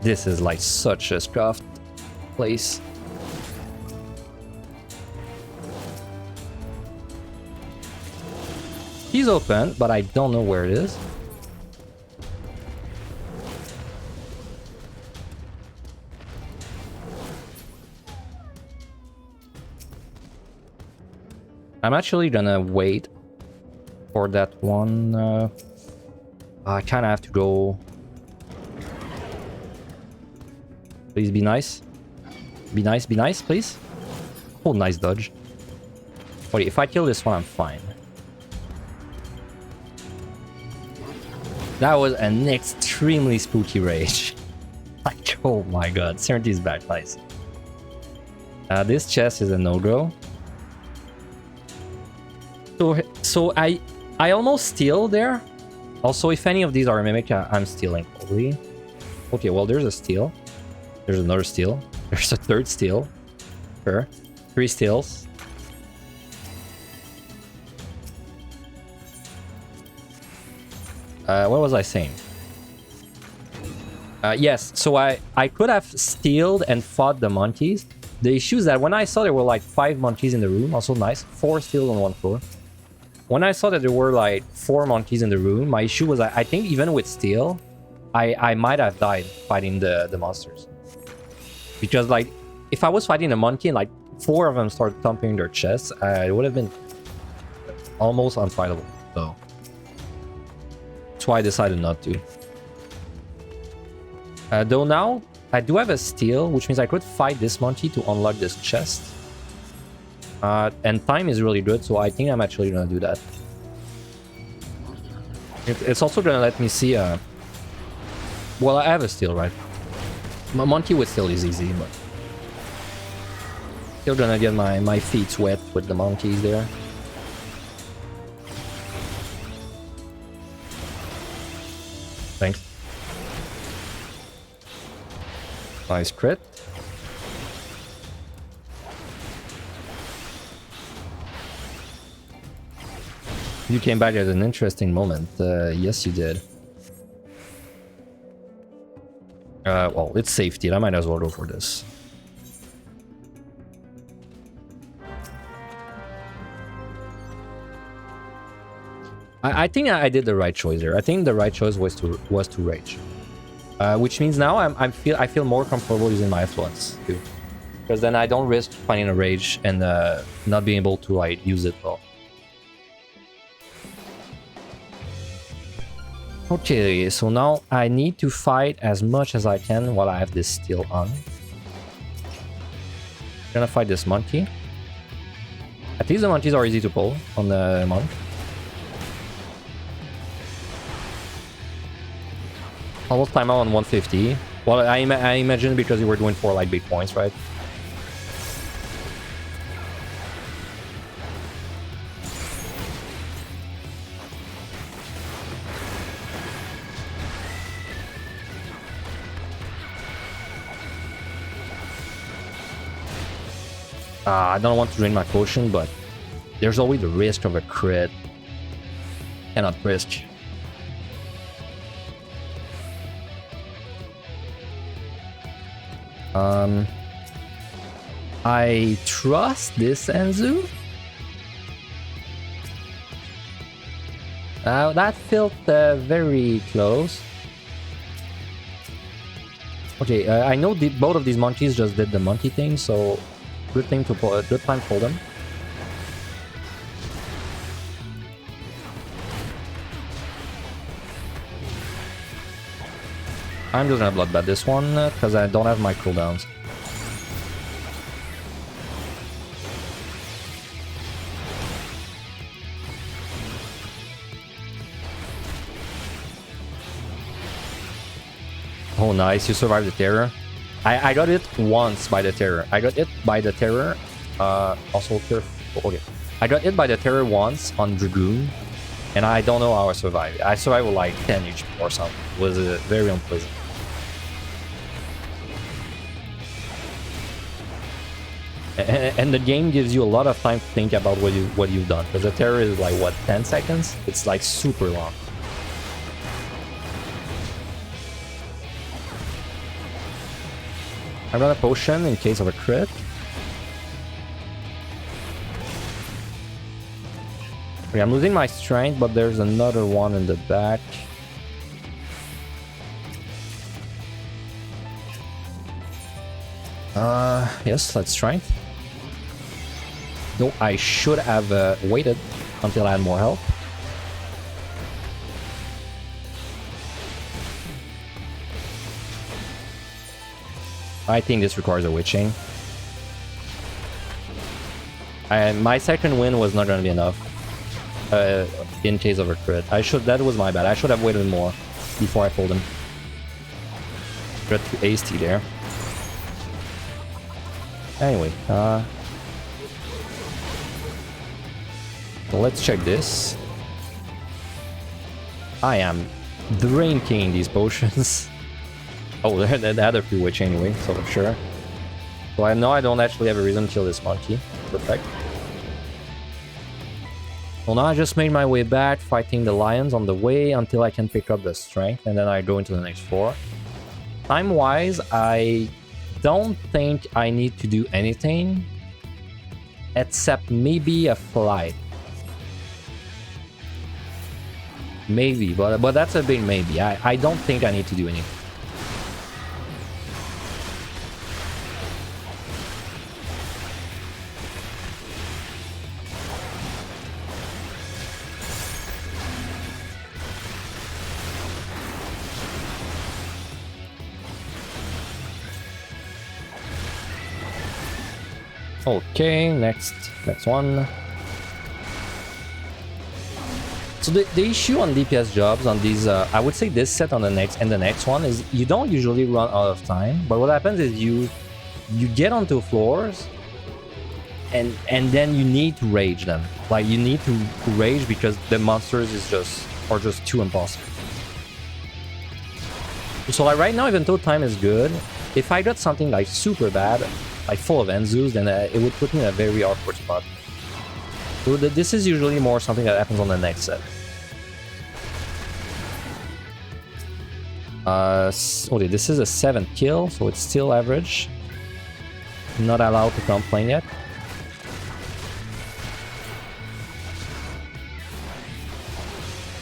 This is like such a scuffed place. He's open, but I don't know where it is. I'm actually gonna wait for that one. I kind of have to go. Please be nice. Be nice, please. Oh, nice dodge. Wait, if I kill this one, I'm fine. That was an extremely spooky rage. Like, oh my god, 70 is back, nice. This chest is a no-go. So I almost steal there. Also, if any of these are a mimic, I'm stealing probably. Okay, well, there's a steal. There's another steal. There's a third steal. Sure. 3 steals. What was I saying? Yes, so I could have stealed and fought the monkeys. The issue is that when I saw there were like 5 monkeys in the room, also nice, 4 steals on 1 floor. When I saw that there were like 4 monkeys in the room, my issue was I think even with steal, I might have died fighting the monsters. Because like, if I was fighting a monkey and like 4 of them started thumping their chests, it would have been almost unfightable. So that's why I decided not to. Though now, I do have a steal, which means I could fight this monkey to unlock this chest. And time is really good, so I think I'm actually gonna do that. It's also gonna let me see... Well, I have a steal, right? My monkey with steal is easy, but... Still gonna get my feet wet with the monkeys there. Thanks. Nice crit. You came back at an interesting moment. Yes, you did. Well, it's safety. I might as well go for this. I think I did the right choice there. I think the right choice was to rage, which means now I feel more comfortable using my influence too, because then I don't risk finding a rage and not being able to like use it well. Okay, so now I need to fight as much as I can while I have this steal on. I'm gonna fight this monkey. At least the monkeys are easy to pull on the monk. Almost time out on 150. Well, I imagine because you were going for like big points, right? I don't want to drain my potion, but there's always the risk of a crit. Cannot risk. I trust this Enzu. That felt very close. Okay, I know both of these monkeys just did the monkey thing, so good thing to pull. Good time to pull them. I'm just gonna bloodbath this one because I don't have my cooldowns. Oh, nice! You survived the terror. I got it once by the terror. I got hit by the terror. Also careful. Okay, I got hit by the terror once on Dragoon, and I don't know how I survived. I survived with like 10 HP or something. It was very unpleasant. And the game gives you a lot of time to think about what you've done, because the terror is like what, 10 seconds? It's like super long. I run a potion in case of a crit. Okay, I'm losing my strength, but there's another one in the back. Yes, let's strength. No, I should have waited until I had more health. I think this requires a witching. And my second win was not going to be enough. In case of a crit. That was my bad. I should have waited more before I pulled him. Got to hasty there. Anyway, so let's check this. I am drinking these potions. Oh, they had a free witch anyway, so for sure. So I know I don't actually have a reason to kill this monkey. Perfect. Well, now I just made my way back, fighting the lions on the way until I can pick up the strength, and then I go into the next floor. Time-wise, I don't think I need to do anything except maybe a flight. Maybe, but that's a big maybe. I don't think I need to do anything. Okay, next one. So the issue on DPS jobs on these, I would say this set on the next and the next one is you don't usually run out of time, but what happens is you get onto floors and then you need to rage them. Like you need to rage because the monsters are just too impossible. So like right now, even though time is good, if I got something like super bad, like full of Enzus, then it would put me in a very awkward spot. So this is usually more something that happens on the next set. Okay, this is a 7th kill, so it's still average. Not allowed to complain yet.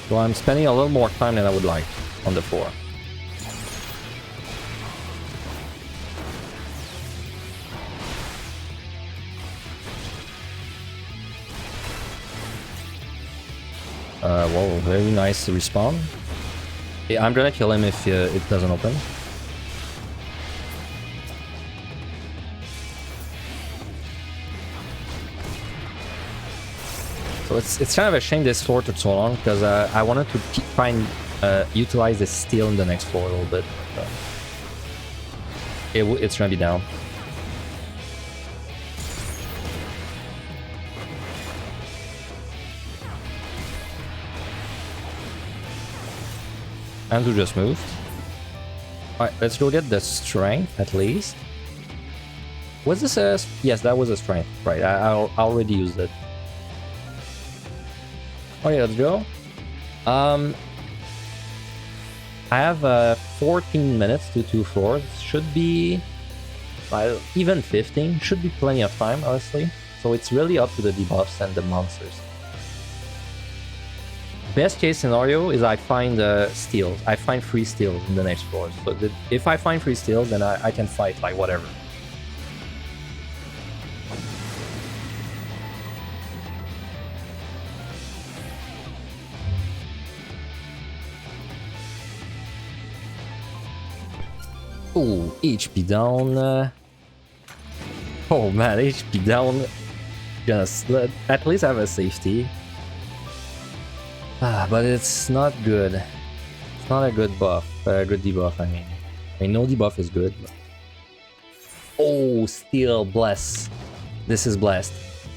So I'm spending a little more time than I would like on the floor. Whoa, very nice respawn. Yeah, I'm gonna kill him if it doesn't open. So it's kind of a shame this floor took so long because I wanted to try and utilize this steel in the next floor a little bit. It's gonna be down. And who just moved. Alright, let's go get the strength at least. Was this a... Yes, that was a strength. Right, I already used it. Okay, let's go. I have 14 minutes to 2 floors. Should be... even 15. Should be plenty of time, honestly. So it's really up to the debuffs and the monsters. Best case scenario is I find steals. I find free steals in the next floor. So if I find free steals, then I can fight like whatever. Ooh, HP down. Oh man, HP down. Just at least have a safety. But it's not good. It's not a good buff. Good debuff, I mean. No debuff is good. But... Oh, steel, bless. This is blessed.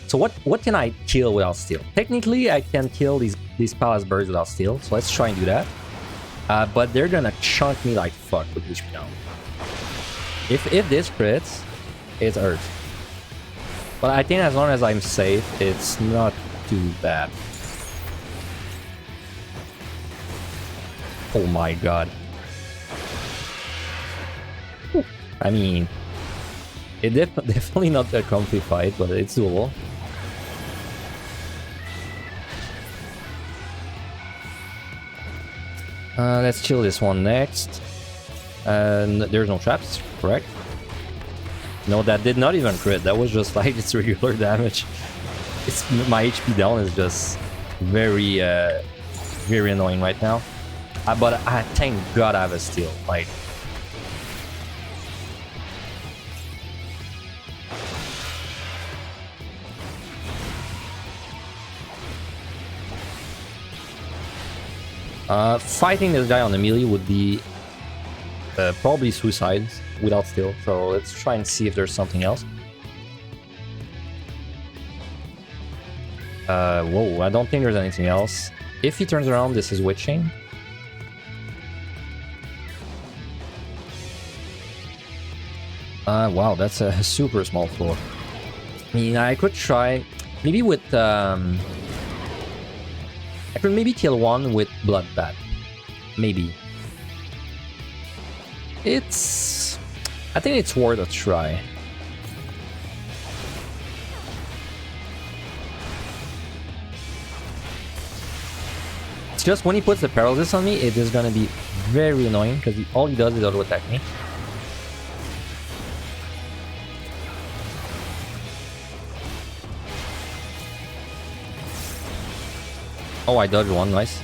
So what can I kill without steel? Technically, I can kill these palace birds without steel. So let's try and do that. But they're gonna chunk me like fuck with HP down. If this crits, it's Earth. But I think as long as I'm safe, it's not too bad. Oh my god. I mean, Definitely not a comfy fight, but it's doable. Let's chill this one next. And there's no traps, correct? No, that did not even crit. That was just like its regular damage. My HP down is just very, very annoying right now. But I thank God I have a steal. Like, fighting this guy on the melee would be probably suicide without steal. So let's try and see if there's something else. Whoa, I don't think there's anything else. If he turns around, this is witching. Wow, that's a super small floor. I mean, I could try maybe with I could maybe kill one with Bloodbath. Maybe. I think it's worth a try. It's just when he puts the paralysis on me, it is gonna be very annoying because all he does is auto attack me. Oh, I dodged one, nice.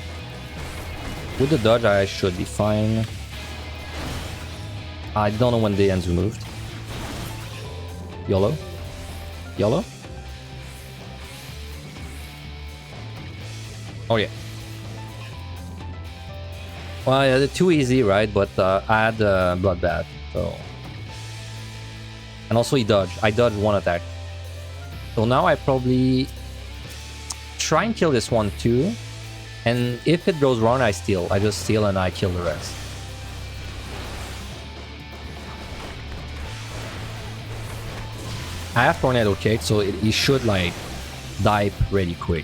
With the dodge, I should be fine. I don't know when the Enzu moved. YOLO? YOLO? Oh yeah. Well, yeah, they're too easy, right? But I had Bloodbath, so... And also he dodged. I dodged one attack. So now I probably... try and kill this one too, and if it goes wrong, I steal. I just steal and I kill the rest. I have Tornado Kick, so he should like die pretty quick.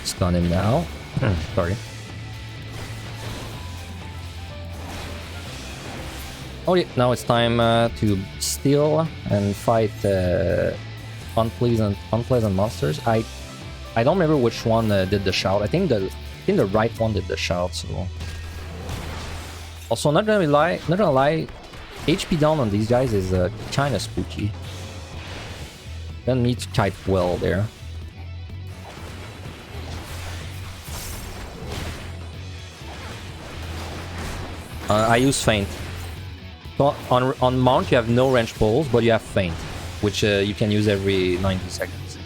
Stun him now. Sorry. Oh yeah, now it's time to steal and fight unpleasant monsters. I don't remember which one did the shout. I think the right one did the shout. So also not gonna lie, HP down on these guys is kind of spooky. Don't need to type well there. I use feint. So on Monk you have no range pulls, but you have feint, which you can use every 90 seconds.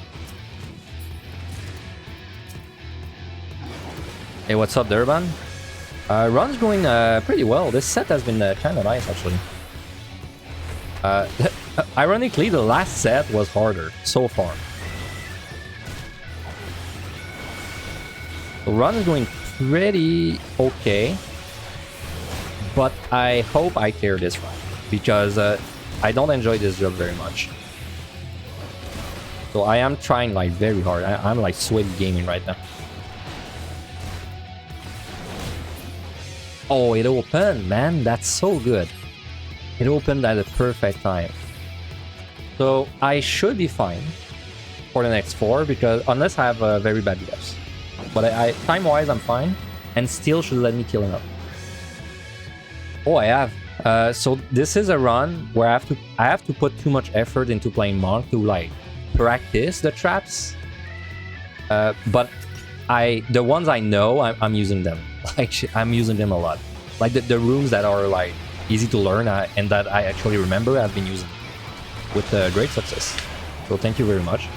Hey, what's up, Durban? Run's going pretty well. This set has been kind of nice, actually. Ironically, the last set was harder so far. The run is going pretty okay. But I hope I clear this run, because I don't enjoy this job very much. So I am trying like very hard. I'm like sweaty gaming right now. Oh, it opened, man. That's so good. It opened at the perfect time. So I should be fine for the next 4, because unless I have very bad deaths. But time-wise, I'm fine, and still should let me kill him up. Oh, I have. So this is a run where I have to put too much effort into playing Monk to like practice the traps. But the ones I know, I'm using them. Like I'm using them a lot. Like the rooms that are like easy to learn and that I actually remember, I've been using with great success. So thank you very much.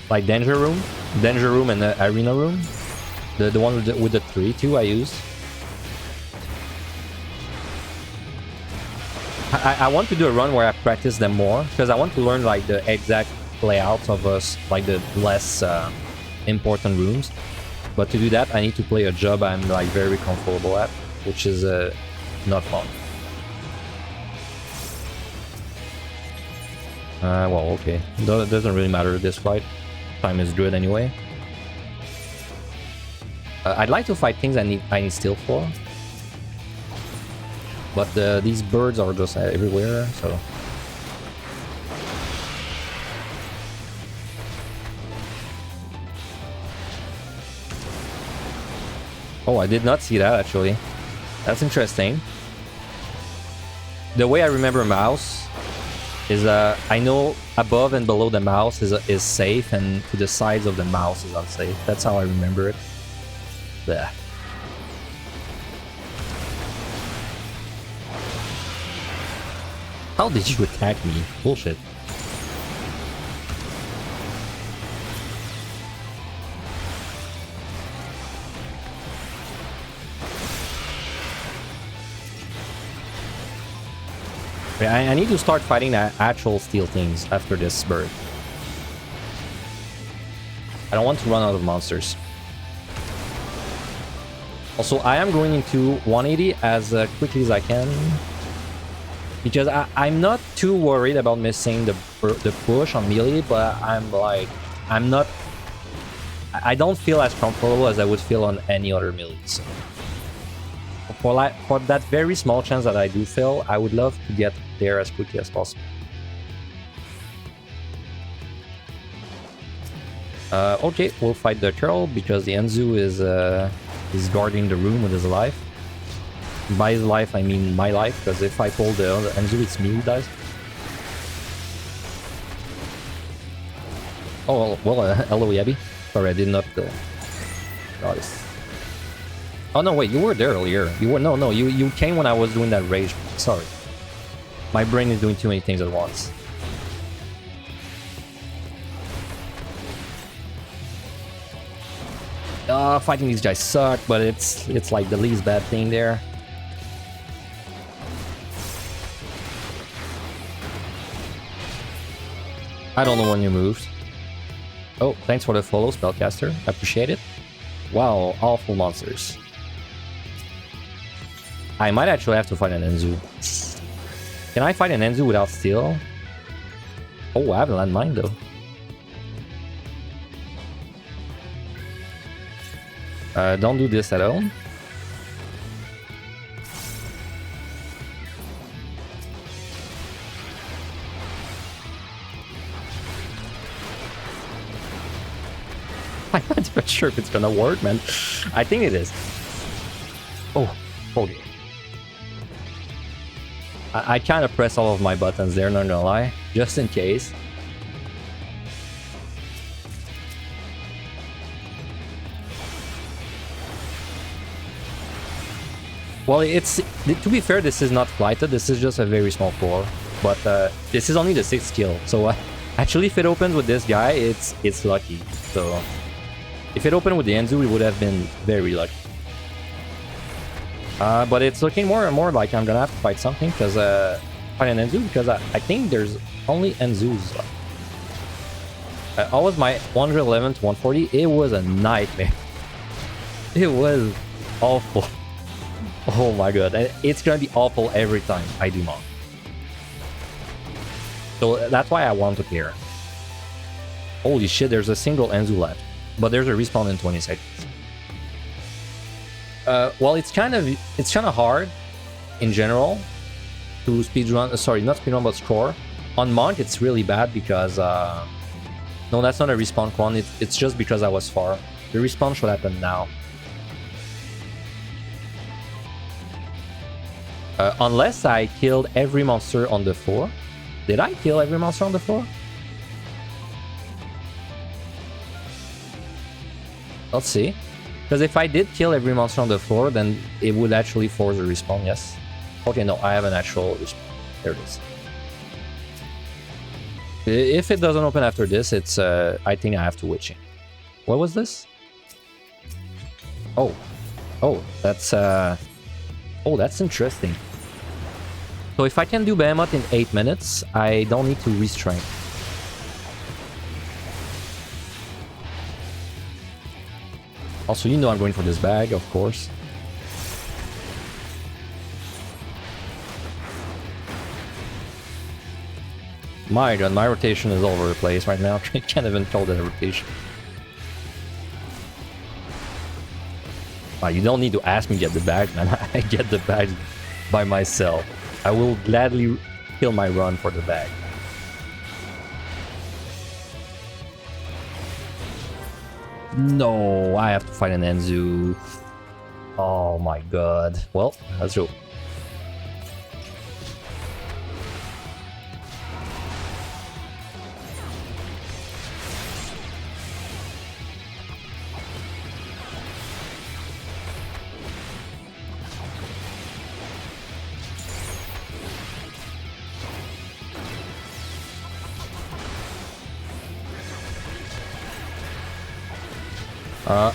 Like Danger Room and the Arena Room. The one with the 3 too I used. I want to do a run where I practice them more, because I want to learn like the exact layouts of like the less important rooms. But to do that, I need to play a job I'm like very comfortable at, which is not fun. Well, okay. Doesn't really matter this fight. Time is good anyway. I'd like to fight things I need steel for. But these birds are just everywhere, so... Oh, I did not see that, actually. That's interesting. The way I remember mouse is I know above and below the mouse is safe, and to the sides of the mouse is unsafe. That's how I remember it. Blech. How did you attack me? Bullshit. I need to start fighting the actual steel things after this bird. I don't want to run out of monsters. Also, I am going into 180 as quickly as I can. Because I'm not too worried about missing the push on melee, but I'm not... I don't feel as comfortable as I would feel on any other melee, so... For that very small chance that I do fail, I would love to get there as quickly as possible. Okay, we'll fight the Curl because the Enzu is guarding the room with his life. By his life, I mean my life, because if I pull the Enzu, it's me who dies. Oh, well, hello, Yabby. Sorry, I did not notice. Oh no, wait, you were there earlier. You were no, you came when I was doing that rage. Sorry. My brain is doing too many things at once. Fighting these guys suck, but it's like the least bad thing there. I don't know when you moved. Oh, thanks for the follow, Spellcaster. I appreciate it. Wow, awful monsters. I might actually have to fight an Enzu. Can I fight an Enzu without steel? Oh, I have a landmine though. Don't do this at all. I'm not even sure if it's gonna work, man. I think it is. Oh, okay. I kind of press all of my buttons there, not gonna lie, just in case. Well, to be fair, this is not flighted, this is just a very small floor. But this is only the 6th kill, so actually if it opens with this guy, it's lucky. So if it opened with the Enzu, it would have been very lucky. But it's looking more and more like I'm gonna have to fight something, because fight an Enzu, because I think there's only Enzus left. Always my 111 to 140, it was a nightmare. It was awful. Oh my god, it's gonna be awful every time I do Monk. So that's why I want to clear. Holy shit, there's a single Enzu left, but there's a respawn in 20 seconds. Well, it's kind of hard in general to speedrun. Sorry, not speedrun, but score. On Monk, it's really bad because no, that's not a respawn one. It's just because I was far. The respawn should happen now. Unless I killed every monster on the floor. Did I kill every monster on the floor? Let's see. Because if I did kill every monster on the floor, then it would actually force a respawn, yes. Okay, no, I have an actual respawn. There it is. If it doesn't open after this, it's I think I have to witching. What was this? Oh. Oh, that's interesting. So if I can do Behemoth in 8 minutes, I don't need to restrain. Also, you know I'm going for this bag, of course. My god, my rotation is all over the place right now. I can't even call that a rotation. You don't need to ask me to get the bag, man. I get the bag by myself. I will gladly kill my run for the bag. No, I have to fight an Enzu. Oh my god. Well, let's go.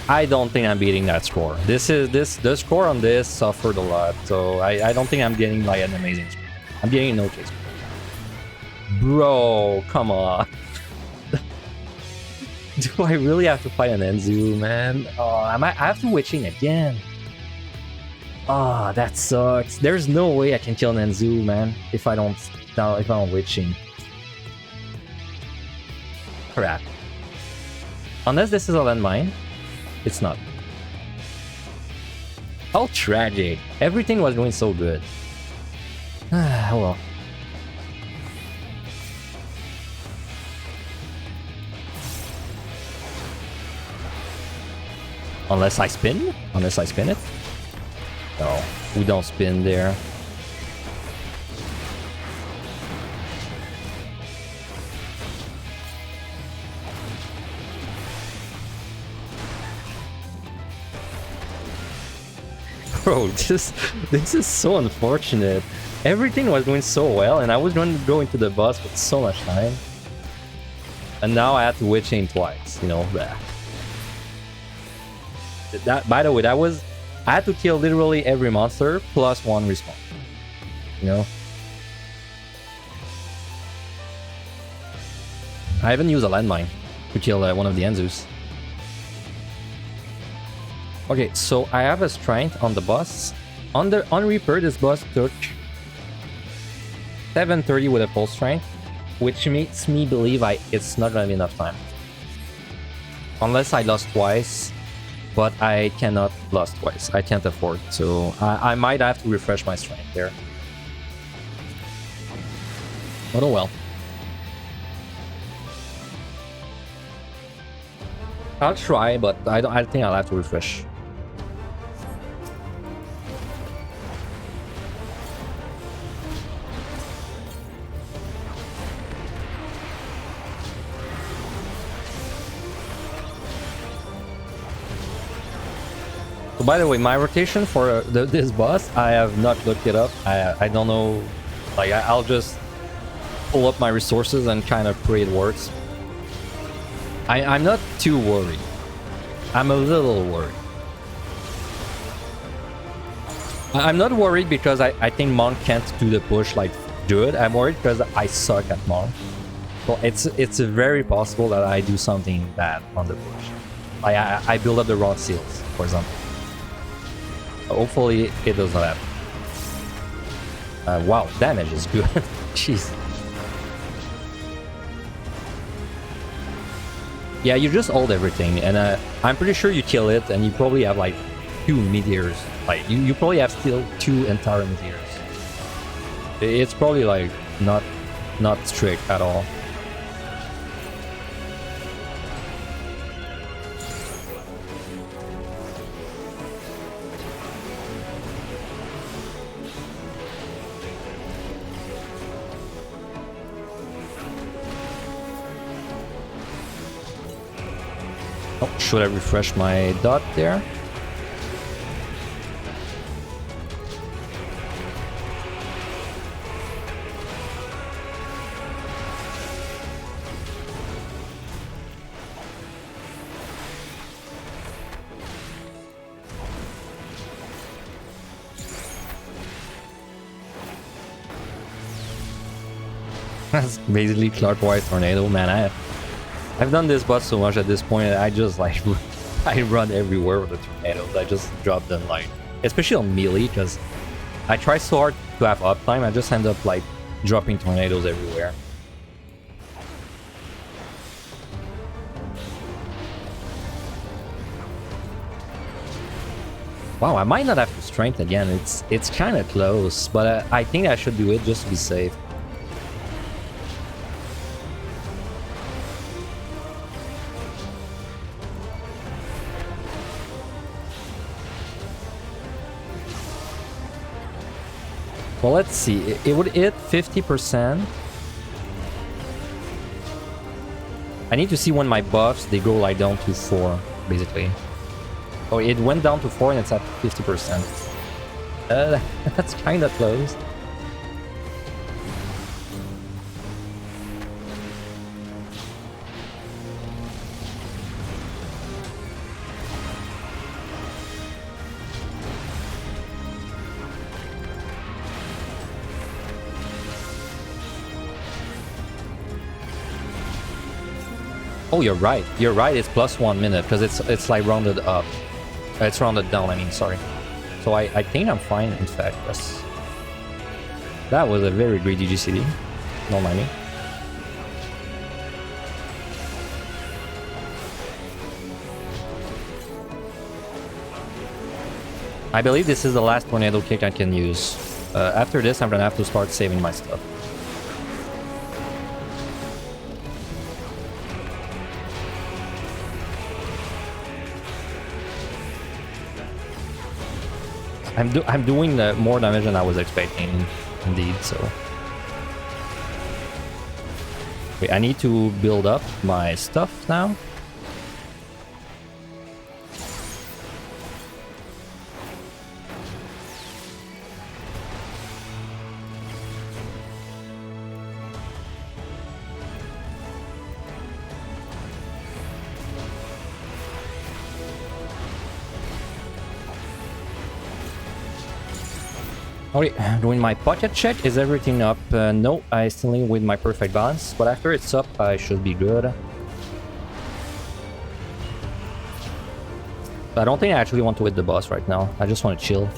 I don't think I'm beating that score. The score on this suffered a lot, so I don't think I'm getting like an amazing score. I'm getting an okay score. Bro, come on. Do I really have to fight an Enzu, man? Oh, I have to witching again. Ah, oh, that sucks. There's no way I can kill an Enzu, man, if I don't witching. Crap. Unless this is a landmine. It's not. How tragic. Everything was going so good. Ah, well. Unless I spin? Unless I spin it? No, we don't spin there. Bro, this is so unfortunate. Everything was going so well, and I was going to go into the boss with so much time. And now I had to witch aim twice, you know. That, by the way, I had to kill literally every monster plus one respawn. You know? I haven't used a landmine to kill one of the Enzus. Okay, so I have a strength on the boss. On Reaper, this boss took 730 with a full strength, which makes me believe it's not gonna be enough time. Unless I lost twice, but I cannot lose twice. I can't afford, so I might have to refresh my strength there. But oh well. I'll try, but I think I'll have to refresh. So by the way, my rotation for this boss, I have not looked it up. I don't know, like I'll just pull up my resources and kind of pray it works. I'm not too worried. I'm a little worried. I'm not worried because I think Monk can't do the push like good. I'm worried because I suck at Monk. So it's very possible that I do something bad on the push. I build up the wrong seals, for example. Hopefully it does not happen. Wow, damage is good. Jeez. Yeah, you just hold everything, and I'm pretty sure you kill it, and you probably have like 2 meteors. Like you probably have still 2 entire meteors. It's probably like not strict at all. Oh, should I refresh my dot there? That's basically clockwise tornado, man. I've done this boss so much at this point, I just like I run everywhere with the tornadoes. I just drop them like, especially on melee, because I try so hard to have uptime, I just end up like dropping tornadoes everywhere. Wow, I might not have to strength again. It's kind of close, but I think I should do it just to be safe. Well, let's see. It would hit 50%. I need to see when my buffs, they go like down to 4, basically. Oh, it went down to 4 and it's at 50%. That's kind of close. Oh, you're right. You're right. It's plus 1 minute because it's like rounded up. It's rounded down. I mean, sorry. So I think I'm fine. In fact, yes. That was a very greedy GCD. Don't mind me. I believe this is the last tornado kick I can use. After this, I'm gonna have to start saving my stuff. I'm doing more damage than I was expecting, indeed, so... Wait, I need to build up my stuff now. Alright, doing my pocket check. Is everything up? No, I still need with my perfect balance, but after it's up, I should be good. But I don't think I actually want to hit the boss right now. I just want to chill.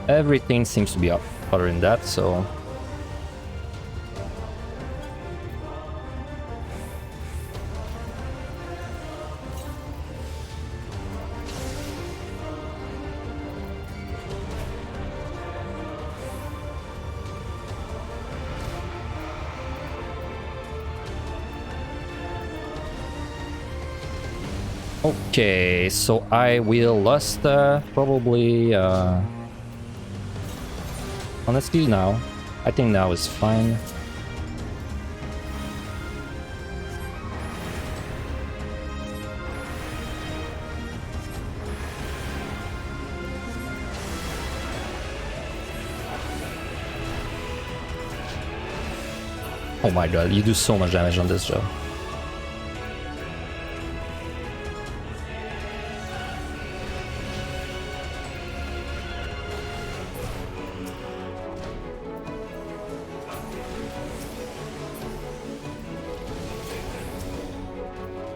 Everything seems to be up other than that, so... Okay, so I will lust probably honestly now. I think now is fine. Oh my god, you do so much damage on this job.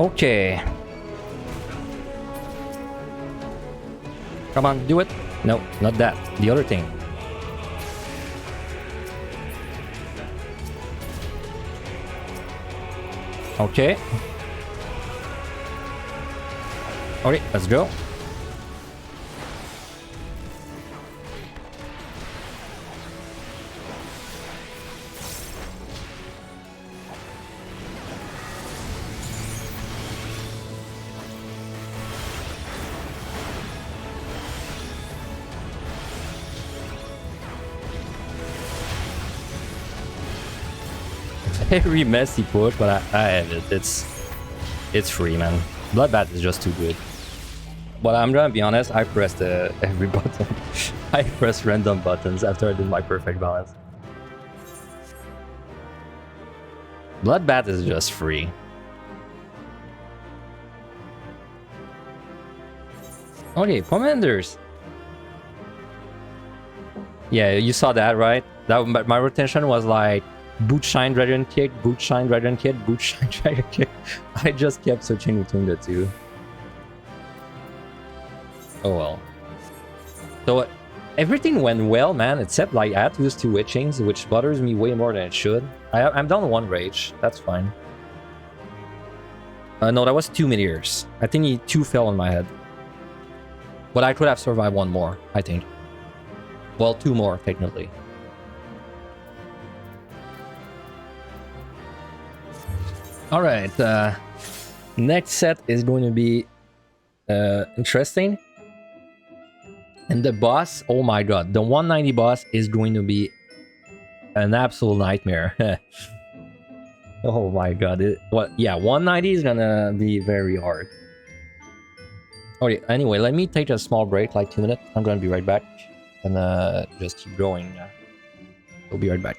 Okay. Come on, do it. No, not that. The other thing. Okay. Alright, let's go. Very messy push, but I have it. It's free, man. Bloodbath is just too good. But I'm gonna be honest, I pressed every button. I pressed random buttons after I did my perfect balance. Bloodbath is just free. Okay, Commanders. Yeah, you saw that, right? That my rotation was like boot shine dragon kick, boot shine dragon kick, boot shine dragon kick. I just kept switching between the two. Oh well. So Everything went well, man, except like I had to use 2 witchings, which bothers me way more than it should. I'm down 1 rage, that's fine. No, that was 2 meteors. I think 2 fell on my head. But I could have survived 1 more, I think. Well, 2 more, technically. Alright, next set is going to be interesting. And the boss, oh my god, the 190 boss is going to be an absolute nightmare. Oh my god, yeah, 190 is gonna be very hard. Okay, anyway, let me take a small break, like 2 minutes. I'm gonna be right back. And just keep going. We'll be right back.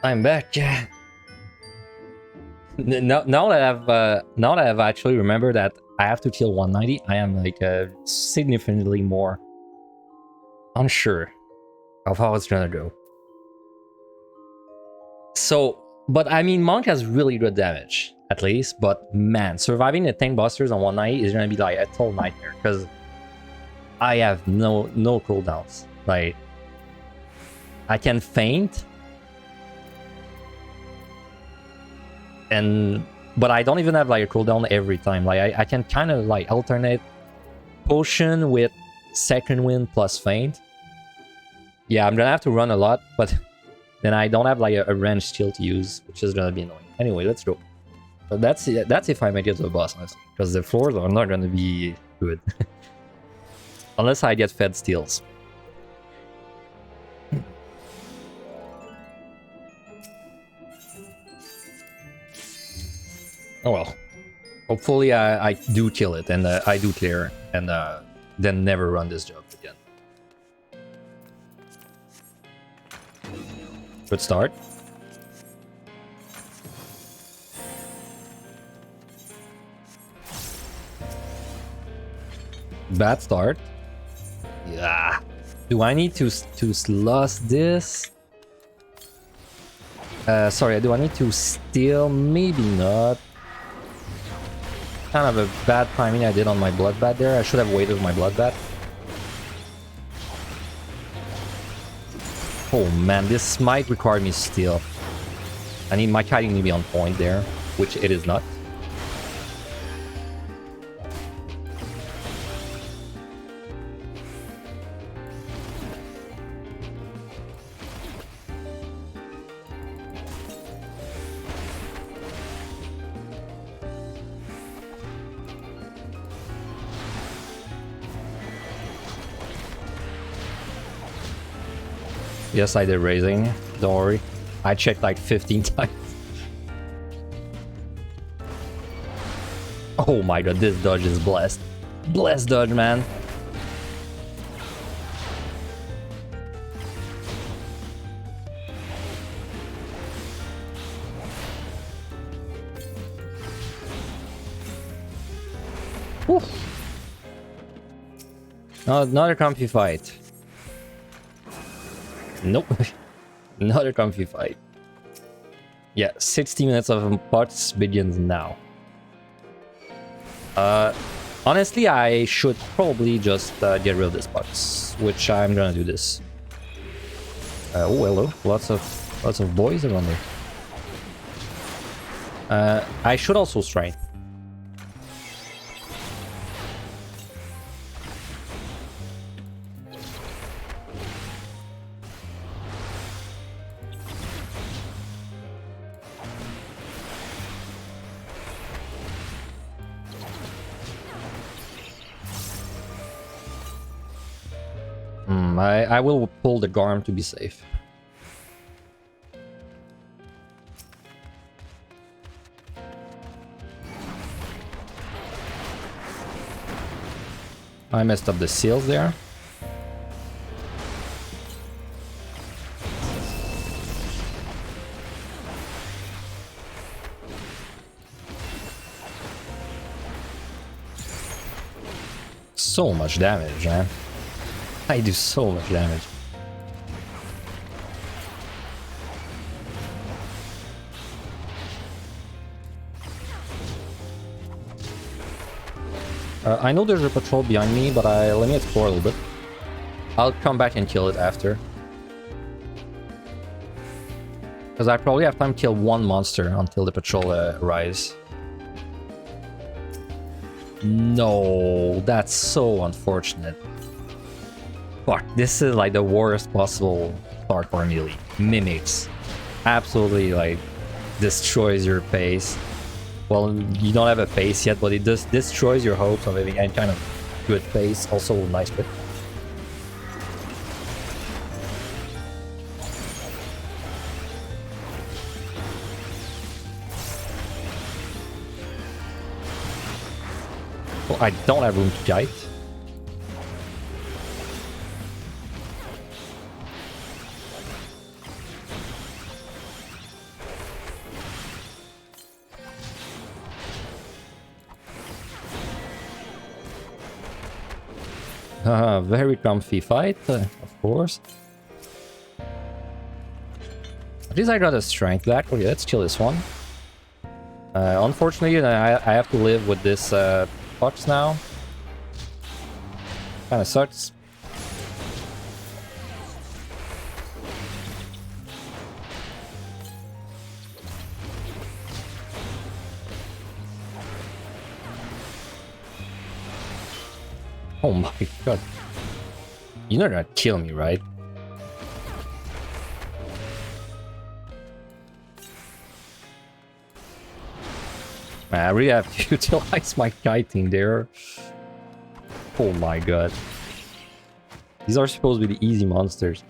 I'm back. Now that I've actually remembered that I have to kill 190, I am like significantly more unsure of how it's gonna go. So, but I mean, Monk has really good damage, at least. But man, surviving the tank busters on 190 is gonna be like a total nightmare because I have no cooldowns. Like, I can feint. But I don't even have like a cooldown every time. Like I can kind of like alternate potion with second wind plus feint. Yeah, I'm gonna have to run a lot, but then I don't have like a range skill to use, which is gonna be annoying. Anyway, let's go. But that's if I make it to the boss, honestly, because the floors are not gonna be good unless I get fed steals. Oh well. Hopefully I do kill it and I do clear and then never run this job again. Good start. Bad start. Yeah. Do I need to lost this? Sorry, do I need to steal? Maybe not. Kind of a bad timing I did on my bloodbath there. I should have waited with my bloodbath. Oh man, this might require me to steal. I need my kiting to be on point there, which it is not. Yes, I did raising. Don't worry. I checked like 15 times. Oh my god, this dodge is blessed. Blessed dodge, man. Oof. Another comfy fight. Nope. Another comfy fight. Yeah, 60 minutes of pots begins now. Honestly, I should probably just get rid of this pots, which I'm gonna do this. Oh, hello. Lots of boys around there. I should also strike. I will pull the Garm to be safe. I messed up the seals there. So much damage, man. I do so much damage. I know there's a patrol behind me, but let me explore a little bit. I'll come back and kill it after. Because I probably have time to kill one monster until the patrol arrives. No, that's so unfortunate. Fuck, this is like the worst possible start for melee. Mimics. Absolutely, like, destroys your pace. Well, you don't have a pace yet, but it just destroys your hopes of having any kind of good pace. Also, nice pick. Well, I don't have room to kite. Very comfy fight, of course. At least I got a strength back. Okay, let's kill this one. Unfortunately, I have to live with this box now. Kinda sucks. Oh my god. You're not gonna kill me, right? Man, I really have to utilize my kiting there. Oh my god. These are supposed to be the easy monsters.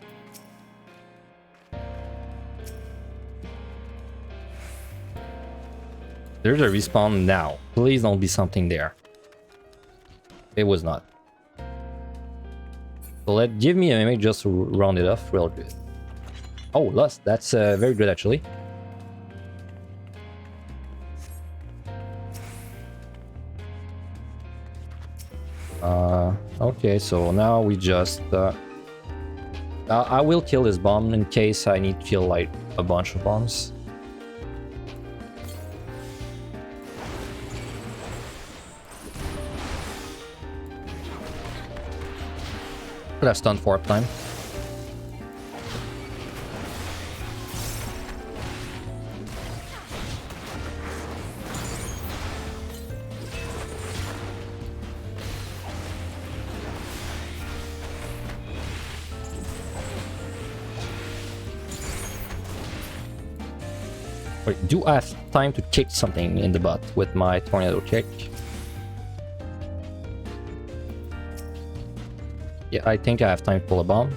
There's a respawn now. Please don't be something there. It was not. So give me a minute just to round it off real good. Oh, Lust. That's very good, actually. Okay, so now we just... I will kill this bomb in case I need to kill, like, a bunch of bombs. Could have stunned for uptime. Wait, do I have time to kick something in the butt with my tornado kick? Yeah, I think I have time to pull a bomb.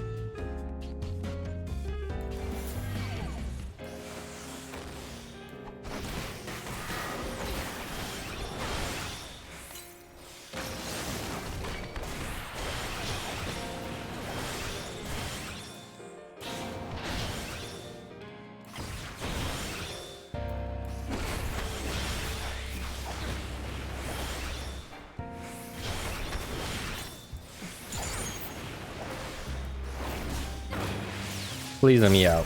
Please let me out.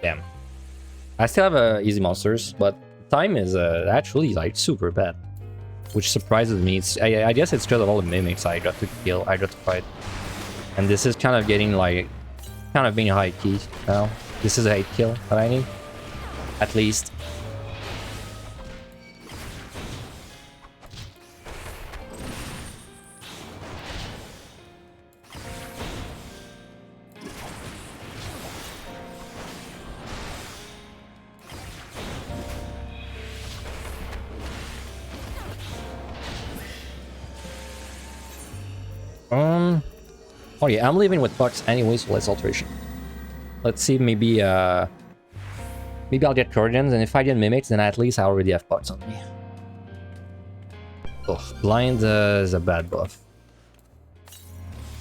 Damn. I still have easy monsters, but time is actually like super bad, which surprises me. I guess it's because of all the mimics I got to kill, I got to fight, and this is kind of getting like, kind of being high key now. This is a 8 kill that I need, at least. Oh yeah, I'm leaving with bucks anyways, so let's alteration. Let's see, maybe maybe I'll get Corrigan, and if I get mimics, then at least I already have bucks on me. Oh, blind is a bad buff.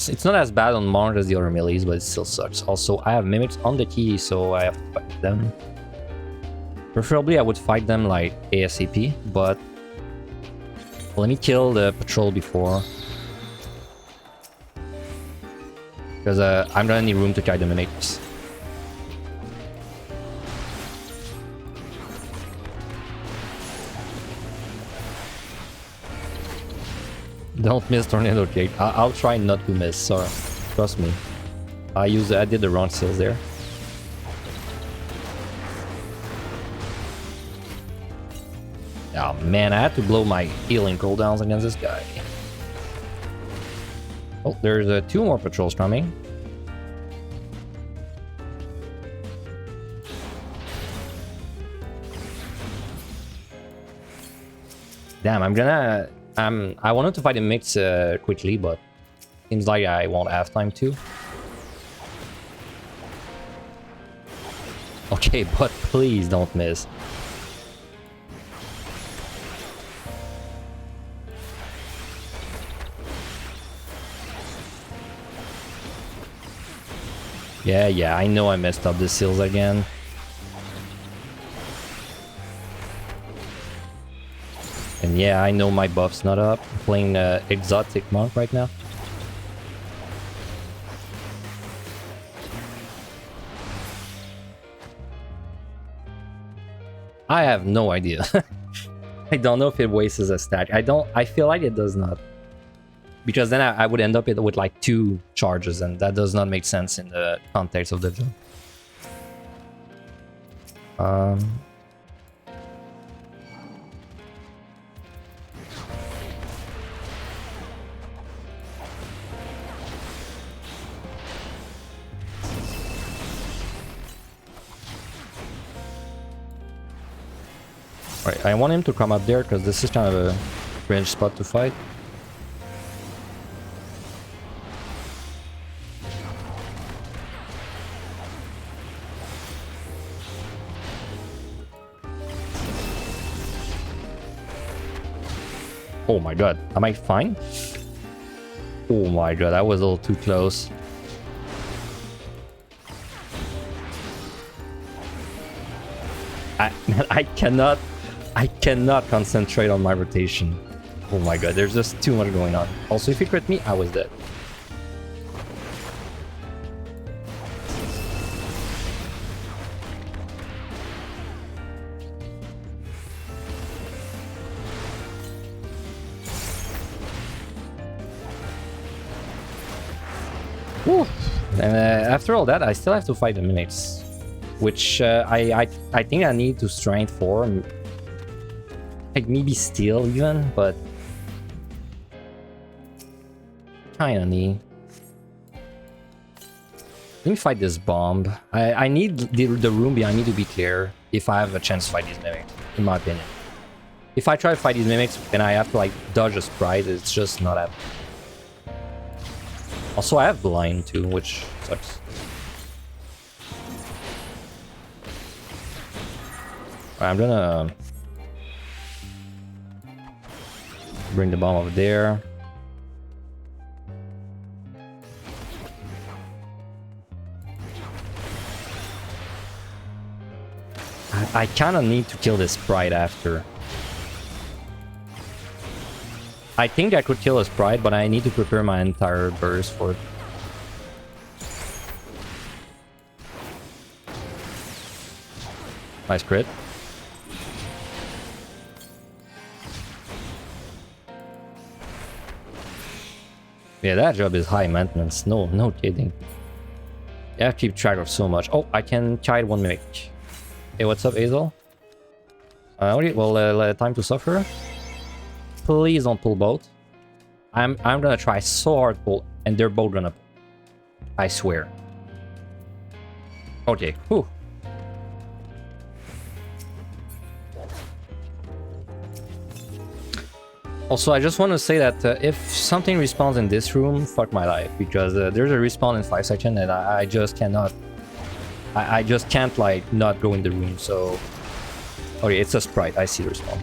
It's not as bad on Monk as the other melees, but it still sucks. Also, I have mimics on the key, so I have to fight them. Preferably, I would fight them like ASAP, but let me kill the patrol before. Because I'm gonna need room to carry the mimics. Don't miss Tornado Cake. I'll try not to miss, sorry. Trust me. I did the wrong skills there. Oh man, I had to blow my healing cooldowns against this guy. Oh, there's 2 more patrols coming. Damn, I wanted to fight a mix quickly, but seems like I won't have time to. Okay, but please don't miss. Yeah, I know I messed up the seals again. And yeah, I know my buff's not up. I'm playing exotic monk right now. I have no idea. I don't know if it wastes a stack. I feel like it does not. Because then I would end up with like 2 charges, and that does not make sense in the context of the job. Alright, I want him to come up there because this is kind of a strange spot to fight. Oh my god, am I fine? Oh my god, that was a little too close. I cannot concentrate on my rotation. Oh my god, there's just too much going on. Also, if he crit me, I was dead. Whew. And after all that, I still have to fight the mimics, which I think I need to strength 4, like maybe steal even, but kinda need. Let me fight this bomb. I need the room behind me to be clear if I have a chance to fight these mimics, in my opinion. If I try to fight these mimics and I have to like dodge a sprite, it's just not happening. Also, I have blind too, which sucks. I'm gonna bring the bomb over there. I kinda need to kill this sprite after. I think I could kill a sprite, but I need to prepare my entire burst for it. Nice crit. Yeah, that job is high maintenance. No kidding. You have to keep track of so much. Oh, I can kite one mimic. Hey, what's up, Hazel? Okay, well, time to suffer. Please don't pull both. I'm gonna try so hard to pull, and they're both gonna pull. I swear. Okay, whew. Also, I just want to say that if something respawns in this room, fuck my life, because there's a respawn in 5 seconds and I just cannot... I just can't, like, not go in the room, so... Okay, it's a sprite, I see the respawn.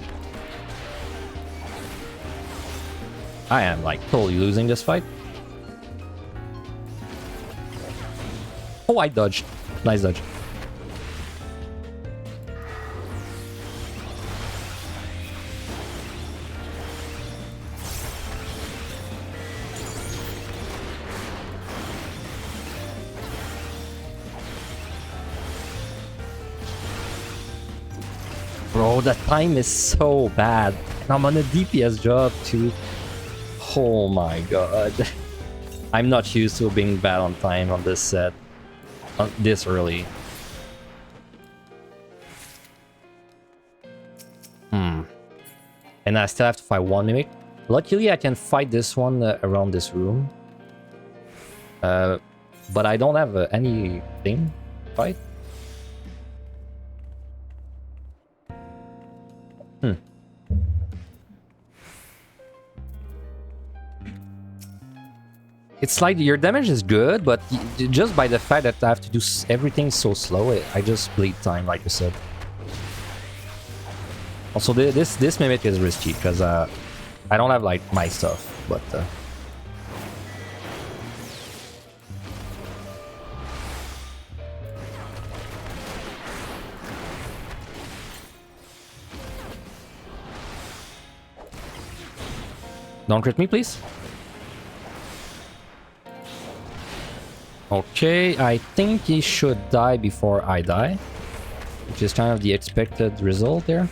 I am, like, totally losing this fight. Oh, I dodged. Nice dodge. Bro, that time is so bad. And I'm on a DPS job too. Oh my god. I'm not used to being bad on time on this set. This early. And I still have to fight one mimic. Luckily, I can fight this one around this room. But I don't have anything to fight. It's like your damage is good, but just by the fact that I have to do everything so slow, I just bleed time, like you said. Also, this mimic is risky because I don't have like my stuff, but. Don't crit me, please. Okay, I think he should die before I die, which is kind of the expected result there.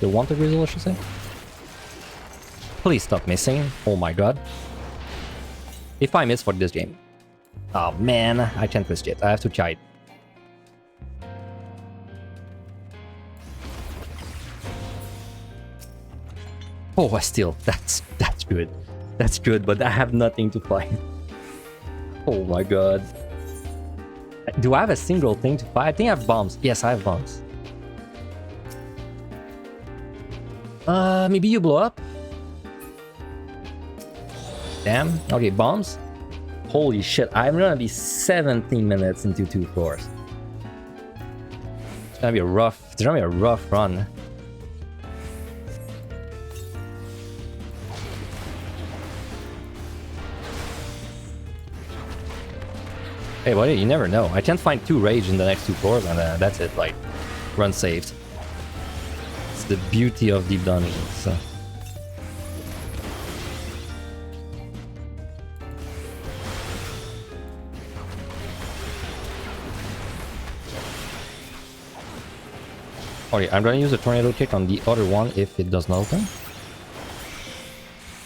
The wanted result, I should say. Please stop missing. Oh my god. If I miss for this game. Oh man, I can't risk it. I have to kite. Oh, I still. That's good. That's good, but I have nothing to fight. Oh my god. Do I have a single thing to fight? I think I have bombs. Yes, I have bombs. Maybe you blow up? Damn. Okay, bombs. Holy shit, I'm gonna be 17 minutes into 2 floors. It's gonna be a rough run. Hey buddy, you never know. I can't find 2 rage in the next 2 floors and that's it, like, run saved. It's the beauty of deep dungeons, so. Okay, I'm gonna use a tornado kick on the other one if it does not open.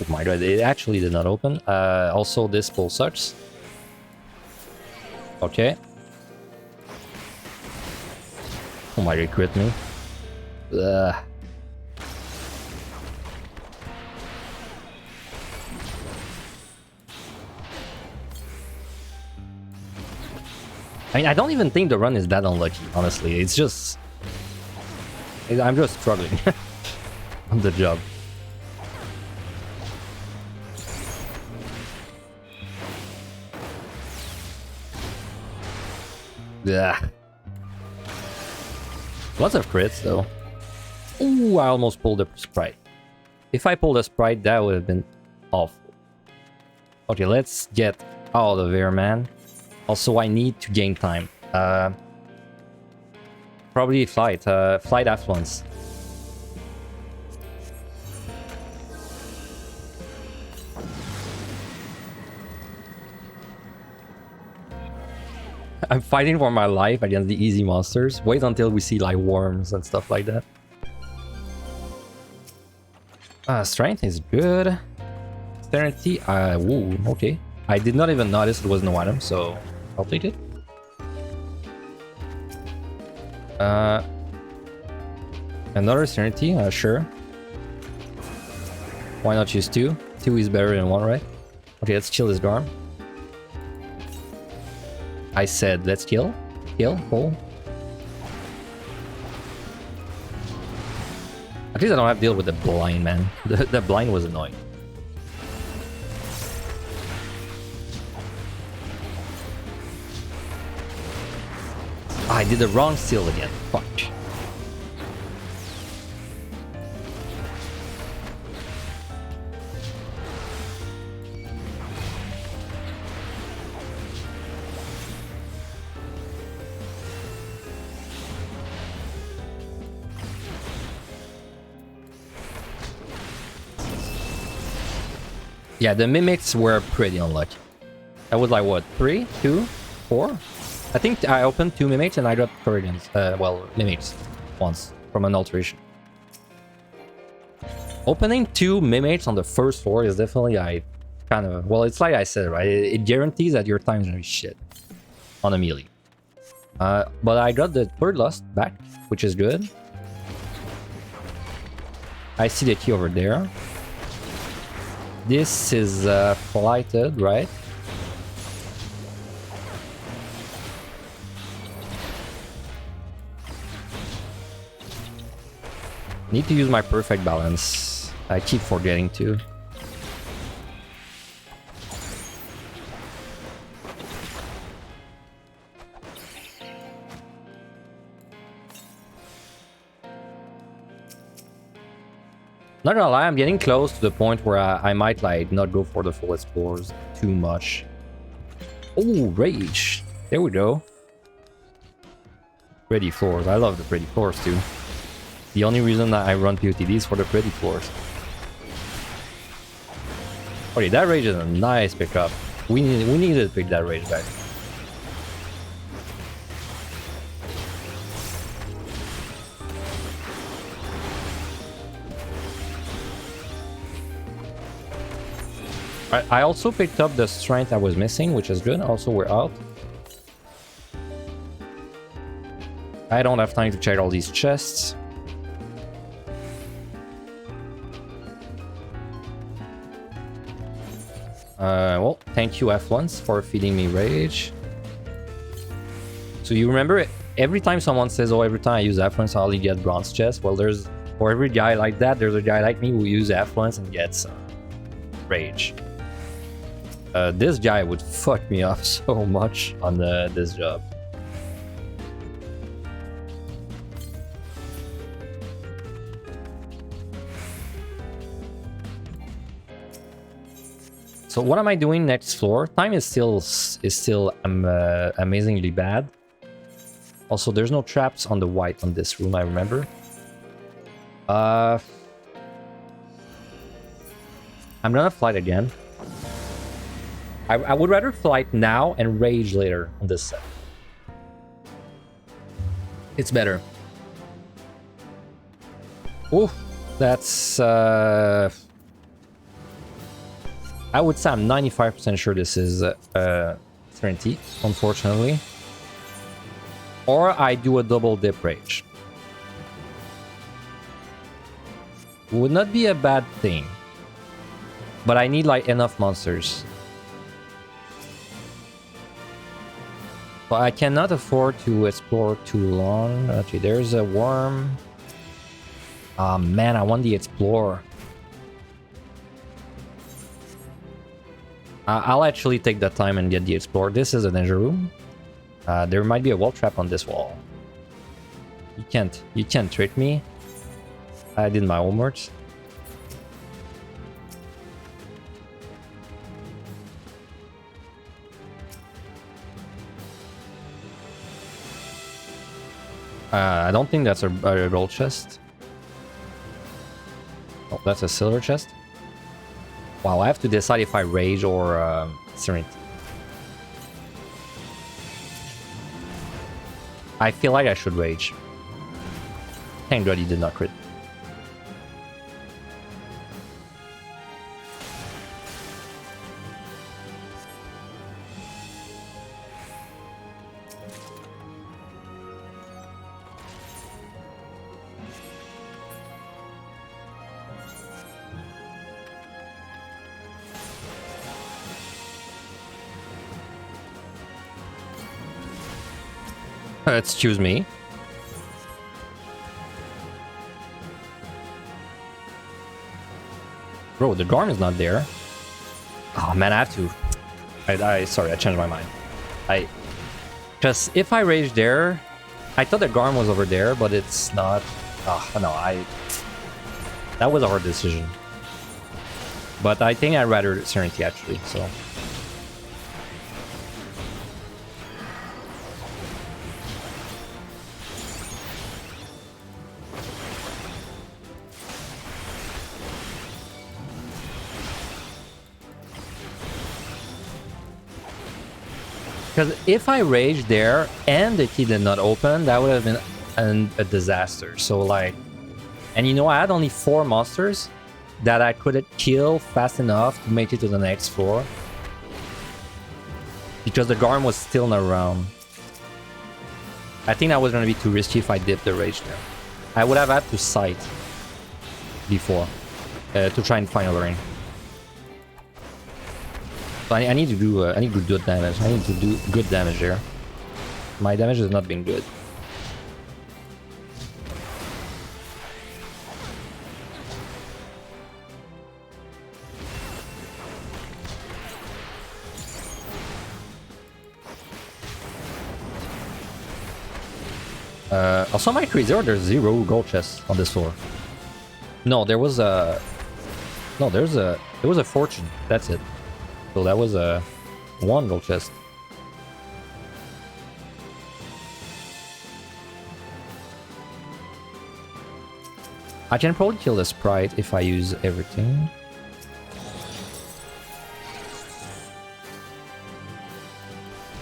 Oh my god, it actually did not open. Also, this pull sucks. Okay. Oh my god, crit me. Ugh. I mean, I don't even think the run is that unlucky, honestly. It's just... I'm just struggling on the job. Yeah. Lots of crits though. Ooh, I almost pulled a sprite. If I pulled a sprite, that would have been awful. Okay, let's get out of here, man. Also, I need to gain time. Probably flight. Flight affluence. I'm fighting for my life against the easy monsters. Wait until we see like worms and stuff like that. Strength is good. Dexterity, woo, okay. I did not even notice it was no item, so I'll take it. Another Serenity, sure. Why not use 2? 2 is better than 1, right? Okay, let's kill this Garm. I said, let's kill. Kill, pull. At least I don't have to deal with the blind, man. The blind was annoying. I did the wrong steal again. Fuck. Yeah, the mimics were pretty unlucky. That was like what, 3, 2, 4? I think I opened 2 mimics and I dropped Corridians. Well, mimics once from an alteration. Opening 2 mimics on the first floor is definitely kind of, well, it's like I said, right? It guarantees that your time's gonna be shit on a melee. But I got the 3rd Lust back, which is good. I see the key over there. This is flighted, right? Need to use my perfect balance. I keep forgetting to. Not gonna lie, I'm getting close to the point where I might like not go for the full explorers too much. Oh, rage. There we go. Pretty floors. I love the pretty floors too. The only reason that I run PotD is for the pretty floors. Okay, that rage is a nice pickup. We needed to pick that rage, guys. I also picked up the strength I was missing, which is good. Also, we're out. I don't have time to check all these chests. Well, thank you F1s for feeding me rage. So you remember, every time someone says, oh, every time I use F1s, I only get bronze chest. Well, for every guy like that, there's a guy like me who uses F1s and gets rage. This guy would fuck me up so much on this job. So what am I doing next floor? Time is still amazingly bad. Also, there's no traps on the white on this room, I remember. I'm gonna flight again. I would rather flight now and rage later on this set. It's better. Oh, that's... I would say I'm 95% sure this is Serenity, unfortunately. Or I do a double dip rage. Would not be a bad thing. But I need like enough monsters. But I cannot afford to explore too long. Okay, there's a worm. Ah, man, I want the explorer. I'll actually take that time and get the explorer. This is a danger room. There might be a wall trap on this wall. You can't trick me. I did my homework. I don't think that's a gold chest. Oh, that's a silver chest. Wow, I have to decide if I rage or Serenity. I feel like I should rage. Thank God he did not crit. Excuse me. Bro, the Garm is not there. Oh man, I have to. Sorry, I changed my mind. Because if I rage there, I thought the Garm was over there, but it's not. Oh no, that was a hard decision. But I think I'd rather Serenity actually. So. Because if I raged there and the key did not open, that would have been a disaster. So like, and you know, I had only 4 monsters that I couldn't kill fast enough to make it to the next floor. Because the Garm was still not around. I think that was going to be too risky if I dipped the rage there. I would have had to sight before to try and find a lane. I need to do good damage. I need to do good damage here. My damage has not been good. Also, my crazy there's 0 gold chests on this floor. No, there was a. No, there was a fortune. That's it. So that was a 1 gold chest. I can probably kill the sprite if I use everything.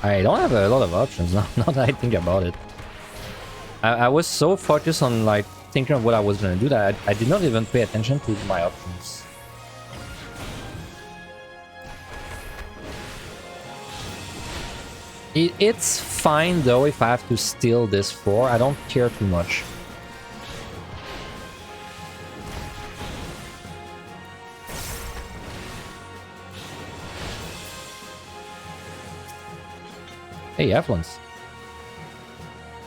I don't have a lot of options now, now that I think about it. I was so focused on like thinking of what I was gonna do that I did not even pay attention to my options. It's fine though if I have to steal this floor. I don't care too much. Hey, Effluence.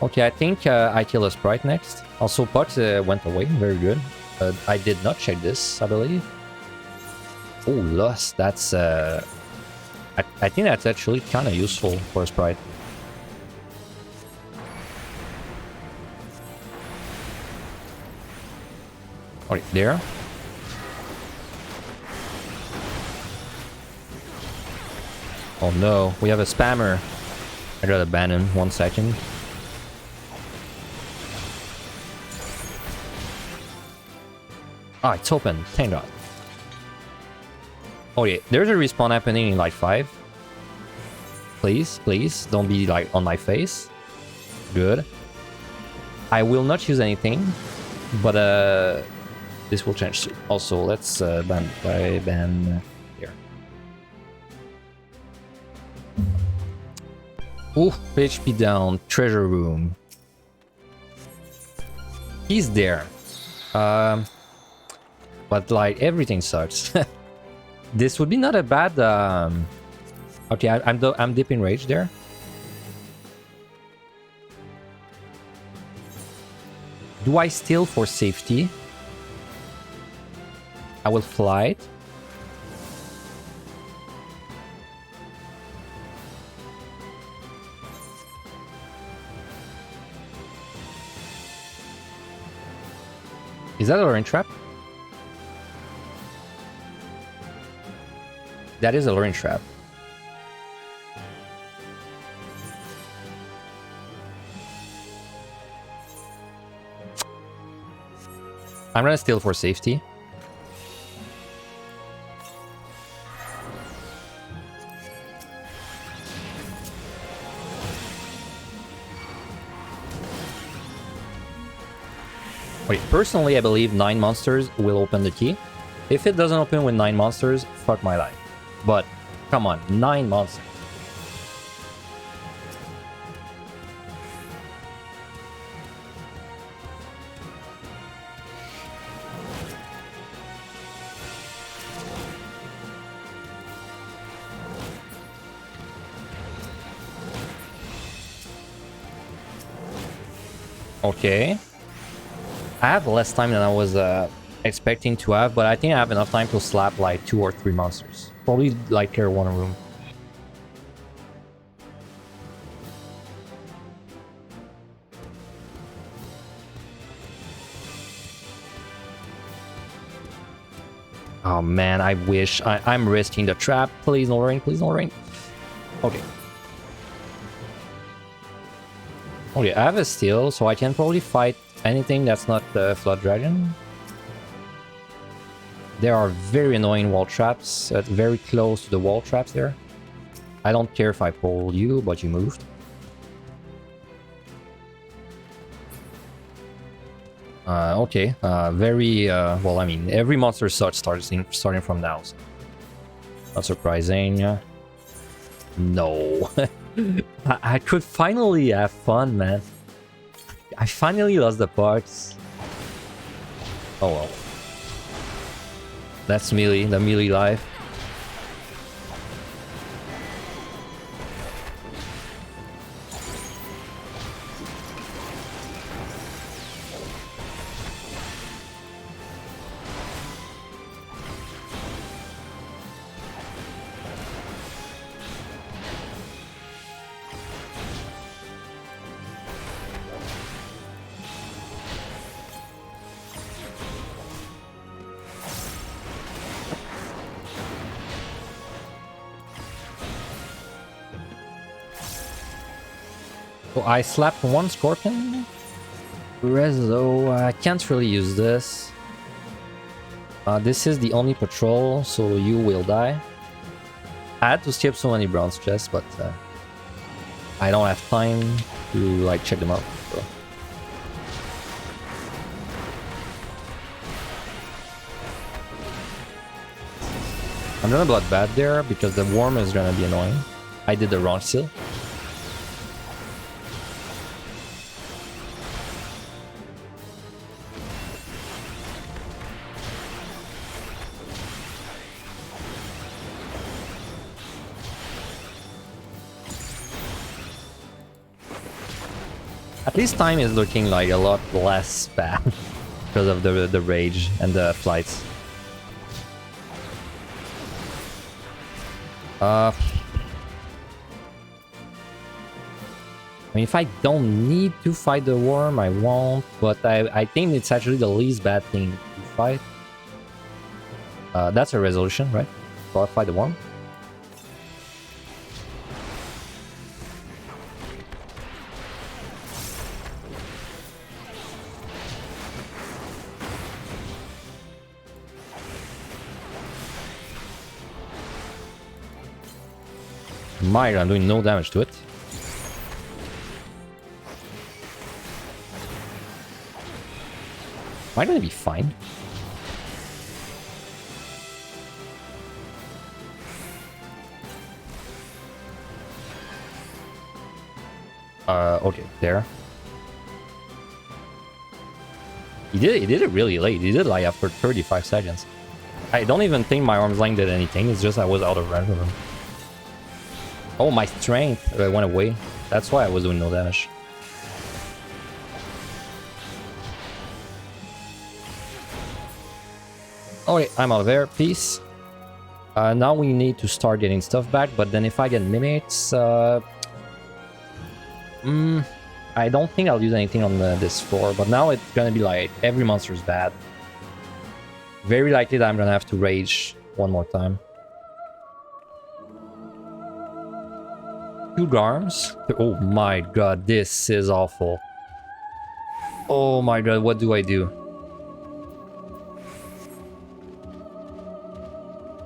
Okay, I think I kill a sprite next. Also, PotD went away. Very good. I did not check this, I believe. Oh, Lust. That's... I think that's actually kind of useful for a sprite. Alright, there. Oh no, we have a spammer. I gotta ban him, 1 second. Ah, it's open, thank God. Oh yeah, there's a respawn happening in like 5. Please, please, don't be like on my face. Good. I will not use anything, but this will change too. Also, let's ban here. Ooh, HP down, treasure room. He's there. But like everything sucks. This would be not a bad. Okay, I'm dipping rage there. Do I steal for safety? I will fly it. Is that a luring trap? That is a luring trap. I'm gonna steal for safety. Wait, personally, I believe 9 monsters will open the key. If it doesn't open with 9 monsters, fuck my life. But, come on, 9 monsters. Okay. I have less time than I was expecting to have, but I think I have enough time to slap like 2 or 3 monsters. Probably like clear one room. Oh man, I wish. I'm risking the trap. Please no rain, please no rain. Okay. Okay, I have a steel, so I can probably fight anything that's not the Flood Dragon. There are very annoying wall traps, very close to the wall traps there. I don't care if I pull you, but you moved. Okay, very, well, I mean, every monster such starting from now, so not surprising. No. I could finally have fun, man. I finally lost the parts. Oh well. That's melee, the melee life. So I slapped one scorpion. Rezo, I can't really use this. This is the only patrol, so you will die. I had to skip so many bronze chests, but I don't have time to like check them out. So. I'm gonna bloodbath there because the worm is gonna be annoying. I did the wrong seal. At least time is looking like a lot less bad because of the rage and the flights. I mean, if I don't need to fight the worm, I won't, but I think it's actually the least bad thing to fight. That's a resolution, right? So I'll fight the worm. My, I'm doing no damage to it. Am I gonna be fine? Okay, there. He did it really late. He did it like after 35 seconds. I don't even think my arm's length did anything. It's just I was out of range of him. Oh, my strength went away. That's why I was doing no damage. Okay, I'm out of there. Peace. Now we need to start getting stuff back, but then if I get mimics... I don't think I'll use anything on this floor, but now it's gonna be like every monster is bad. Very likely that I'm gonna have to rage one more time. 2 Garms. Oh my god, this is awful. Oh my god, what do I do?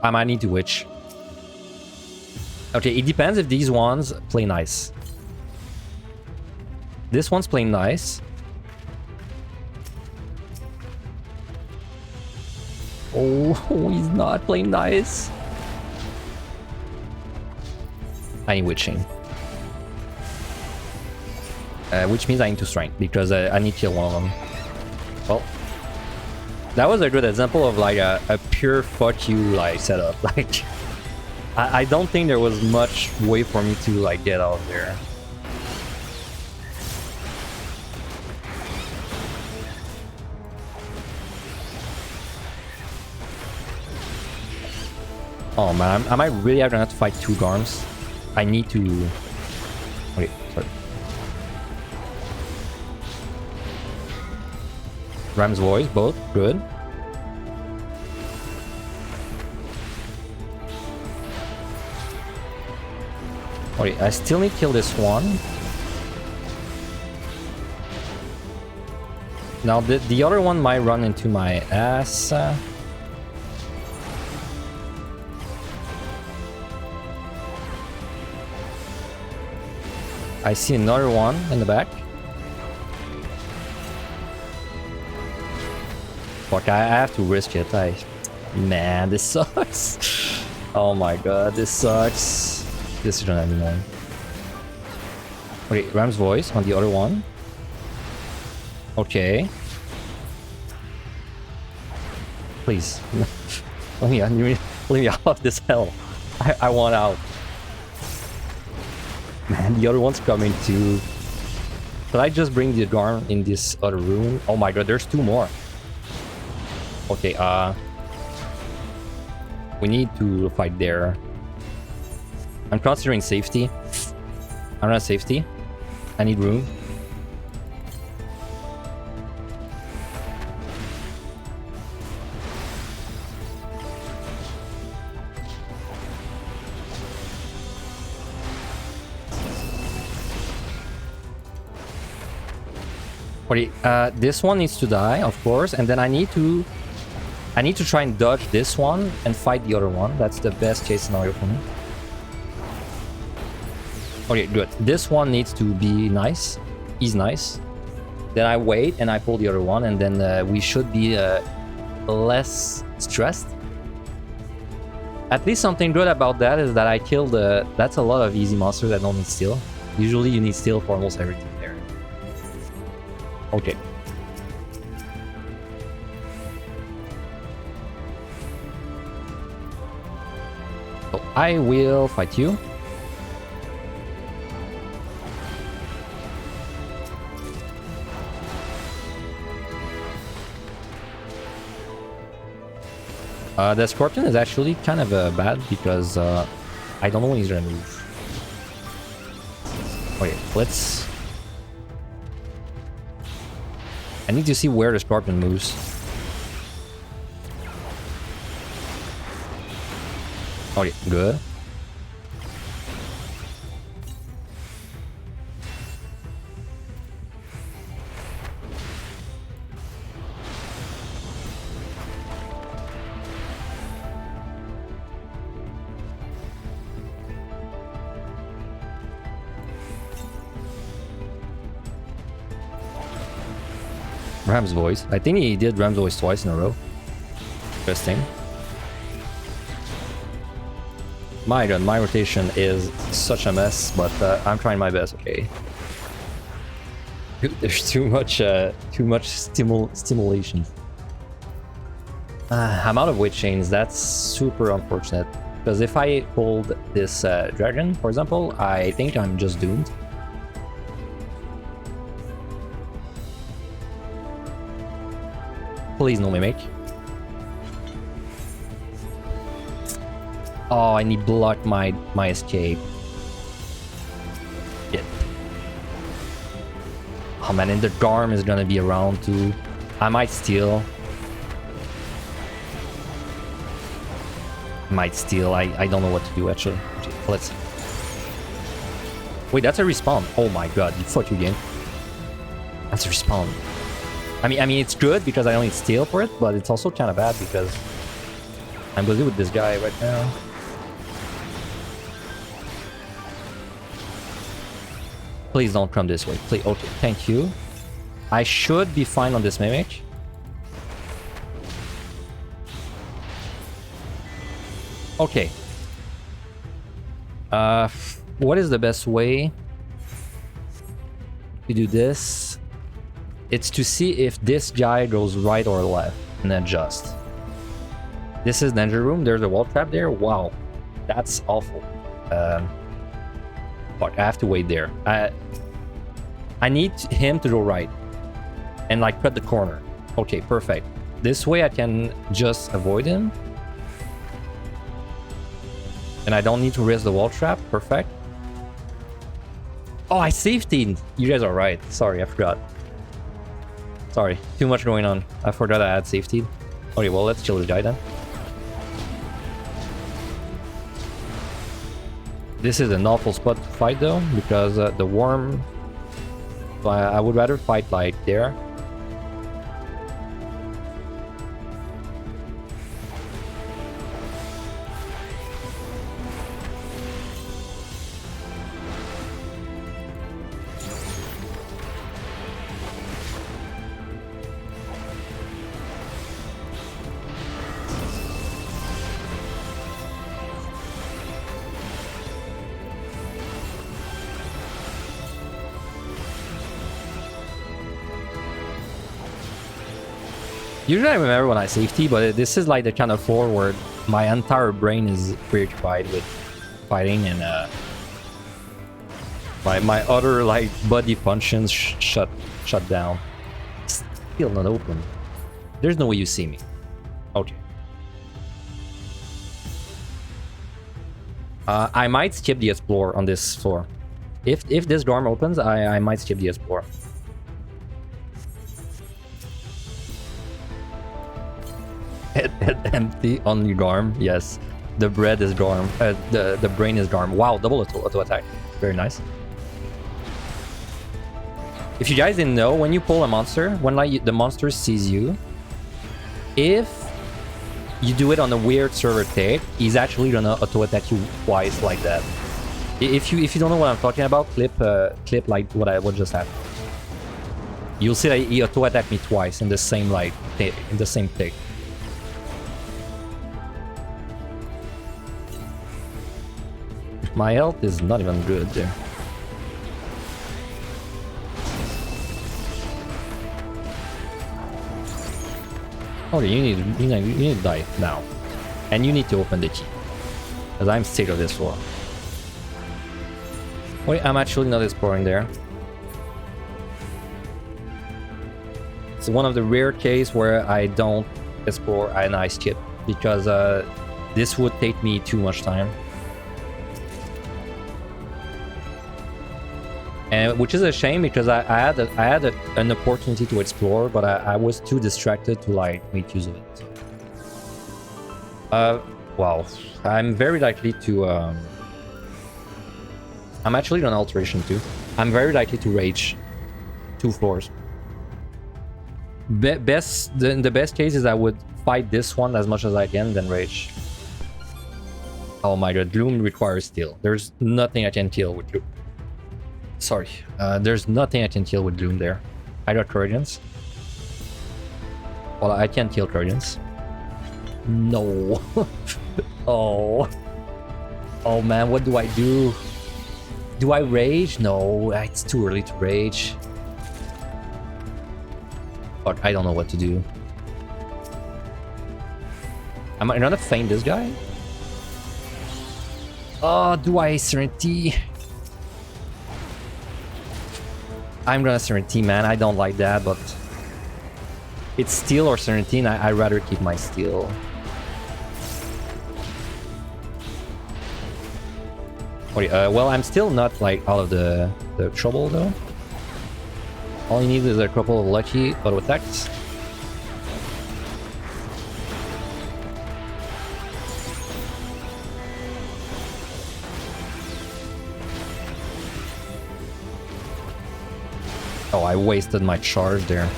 I might need to witch. Okay, it depends if these ones play nice. This one's playing nice. Oh, he's not playing nice. I need witching. Which means I need to strength, because I need to kill one of them. Well, that was a good example of like a pure fuck you like setup. Like, I don't think there was much way for me to like get out of there. Oh man, am I really gonna have to fight 2 Garms? I need to... Okay, sorry. Ram's voice, both, good. Okay, I still need to kill this one. Now the other one might run into my ass. I see another one in the back. Fuck, I have to risk it. Man, this sucks. Oh my god, this sucks. This shouldn't have been one. Okay, Ram's voice on the other one. Okay. Please. let me out of this hell. I want out. Man, the other one's coming too. Should I just bring the Garm in this other room? Oh my god, there's 2 more. Okay, we need to fight there. I'm considering safety. I'm not safety. I need room. Okay, this one needs to die, of course, and then I need to try and dodge this one and fight the other one. That's the best case scenario for me. Okay, good. This one needs to be nice. He's nice. Then I wait and I pull the other one, and then we should be less stressed. At least something good about that is that I killed that's a lot of easy monsters that don't need steel. Usually you need steel for almost everything there. Okay. So I will fight you. The Scorpion is actually kind of bad because I don't know when he's gonna move. Okay, let's... I need to see where the Scorpion moves. Okay, good. Ram's voice. I think he did Ram's voice twice in a row. Interesting. My god, my rotation is such a mess, but I'm trying my best, okay? Dude, there's too much stimulation. I'm out of weight chains. That's super unfortunate. Because if I hold this dragon, for example, I think I'm just doomed. Please no mimic. Oh, I need block my escape. Shit. Oh man, and the Garm is gonna be around too. I might steal. I don't know what to do actually. Let's... Wait, that's a respawn. Oh my god, fuck you game. That's a respawn. I mean it's good because I only steal for it, but it's also kind of bad because I'm busy with this guy right now. Please don't come this way. Please. Okay, thank you. I should be fine on this mimic. Okay. What is the best way to do this? It's to see if this guy goes right or left and adjust. This is danger room. There's a wall trap there. Wow, that's awful. Fuck, I have to wait there. I need him to go right and like cut the corner. Okay, perfect. This way I can just avoid him. And I don't need to risk the wall trap. Perfect. Oh, I safetied. You guys are right. Sorry, I forgot. Sorry, too much going on. I forgot I had safety. Okay, well, let's kill this guy then. This is an awful spot to fight though, because the worm... I would rather fight like there. Usually I remember when I safety, but this is like the kind of floor where my entire brain is preoccupied with fighting and my other like body functions shut down. Still not open. There's no way you see me. Okay. I might skip the explore on this floor. If this dorm opens, I might skip the explore. Empty on your arm. Yes, the bread is dorm. The brain is dorm. Wow, double auto attack. Very nice. If you guys didn't know, when you pull a monster, when like the monster sees you, if you do it on a weird server tape, he's actually gonna auto attack you twice like that. If you don't know what I'm talking about, clip like what just happened. You'll see that he auto attacked me twice in the same like in the same tick. My health is not even good there. Okay, you need to die now. And you need to open the key. Because I'm sick of this floor. Wait, I'm actually not exploring there. It's one of the rare cases where I don't explore and I skip. Because this would take me too much time. And which is a shame because I had an opportunity to explore, but I was too distracted to like make use of it. Wow, I'm very likely to. I'm actually on alteration too. I'm very likely to rage 2 floors. The best case is I would fight this one as much as I can, then rage. Oh my god, Gloom requires steel. There's nothing I can kill with Gloom. Sorry, there's nothing I can kill with Gloom there. I got Courageance. Well, I can't kill Courageance. No. Oh. Oh man, what do I do? Do I rage? No, it's too early to rage. Fuck, I don't know what to do. Am I gonna feint this guy? Oh, do I Serenity? I'm gonna Serenity, man. I don't like that, but it's steel or Serenity, and I'd rather keep my steel. Okay, well, I'm still not like out of the trouble though. All you need is a couple of lucky auto attacks. Oh, I wasted my charge there.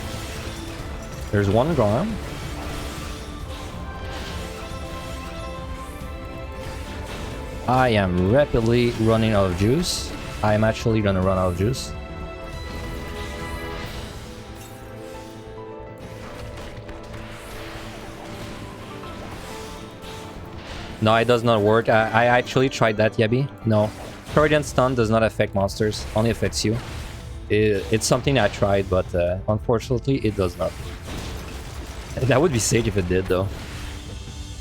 There's one gone. I am rapidly running out of juice. I am actually gonna run out of juice. No, it does not work. I actually tried that, Yabi. No. Courageous stun does not affect monsters, only affects you. It's something I tried, but unfortunately it does not. That would be sick if it did, though.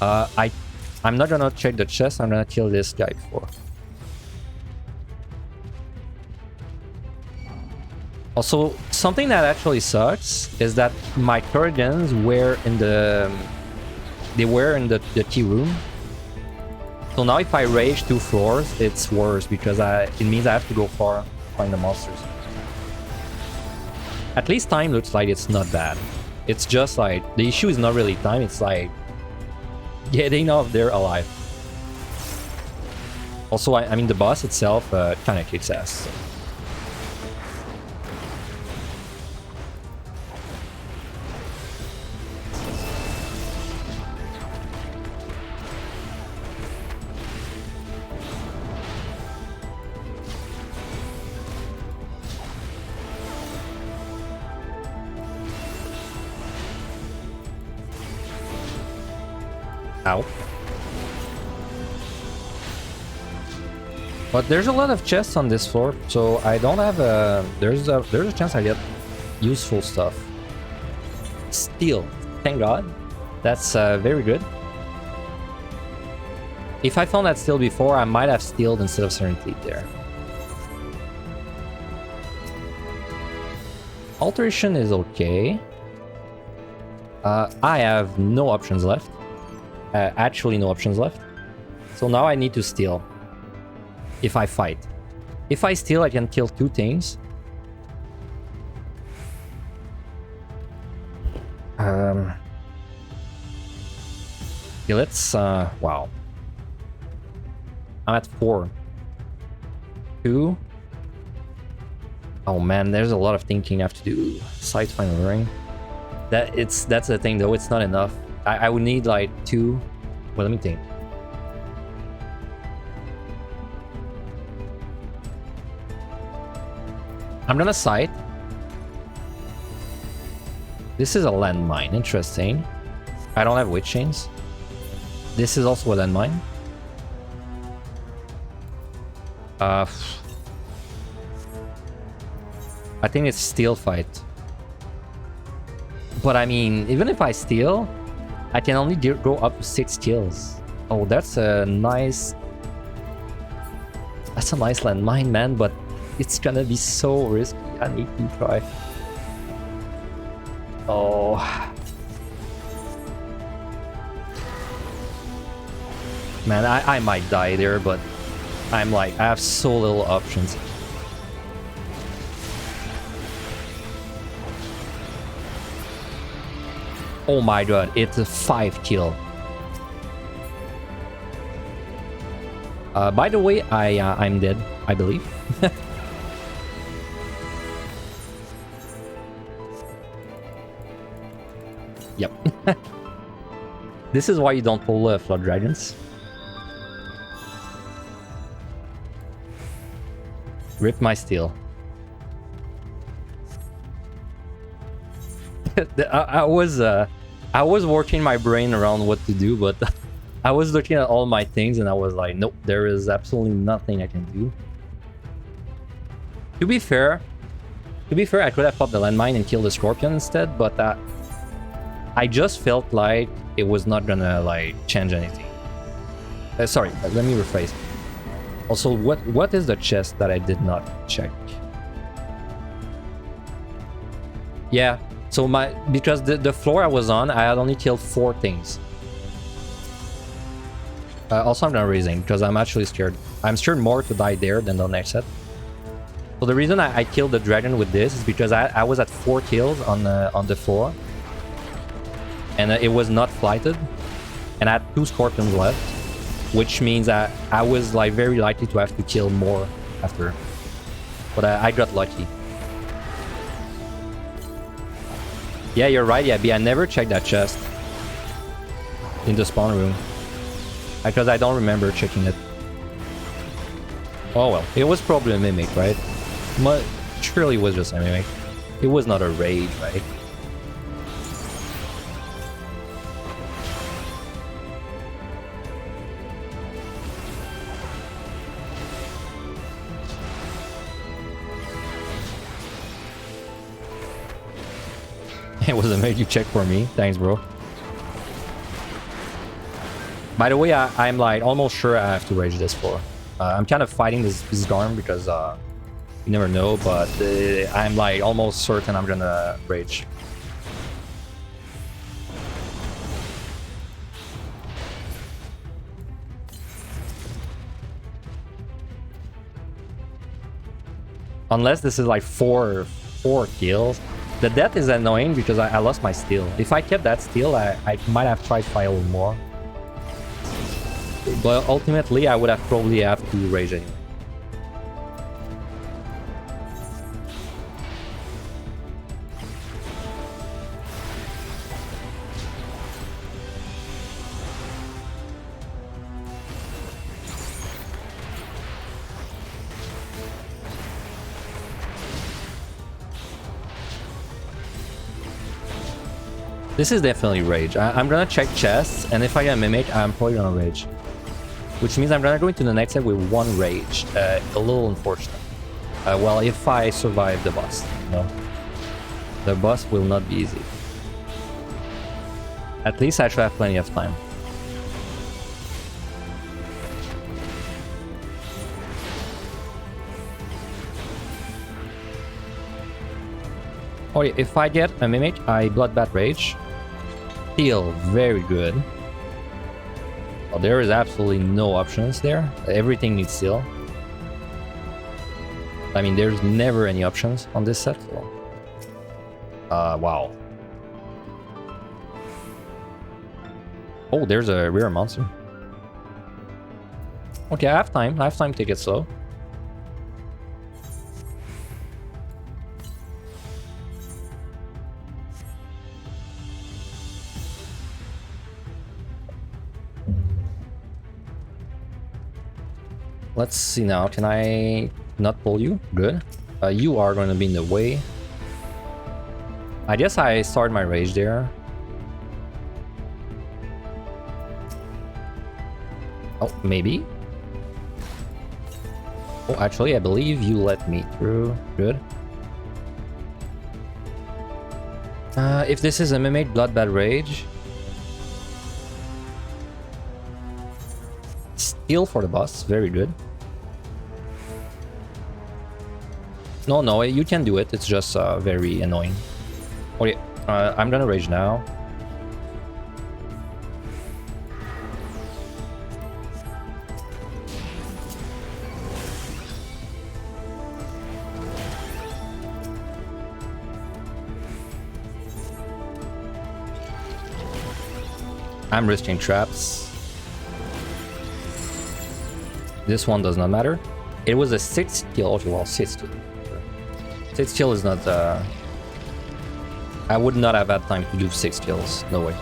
I'm not gonna check the chest, I'm gonna kill this guy before. Also, something that actually sucks is that my Courageans were in the... They were in the key room. So now if I rage 2 floors, it's worse because it means I have to go far to find the monsters. At least time looks like it's not bad. It's just like, the issue is not really time, it's like getting off there alive. Also, I mean the boss itself kind of kicks ass. So. Ow. But there's a lot of chests on this floor, so I don't have a... There's a chance I get useful stuff. Steel. Thank God. That's very good. If I found that steel before, I might have stealed instead of Serenity there. Alteration is okay. I have no options left. Actually no options left. So now I need to steal. If I fight. If I steal, I can kill 2 things. Okay, let's... wow. I'm at 4. 2. Oh man, there's a lot of thinking I have to do. Side final ring. That's the thing though, it's not enough. I would need like 2. Well, let me think. I'm gonna sight. This is a landmine. Interesting. I don't have witch chains. This is also a landmine. I think it's steel fight. But I mean, even if I steal, I can only go up to 6 kills. Oh, that's a nice... That's a nice landmine, man, but it's gonna be so risky. I need to try. Oh... Man, I might die there, but I'm like, I have so little options. Oh my god, it's a 5 kill. By the way, I'm dead, I believe. Yep. This is why you don't pull flood dragons. Rip my steel. I was working my brain around what to do, but I was looking at all my things and I was like, nope, there is absolutely nothing I can do. To be fair, I could have popped the landmine and killed the scorpion instead, but I just felt like it was not gonna like change anything. Sorry, let me rephrase. Also, what is the chest that I did not check? Yeah, so because the floor I was on, I had only killed 4 things. Also, I'm not raising because I'm actually scared. I'm scared more to die there than the next set. So the reason I killed the dragon with this is because I was at 4 kills on the floor, and it was not flighted, and I had 2 scorpions left, which means I was like very likely to have to kill more after. But I got lucky. Yeah, you're right, Yabby. I never checked that chest in the spawn room because I don't remember checking it. Oh well, it was probably a mimic, right? But surely it was just a mimic. It was not a raid, right? It was a made you check for me. Thanks, bro. By the way, I'm like almost sure I have to rage this floor. I'm kind of fighting this Garm because you never know, but I'm like almost certain I'm gonna rage. Unless this is like four kills. The death is annoying because I lost my steel. If I kept that steel, I might have tried to fight a little more. But ultimately, I would have probably have to rage anyway. This is definitely rage. I'm gonna check chests, and if I get a mimic, I'm probably gonna rage. Which means I'm gonna go into the next set with one rage. A little unfortunate. Well, if I survive the boss, you know? The boss will not be easy. At least I should have plenty of time. Okay, if I get a mimic, I bloodbath rage. Heal, very good. Well, there is absolutely no options there. Everything needs heal. I mean, there's never any options on this set. So. Wow. Oh, there's a rare monster. Okay, I have time. I have time to take it slow. Let's see now. Can I not pull you? Good. You are going to be in the way. I guess I started my rage there. Oh, maybe. Oh, actually, I believe you let me through. Good. If this is a mimic bloodbath rage. Steal for the boss. Very good. No, you can do it. It's just very annoying. Okay, I'm gonna rage now. I'm risking traps. This one does not matter. It was a 6th kill. Okay, well, 6th kill. 6 kill is not... I would not have had time to do 6 kills. No way.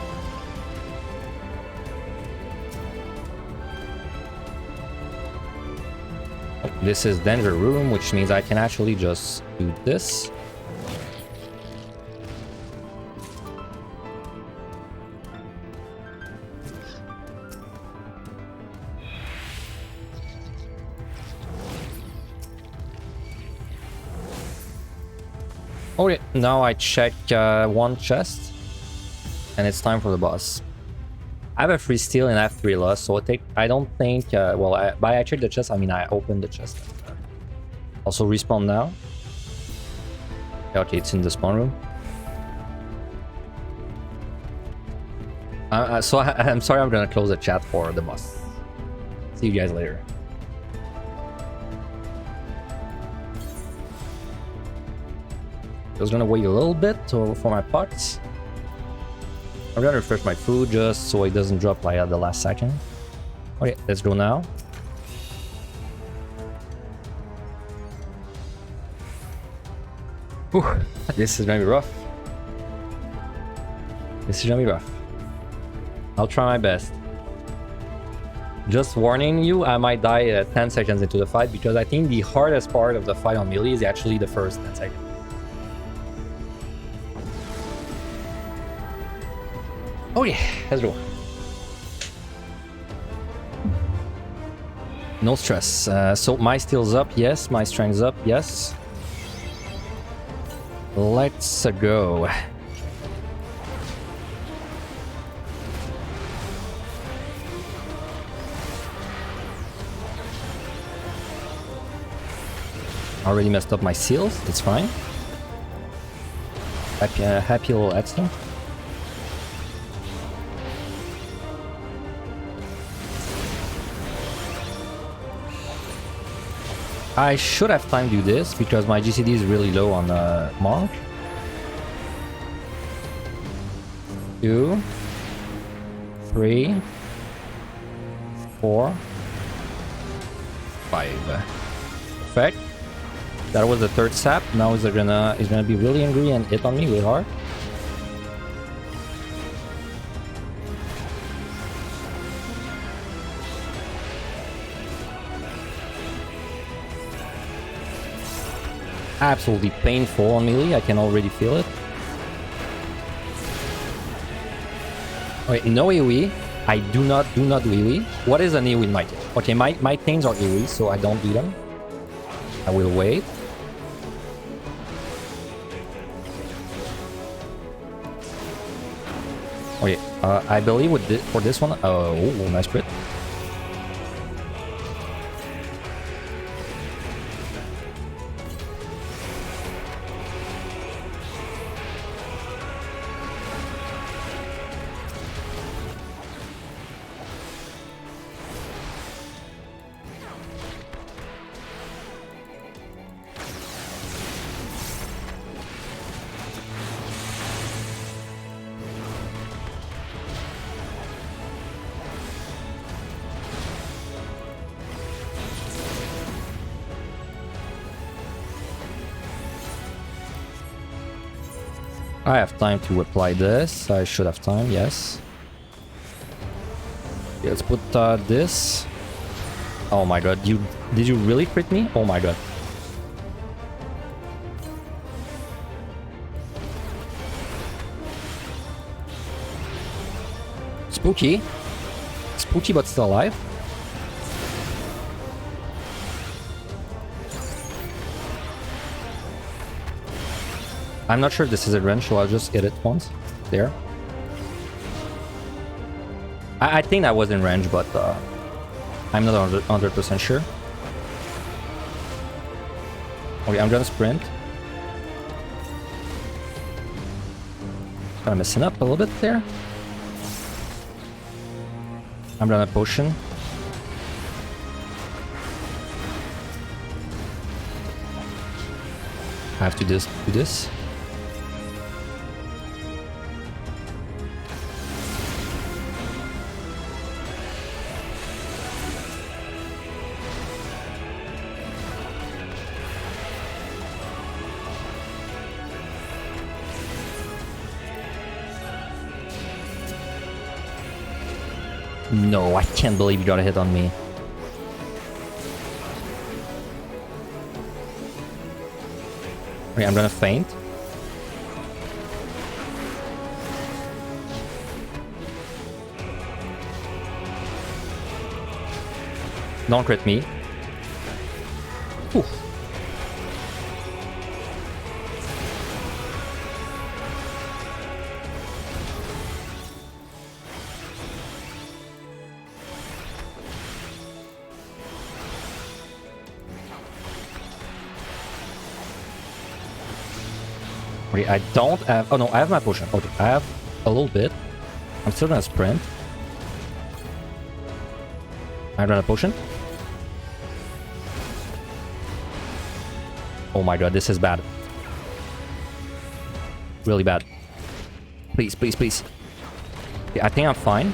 This is danger room, which means I can actually just do this. Okay, now I check one chest, and it's time for the boss. I have a free steal and I have 3 loss, so I don't think, by I checked the chest, I mean I opened the chest. Also respawn now. Okay, it's in the spawn room. So I'm sorry, I'm gonna close the chat for the boss. See you guys later. Just gonna wait a little bit for my pots. I'm gonna refresh my food just so it doesn't drop like at the last second. Okay, let's go now. Whew, this is gonna be rough. This is gonna be rough. I'll try my best. Just warning you, I might die 10 seconds into the fight because I think the hardest part of the fight on melee is actually the first 10 seconds. Oh yeah, let's go. No stress. So my steel's up, yes. My strength's up, yes. Let's go. Already messed up my seals, that's fine. Happy little headstone. I should have time to do this because my GCD is really low on Monk. 2, 3, 4, 5. Perfect. That was the third sap. Now he's gonna be really angry and hit on me really hard. Absolutely painful on melee. I can already feel it. Okay, no AoE. I do not do AoE. What is an AoE in my team? Okay, my things are AoE, so I don't do them. I will wait. Okay, I believe with this, for this one, oh, nice crit. I have time to apply this. I should have time, yes. Okay, let's put this. Oh my god, did you really crit me? Oh my god. Spooky. Spooky but still alive. I'm not sure if this is a range, so I'll just hit it once. There. I think I was in range, but I'm not 100% sure. Okay, I'm gonna sprint. Kind of messing up a little bit there. I'm gonna potion. I have to do this. No, I can't believe you got a hit on me. Okay, I'm gonna faint. Don't crit me. Ooh. Okay, I don't have... Oh no, I have my potion. Okay, I have a little bit. I'm still gonna sprint. I run a potion. Oh my god, this is bad. Really bad. Please, please, please. Okay, I think I'm fine.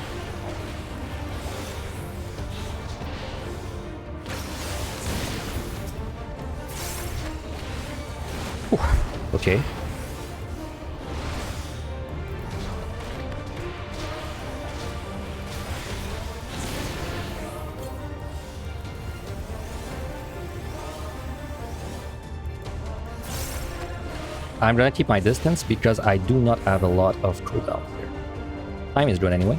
Whew. Okay. I'm gonna keep my distance because I do not have a lot of cooldown here. Time is good anyway.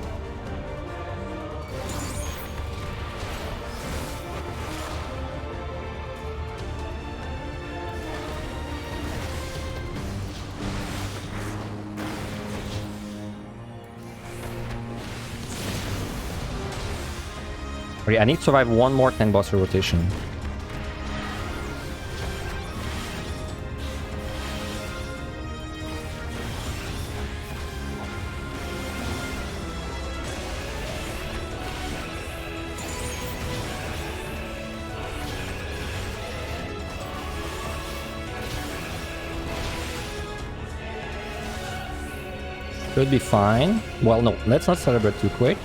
Okay, I need to survive one more 10 boss rotation. Should be fine. Well, no, let's not celebrate too quick.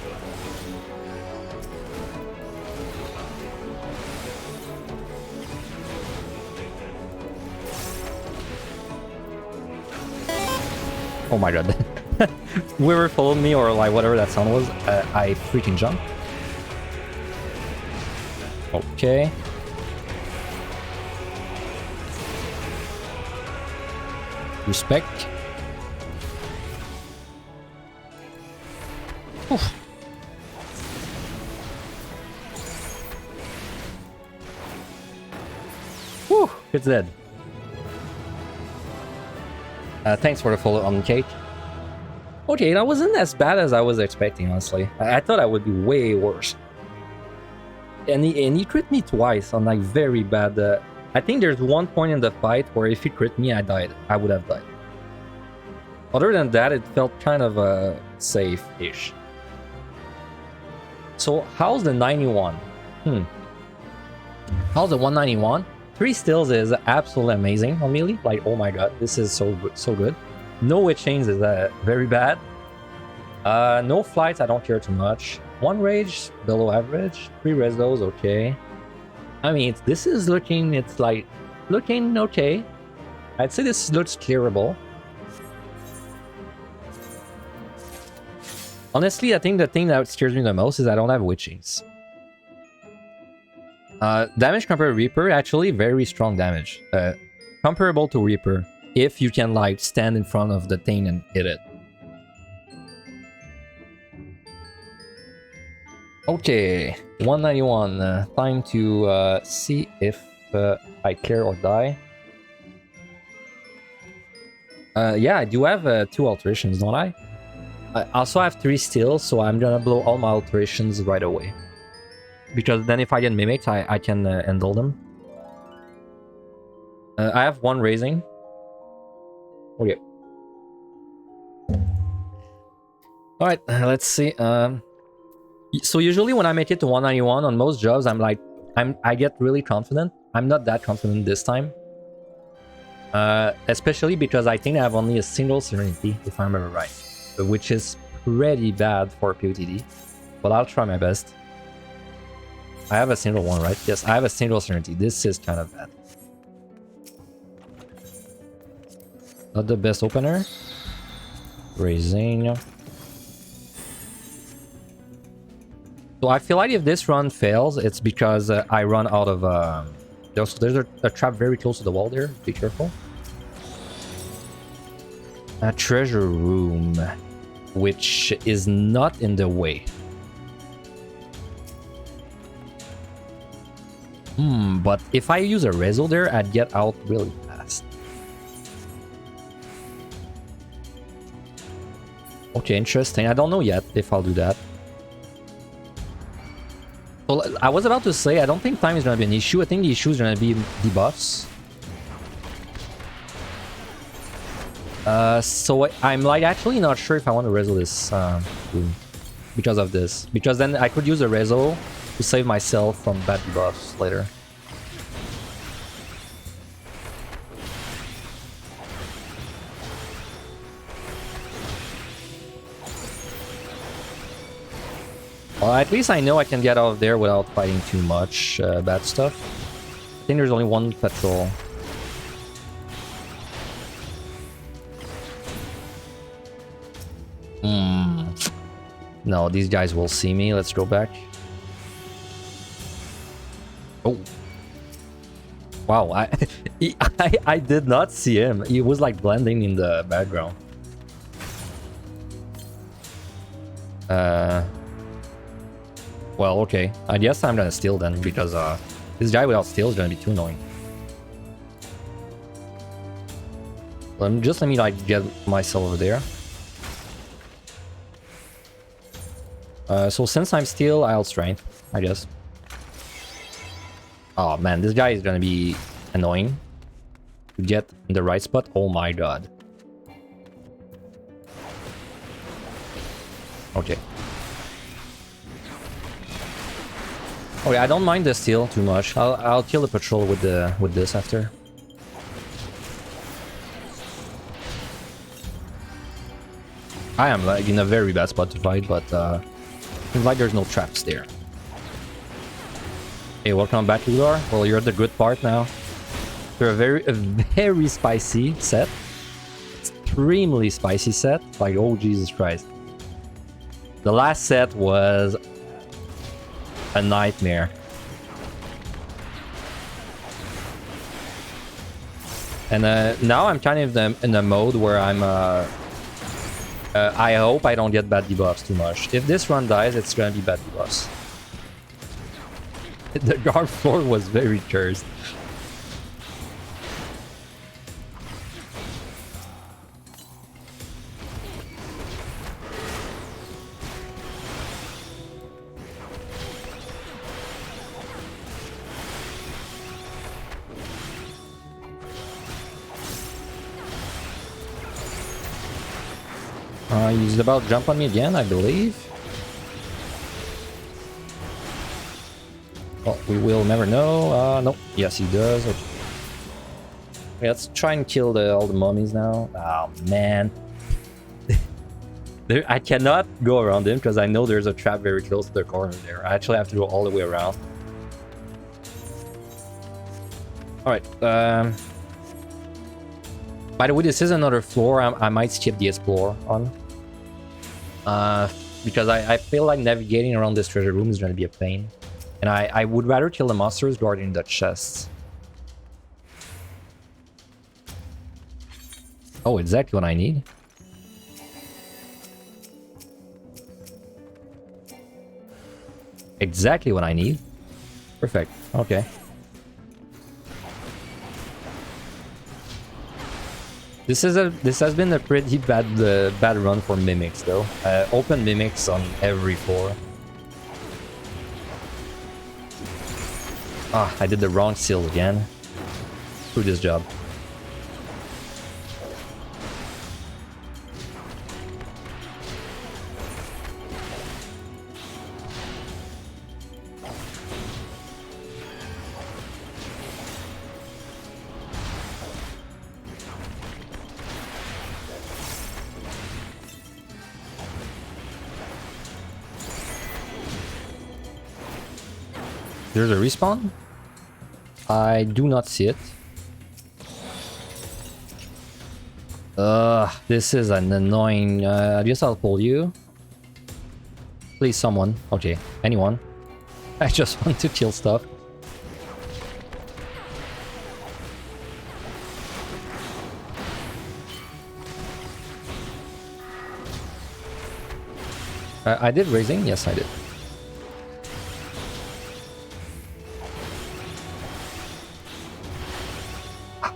Oh my god. Whoever followed me or like whatever that sound was, I freaking jumped. Okay. Respect. Oof. Whew, it's dead. Thanks for the follow on Kate. Okay, that wasn't as bad as I was expecting, honestly. I thought I would be way worse. And he crit me twice on like very bad... I think there's one point in the fight where if he crit me, I died. I would have died. Other than that, it felt kind of safe-ish. So, how's the 91? How's the 191? 3 stills is absolutely amazing on melee. Like, oh my god, this is so good. No witch chains is very bad. No flights, I don't care too much. 1 rage, below average. 3 resos, okay. I mean, this is looking, it's like, looking okay. I'd say this looks clearable. Honestly, I think the thing that scares me the most is I don't have witchings. Damage compared to Reaper, actually very strong damage. Comparable to Reaper, if you can like stand in front of the thing and hit it. Okay, 191. Time to see if I clear or die. Yeah, I do have 2 alterations, don't I? I also have 3 stills, so I'm gonna blow all my alterations right away. Because then if I get mimicked, I can handle them. I have 1 raising. Okay. Alright, let's see. So usually when I make it to 191 on most jobs, I get really confident. I'm not that confident this time. Especially because I think I have only a single Serenity, if I remember right. Which is pretty bad for PotD. But I'll try my best. I have a single one, right? Yes, I have a single Serenity. This is kind of bad. Not the best opener. Raising. So I feel like if this run fails, it's because I run out of... there's a trap very close to the wall there. Be careful. A treasure room, which is not in the way. But if I use a reso there, I'd get out really fast. Okay, interesting. I don't know yet if I'll do that. So I was about to say, I don't think time is going to be an issue. I think the issue is going to be debuffs. So I'm like actually not sure if I want to reso this room because of this. Because then I could use a reso to save myself from bad debuffs later. Well, at least I know I can get out of there without fighting too much bad stuff. I think there's only 1 patrol. No, these guys will see me. Let's go back. Oh. Wow, I did not see him. He was like blending in the background. Well, okay. I guess I'm gonna steal then, because this guy without steal is gonna be too annoying. Just let me like get myself over there. So since I'm steal, I'll strength, I guess. Oh man, this guy is gonna be annoying to get in the right spot. Oh my god. Okay. Okay, I don't mind the steal too much. I'll kill the patrol with this after. I am like in a very bad spot to fight, but seems like there's no traps there. Hey, welcome back, Ludor. Well, you're at the good part now. You're a very spicy set. Extremely spicy set. Like, oh Jesus Christ. The last set was a nightmare. And now I'm kind of in a mode where I'm I hope I don't get bad debuffs too much. If this run dies, it's gonna be bad debuffs. The guard floor was very cursed. He's about to jump on me again, I believe. Well, we will never know. Nope. Yes, he does. Okay. Let's try and kill all the mummies now. Oh, man. I cannot go around him because I know there's a trap very close to the corner there. I actually have to go all the way around. Alright. By the way, this is another floor I might skip the explore on. Because I feel like navigating around this treasure room is going to be a pain. And I would rather kill the monsters guarding the chests. Oh, exactly what I need. Exactly what I need. Perfect. Okay. This has been a pretty bad run for mimics though. Open mimics on every floor. Ah, I did the wrong seal again. Screw this job. There's a respawn? I do not see it. This is an annoying... I guess I'll pull you. Please, someone. Okay, anyone. I just want to kill stuff. I did raising? Yes, I did.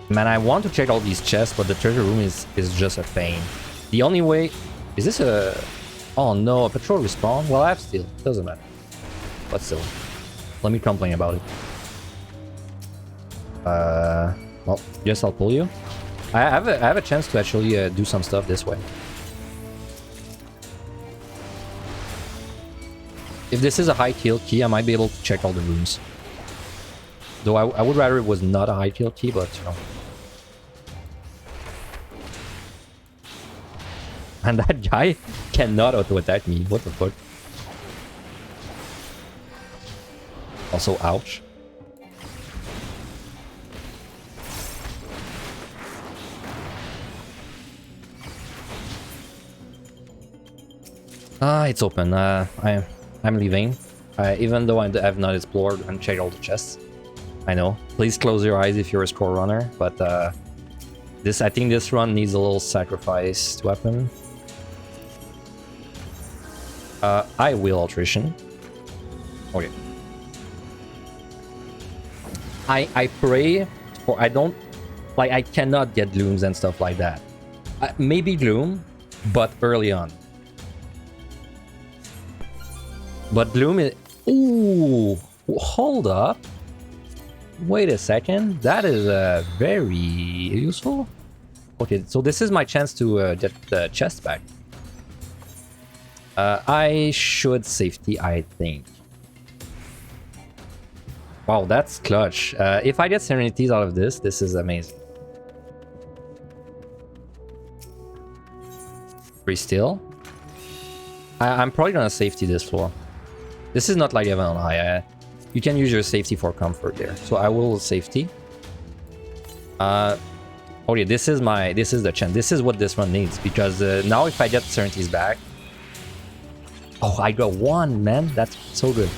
Man, I want to check all these chests, but the treasure room is just a pain. The only way... Is this a... Oh no, a patrol respawn? Well, I have steel. Doesn't matter. But still. Let me complain about it. Well, guess I'll pull you. I have a chance to actually do some stuff this way. If this is a high kill key, I might be able to check all the rooms. Though I would rather it was not a high kill key, but you know. And that guy cannot auto-attack me. What the fuck? Also, ouch. It's open. I'm leaving. Even though I have not explored and checked all the chests. I know. Please close your eyes if you're a score runner. But I think this run needs a little sacrifice to happen. I will alteration. Okay. I pray for... I don't... Like, I cannot get glooms and stuff like that. Maybe gloom, but early on. But gloom is... Ooh! Hold up. Wait a second. That is very useful. Okay, so this is my chance to get the chest back. I should safety, I think. Wow, that's clutch. If I get Serenities out of this, this is amazing. Free steal. I'm probably gonna safety this floor. This is not like even on high. You can use your safety for comfort there. So I will safety. Oh yeah, this is the chance. This is what this one needs, because now if I get certainties back. Oh, I got one, man. That's so good.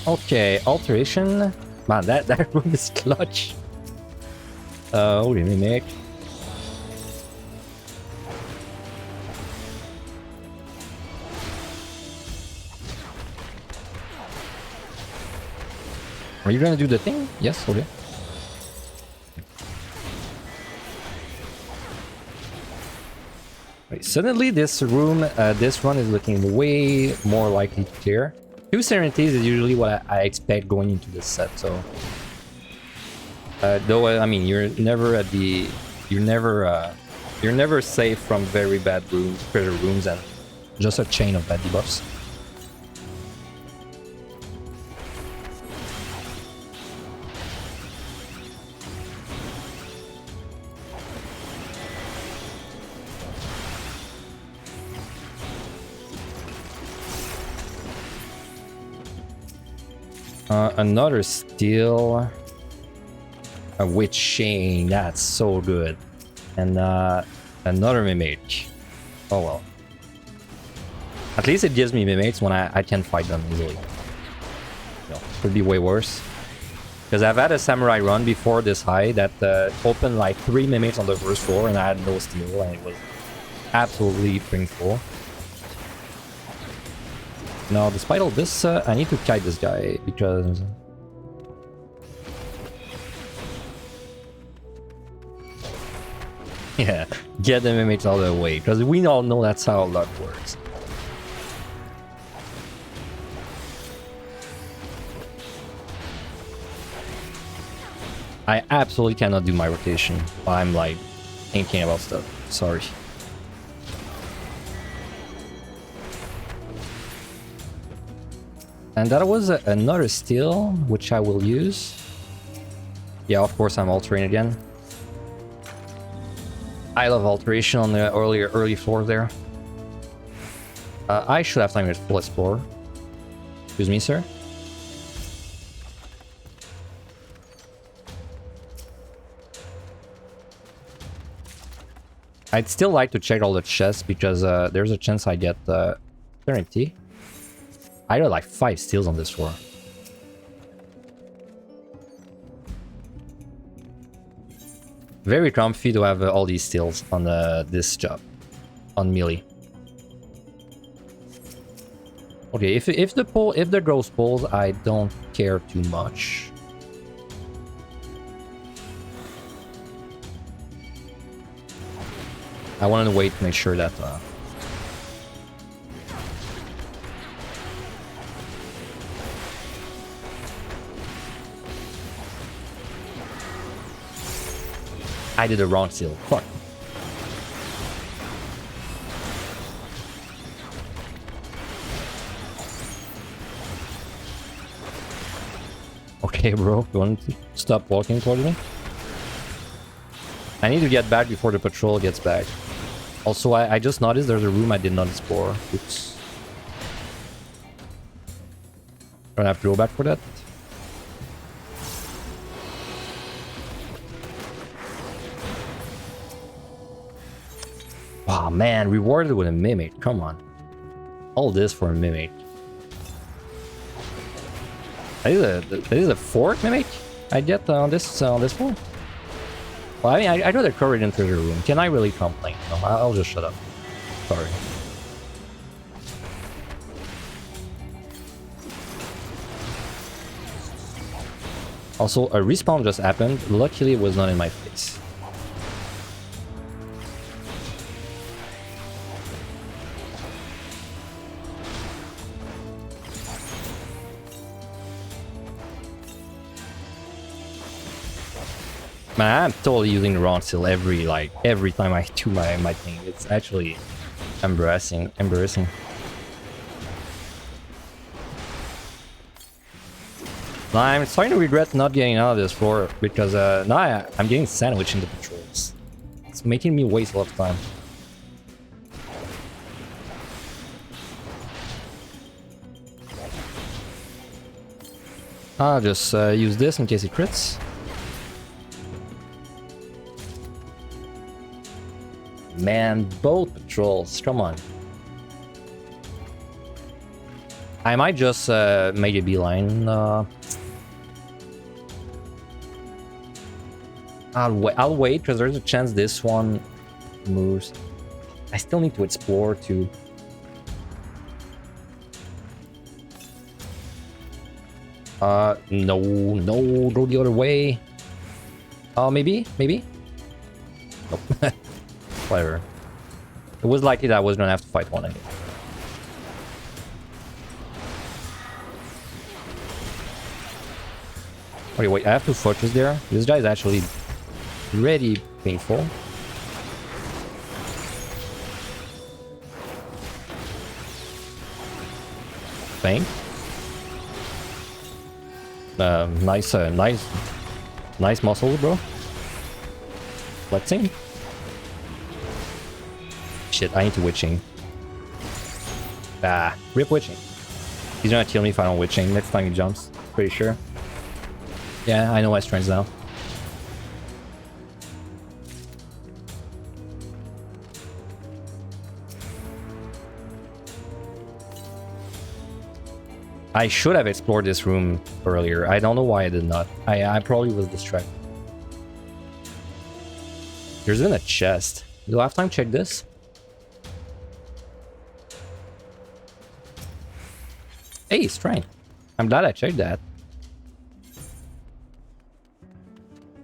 Okay, alteration. Man, that room is clutch. Holy mimic. Are you gonna do the thing? Yes, okay. Wait, suddenly this room, this run is looking way more likely to clear. 2 Serenities is usually what I expect going into this set, so... though, I mean, you're never safe from very bad rooms, treasure rooms, and just a chain of bad debuffs. Another steal. A witch chain, that's so good. And another mimic. Oh well. At least it gives me mimics when I can fight them easily. No, could be way worse. Because I've had a samurai run before this high that opened like 3 mimics on the first floor and I had no steal, and it was absolutely painful. Now, despite all this, I need to kite this guy, because... Yeah, get the mimics out of the way, because we all know that's how luck works. I absolutely cannot do my rotation while I'm like thinking about stuff. Sorry. And that was another steal, which I will use. Yeah, of course I'm altering again. I love alteration on the early floor there. I should have time with full explore. Excuse me, sir. I'd still like to check all the chests, because there's a chance I get Serenity. I got like 5 steals on this floor. Very comfy to have all these steals on this job, on melee. Okay, if the ghost pulls, I don't care too much. I wanted to wait to make sure that I did the wrong seal. Fuck. Okay, bro. You want to stop walking towards me? I need to get back before the patrol gets back. Also, I just noticed there's a room I did not explore. Oops. Gonna have to go back for that. Wow, man, rewarded with a mimic. Come on. All this for a mimic. That is a 4th mimic I get on this floor. Well, I mean, I got a courage into the room. Can I really complain? No, I'll just shut up. Sorry. Also, a respawn just happened. Luckily, it was not in my face. Man, I'm totally using the wrong seal every time I do my thing. It's actually embarrassing. I'm starting to regret not getting out of this floor because now I'm getting sandwiched in the patrols. It's making me waste a lot of time. I'll just use this in case it crits. Man, both patrols, come on. I might just make a beeline. I'll wait because there's a chance this one moves. I still need to explore too. No, go the other way. Maybe? Nope. Whatever. It was likely that I was gonna have to fight one again. Okay, wait, I have to focus there. This guy is actually really painful. Thank. Nice muscles, bro. Let's see. Shit, I need to witching. Rip witching. He's gonna kill me if I don't witching next time he jumps. Pretty sure. Yeah, I know my strengths now. I should have explored this room earlier. I don't know why I did not. I probably was distracted. There's even a chest. Do I have time to check this? Hey, strength. I'm glad I checked that.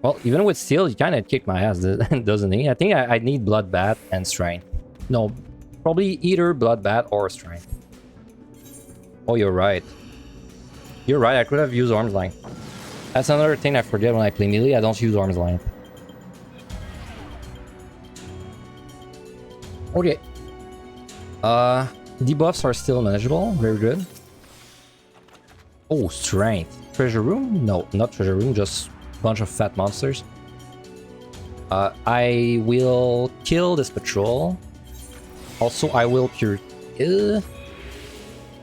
Well, even with steel, he kind of kicked my ass, doesn't he? I think I need bloodbath and strength. No, probably either bloodbath or strength. Oh, you're right. You're right, I could have used arm's length. That's another thing I forget when I play melee. I don't use arm's length. Okay. Debuffs are still manageable. Very good. Oh, strength. Treasure room? No, not treasure room, just a bunch of fat monsters. I will kill this patrol. Also, I will pure...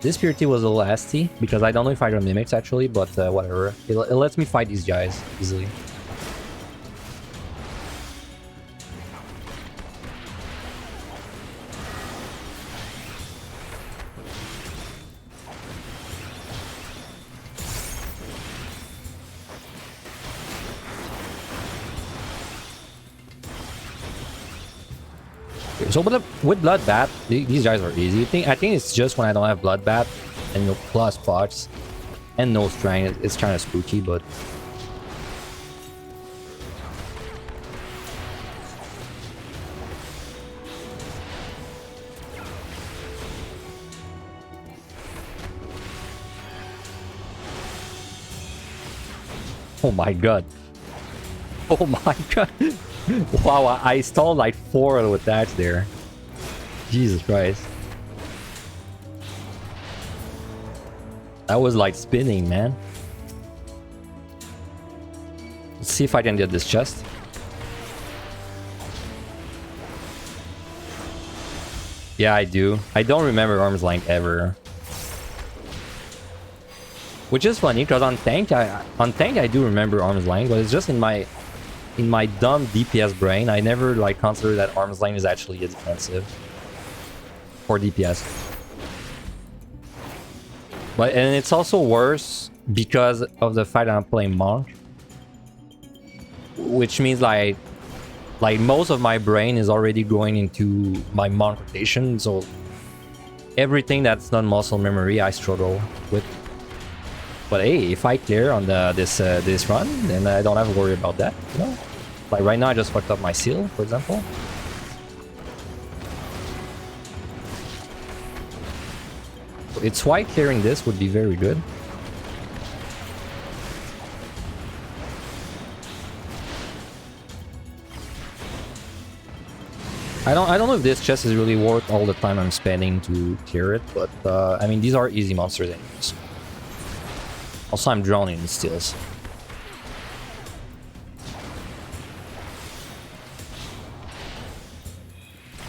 This purity was a little nasty, because I don't know if I got mimics actually, but whatever. It lets me fight these guys easily. So with Bloodbath, these guys are easy. I think it's just when I don't have Bloodbath and no plus pots and no strength, it's kind of spooky, but... Oh my god. Oh my god. Wow, I stalled like 4 attacks there. Jesus Christ. That was like spinning, man. Let's see if I can get this chest. Yeah, I do. I don't remember arm's length ever. Which is funny, because on tank I do remember arm's length, but it's just in my dumb DPS brain, I never like consider that arm's length is actually defensive for DPS. And it's also worse because of the fact that I'm playing monk, which means like most of my brain is already going into my monk rotation, so everything that's not muscle memory I struggle with. But hey, if I clear on this run, then I don't have to worry about that, you know? Like right now I just fucked up my seal, for example. It's why clearing this would be very good. I don't know if this chest is really worth all the time I'm spending to clear it, but I mean these are easy monsters anyways. Also, I'm drowning in steals.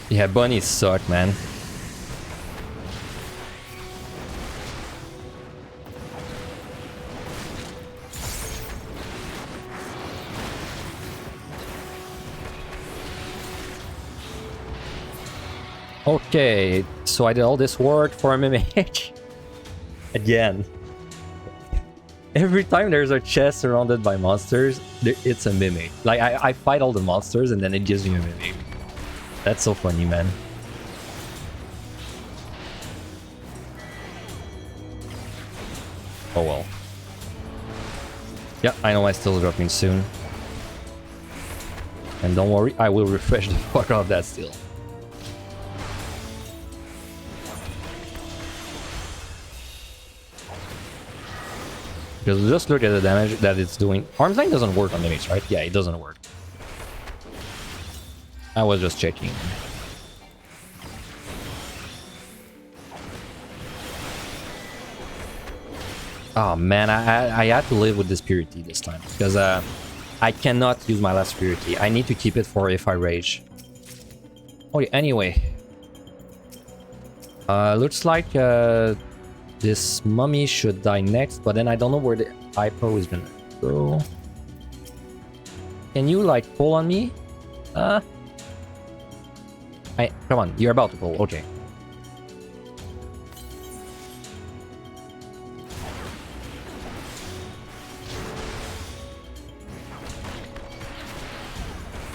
Yeah, bunnies suck, man. Okay, so I did all this work for MMH. Again. Every time there's a chest surrounded by monsters, it's a mimic. Like, I fight all the monsters and then it gives me a mimic. That's so funny, man. Oh well. Yeah, I know my steal is dropping soon. And don't worry, I will refresh the fuck out of that steal. Because just look at the damage that it's doing. Arm's length doesn't work on mimics, right? Yeah, it doesn't work. I was just checking. Oh man, I had to live with this purity this time. Because I cannot use my last purity. I need to keep it for if I rage. Okay, anyway. Looks like this mummy should die next, but then I don't know where the hypo is gonna go. Can you like pull on me? Come on, you're about to pull, okay.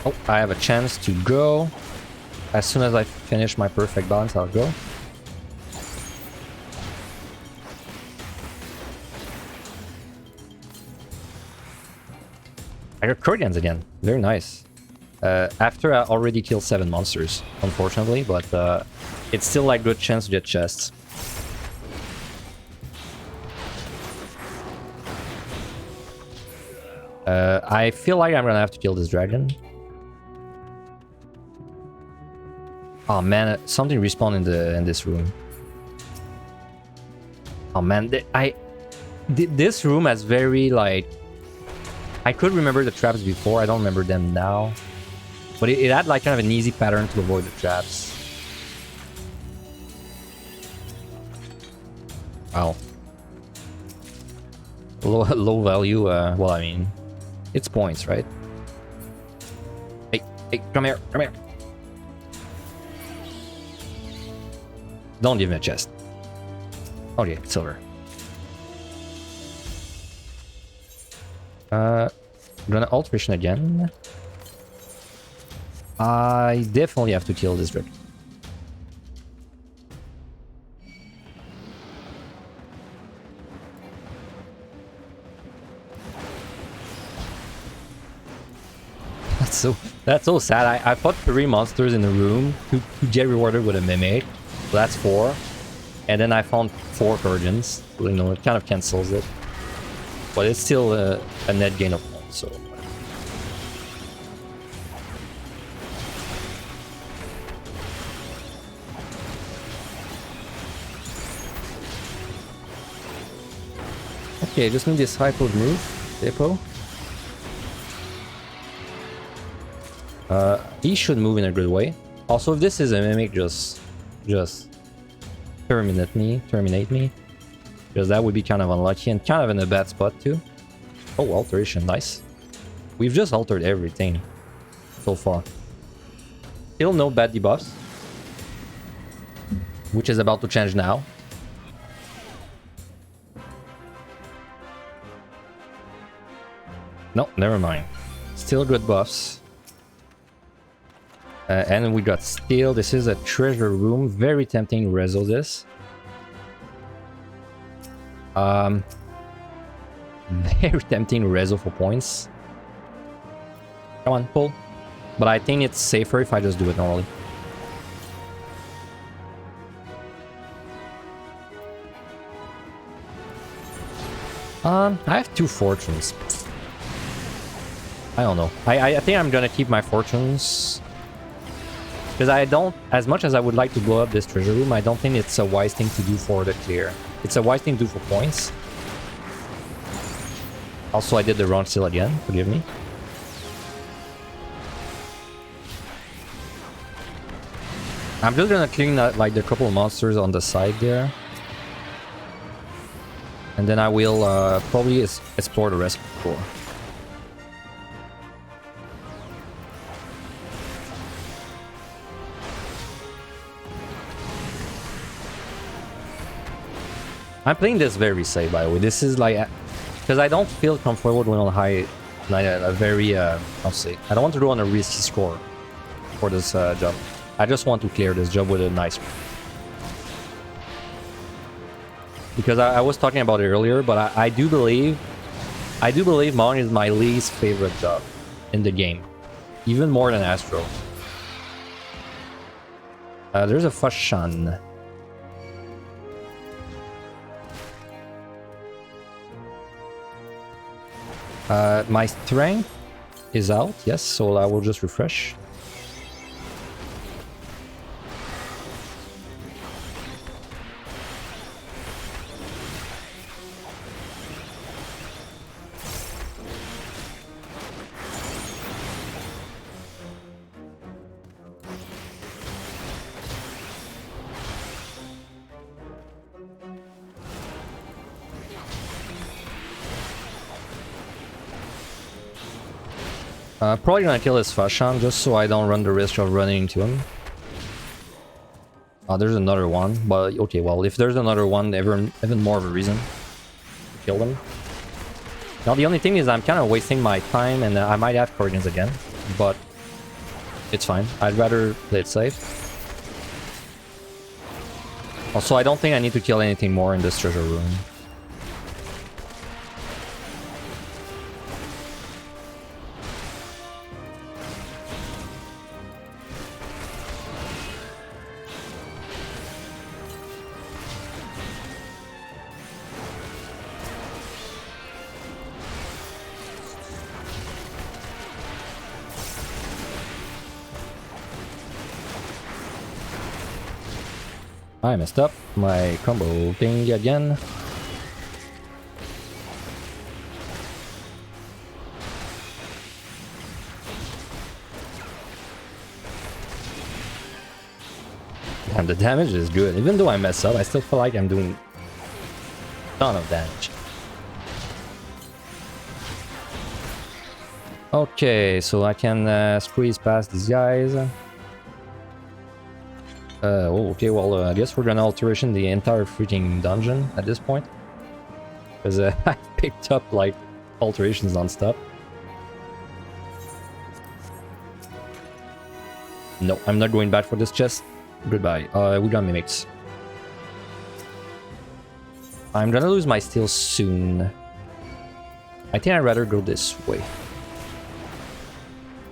Oh, I have a chance to go. As soon as I finish my perfect balance, I'll go. I got Kurgans again. Very nice. After I already killed 7 monsters, unfortunately, but it's still like good chance to get chests. I feel like I'm gonna have to kill this dragon. Oh man, something respawned in this room. Oh man, this room has very like. I could remember the traps before, I don't remember them now. But it had like kind of an easy pattern to avoid the traps. Wow. Low value, well I mean, it's points, right? Hey, come here, come here. Don't give me a chest. Okay, silver. I'm gonna alt vision again. I definitely have to kill this dragon. That's so sad. I fought 3 monsters in the room to get rewarded with a mimic. So that's 4. And then I found 4 Kurgans. You know, it kind of cancels it. But it's still a net gain of 1, so. Okay, just need this hypo move, depot. He should move in a good way. Also, if this is a mimic, just terminate me. Because that would be kind of unlucky and kind of in a bad spot too. Oh, alteration, nice. We've just altered everything so far. Still no bad debuffs. Which is about to change now. No, never mind. Still good buffs. And we got steel. This is a treasure room. Very tempting to reso this. Very tempting to reso for points. Come on, pull. But I think it's safer if I just do it normally. I have 2 fortunes. I don't know. I think I'm gonna keep my fortunes. Because I don't, as much as I would like to blow up this treasure room, I don't think it's a wise thing to do for the clear. It's a wise thing to do for points. Also, I did the wrong steal again. Forgive me. I'm just gonna clean like the couple of monsters on the side there. And then I will probably explore the rest of the floor. I'm playing this very safe, by the way. This is like... Because I don't feel comfortable going on high... Like a very... I'll say... I don't want to go on a risky score for this job. I just want to clear this job with a nice one. Because I was talking about it earlier, but I do believe... I do believe Mon is my least favorite job in the game. Even more than Astro. There's a Fashan. My strength is out, yes, so I will just refresh. Probably gonna kill this Fashan just so I don't run the risk of running into him. There's another one, but okay, well, if there's another one, even more of a reason to kill them. Now, the only thing is I'm kind of wasting my time, and I might have Corrigan again, but it's fine. I'd rather play it safe. Also, I don't think I need to kill anything more in this treasure room. I messed up my combo thing again. And the damage is good. Even though I mess up, I still feel like I'm doing a ton of damage. Okay, so I can squeeze past these guys. Okay, well, I guess we're gonna alteration the entire freaking dungeon at this point. Because I picked up, like, alterations non-stop. No, I'm not going back for this chest. Goodbye. We got mimics. I'm gonna lose my steel soon. I think I'd rather go this way.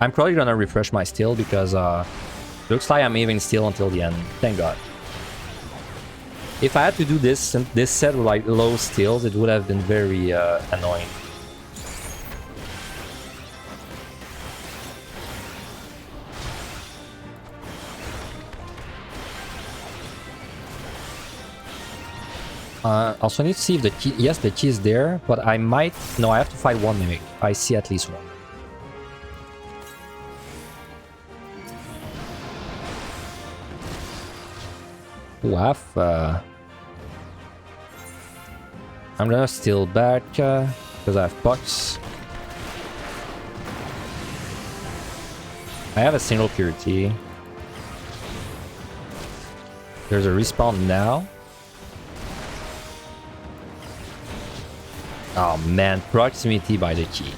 I'm probably gonna refresh my steel because, looks like I'm having steel until the end. Thank God. If I had to do this set with like low steals, it would have been very annoying. Also need to see if the key... Yes, the key is there, but I might... No, I have to fight one mimic. I see at least one. I'm gonna steal back because I have bucks. I have a single purity. There's a respawn now. Oh man, proximity by the key.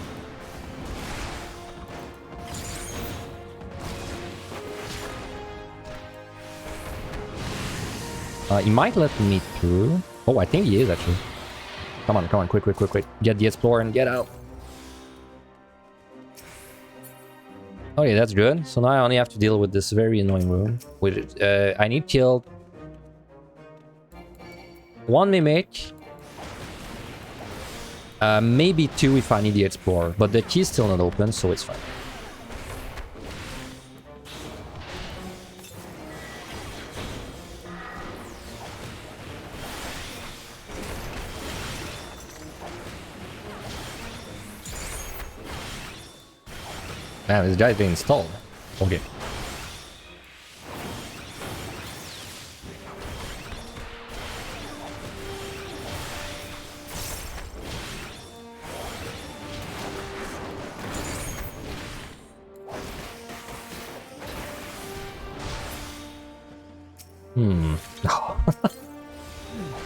He might let me through. Oh, I think he is actually. Come on, quick. Get the explorer and get out. Okay, that's good. So now I only have to deal with this very annoying room. With I need killed one mimic. Maybe two if I need the explorer, but the key is still not open, so it's fine. Man, this guy's being installed. Okay.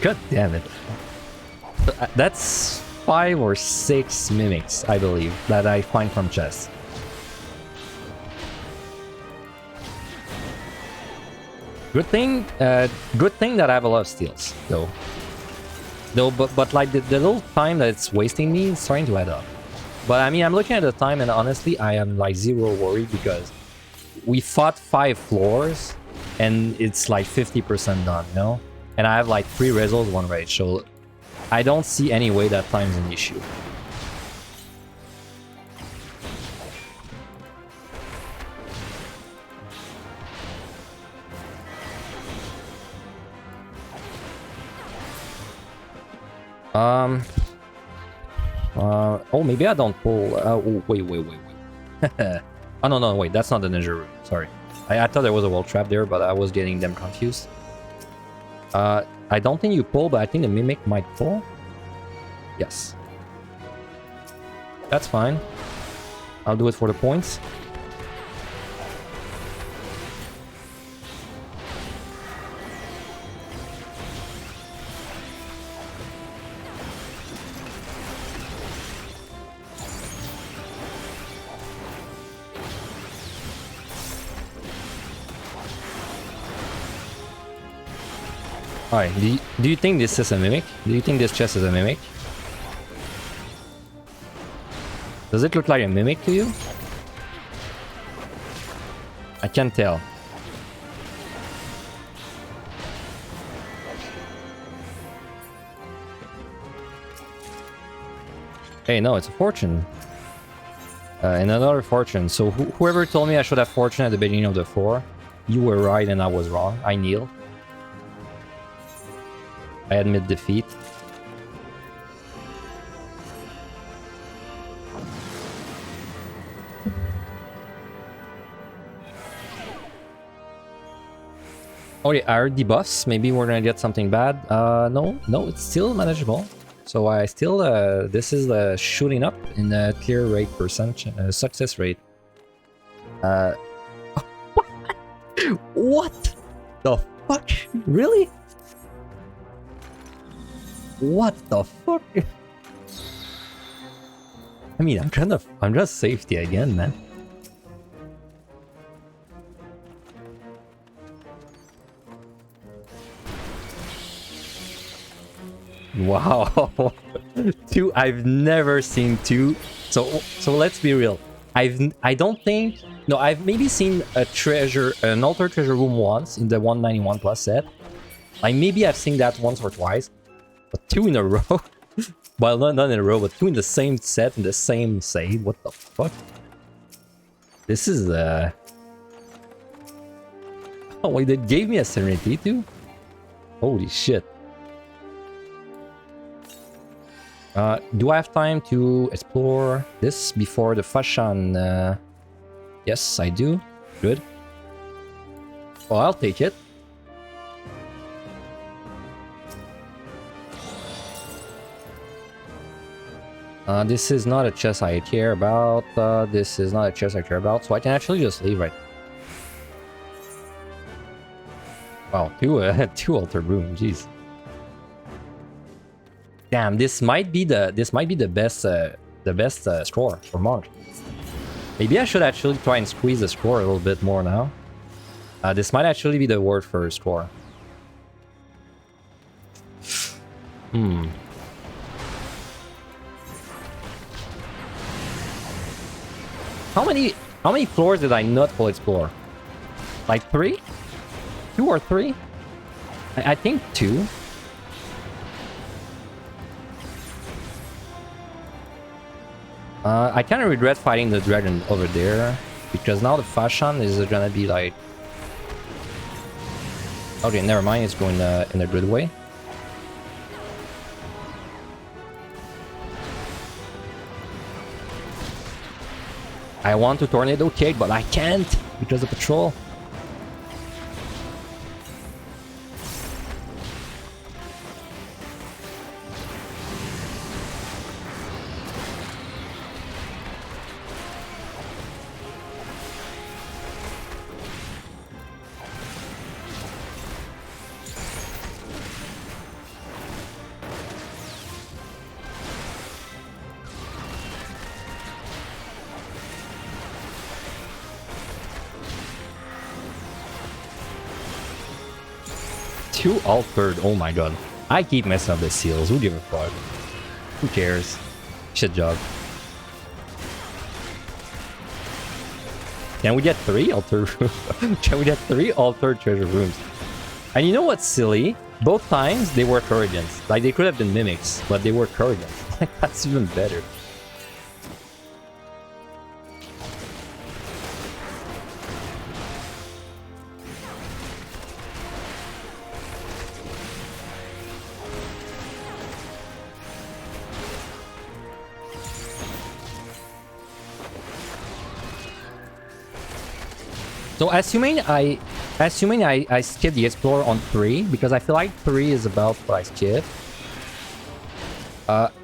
God damn it. That's 5 or 6 mimics, I believe, that I find from chests. Good thing that I have a lot of steals, though. But like the little time that it's wasting me is starting to add up. But I mean, I'm looking at the time and honestly, I am like zero worried because we fought 5 floors and it's like 50% done, you know? And I have like 3 results, 1 rage, so I don't see any way that time's an issue. Oh, maybe I don't pull. Oh, wait. Oh, no, wait, that's not the ninja room. Sorry. I thought there was a wall trap there, but I was getting them confused. I don't think you pull, but I think the mimic might pull. Yes. That's fine. I'll do it for the points. Alright, do you think this is a mimic? Do you think this chest is a mimic? Does it look like a mimic to you? I can't tell. Hey, no, it's a fortune. And another fortune. So whoever told me I should have fortune at the beginning of the 4, you were right and I was wrong. I kneel. I admit defeat. Oh yeah, our debuffs. Maybe we're gonna get something bad. No, it's still manageable. So I still, this is shooting up in the clear rate percentage, success rate. What the fuck? Really? What the fuck? I mean, I'm just safety again, man. Wow. 2, I've never seen 2. So let's be real. I don't think, no, I've maybe seen an altar treasure room once in the 191 plus set. Like maybe I've seen that once or twice. But 2 in a row? Well, not in a row, but 2 in the same set, in the same save. What the fuck? This is Oh wait, they gave me a Serenity too? Holy shit. Do I have time to explore this before the Fashan? Yes, I do. Good. Well, I'll take it. This is not a chest I care about. This is not a chest I care about, so I can actually just leave right. Wow, 2 altar room, jeez. Damn, this might be the best score for Monk. Maybe I should actually try and squeeze the score a little bit more now. This might actually be the word for score. How many floors did I not full explore? Like 3? 2 or 3? I think 2. I kind of regret fighting the dragon over there, because now the Fashan is gonna be like... Okay, never mind, it's going in a good way. I want to tornado cake, but I can't because of patrol. Two altered, oh my god. I keep messing up the seals, who give a fuck? Who cares? Shit job. Can we get 3 altered Can we get 3 altered treasure rooms? And you know what's silly? Both times they were Corrigans. Like they could have been mimics, but they were Corrigans. Like that's even better. So assuming I skip the Explorer on 3, because I feel like 3 is about what I skip. I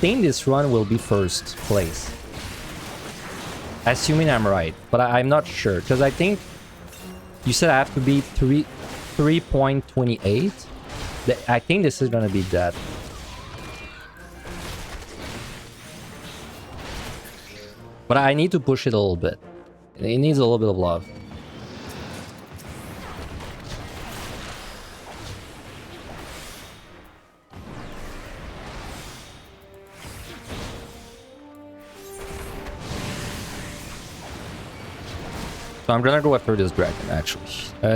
think this run will be first place. Assuming I'm right, but I'm not sure, because I think you said I have to be 3.28. I think this is gonna be that. But I need to push it a little bit. It needs a little bit of love. So I'm gonna go after this dragon, actually.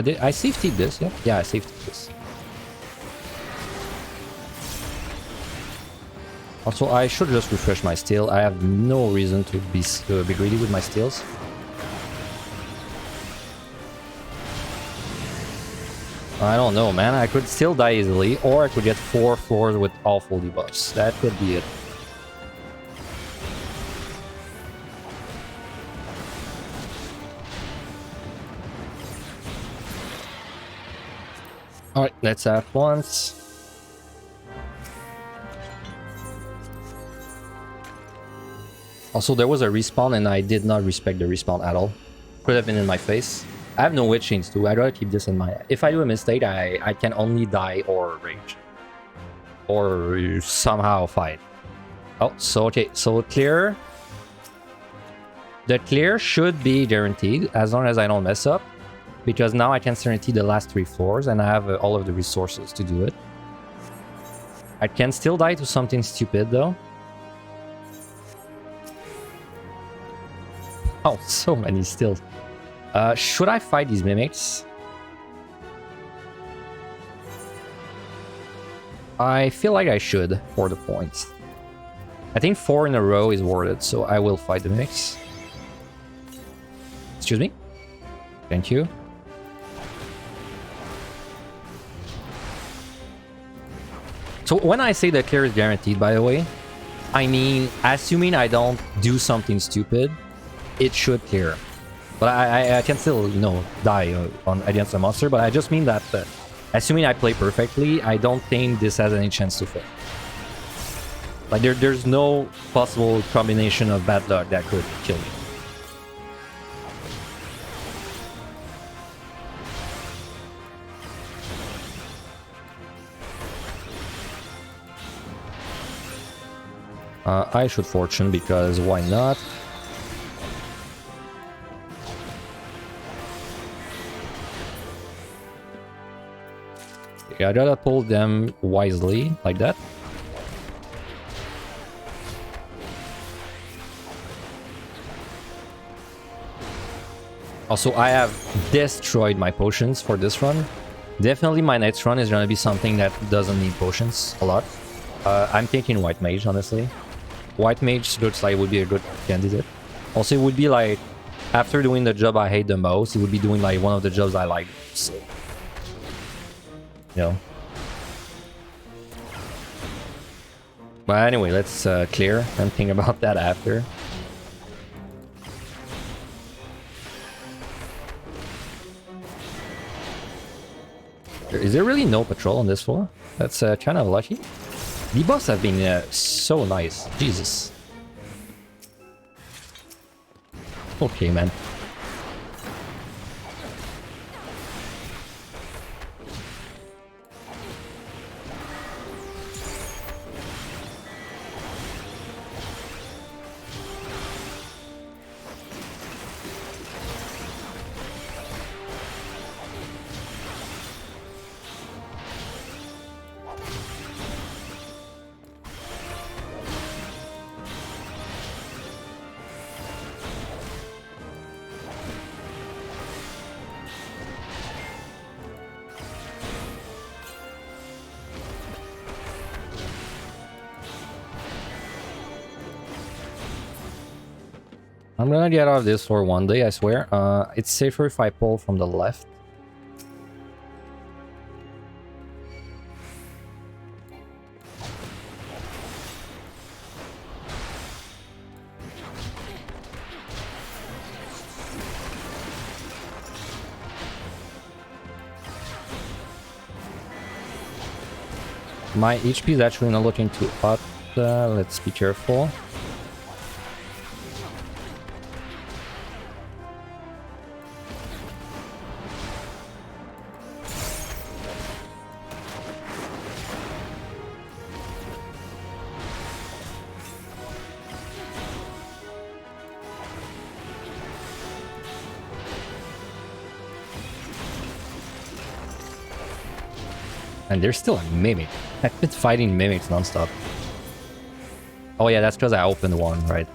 Did I safety this? Yeah, yeah, I safety this. Also, I should just refresh my steel. I have no reason to be greedy with my steals. I don't know, man. I could still die easily, or I could get 4 floors with awful debuffs. That could be it. Alright, let's have once. Also, there was a respawn and I did not respect the respawn at all. Could have been in my face. I have no witch chains too. I'd rather keep this in mind. If I do a mistake, I can only die or rage. Or somehow fight. Oh, so okay. So clear. The clear should be guaranteed as long as I don't mess up. Because now I can guarantee the last 3 floors and I have all of the resources to do it. I can still die to something stupid though. Oh, so many stills. Should I fight these mimics? I feel like I should for the points. I think 4 in a row is worth it, so I will fight the mimics. Excuse me? Thank you. So when I say the clear is guaranteed, by the way, I mean, assuming I don't do something stupid, it should clear. But I can still, you know, die against a monster, but I just mean that assuming I play perfectly, I don't think this has any chance to fail. Like, there's no possible combination of bad luck that could kill me. I should fortune because why not? Okay, I gotta pull them wisely, like that. Also, I have destroyed my potions for this run. Definitely my next run is gonna be something that doesn't need potions a lot. I'm thinking White Mage, honestly. White Mage looks like it would be a good candidate. Also, it would be like, after doing the job I hate the most, it would be doing like one of the jobs I like. So, you know. But anyway, let's clear and think about that after. Is there really no patrol on this floor? That's kind of lucky. Debuffs have been so nice. Jesus. Okay, man. I'm gonna get out of this for one day, I swear. It's safer if I pull from the left. My HP is actually not looking too hot. Let's be careful. And there's still a mimic. I've been fighting mimics non-stop. Oh yeah, that's because I opened one, right?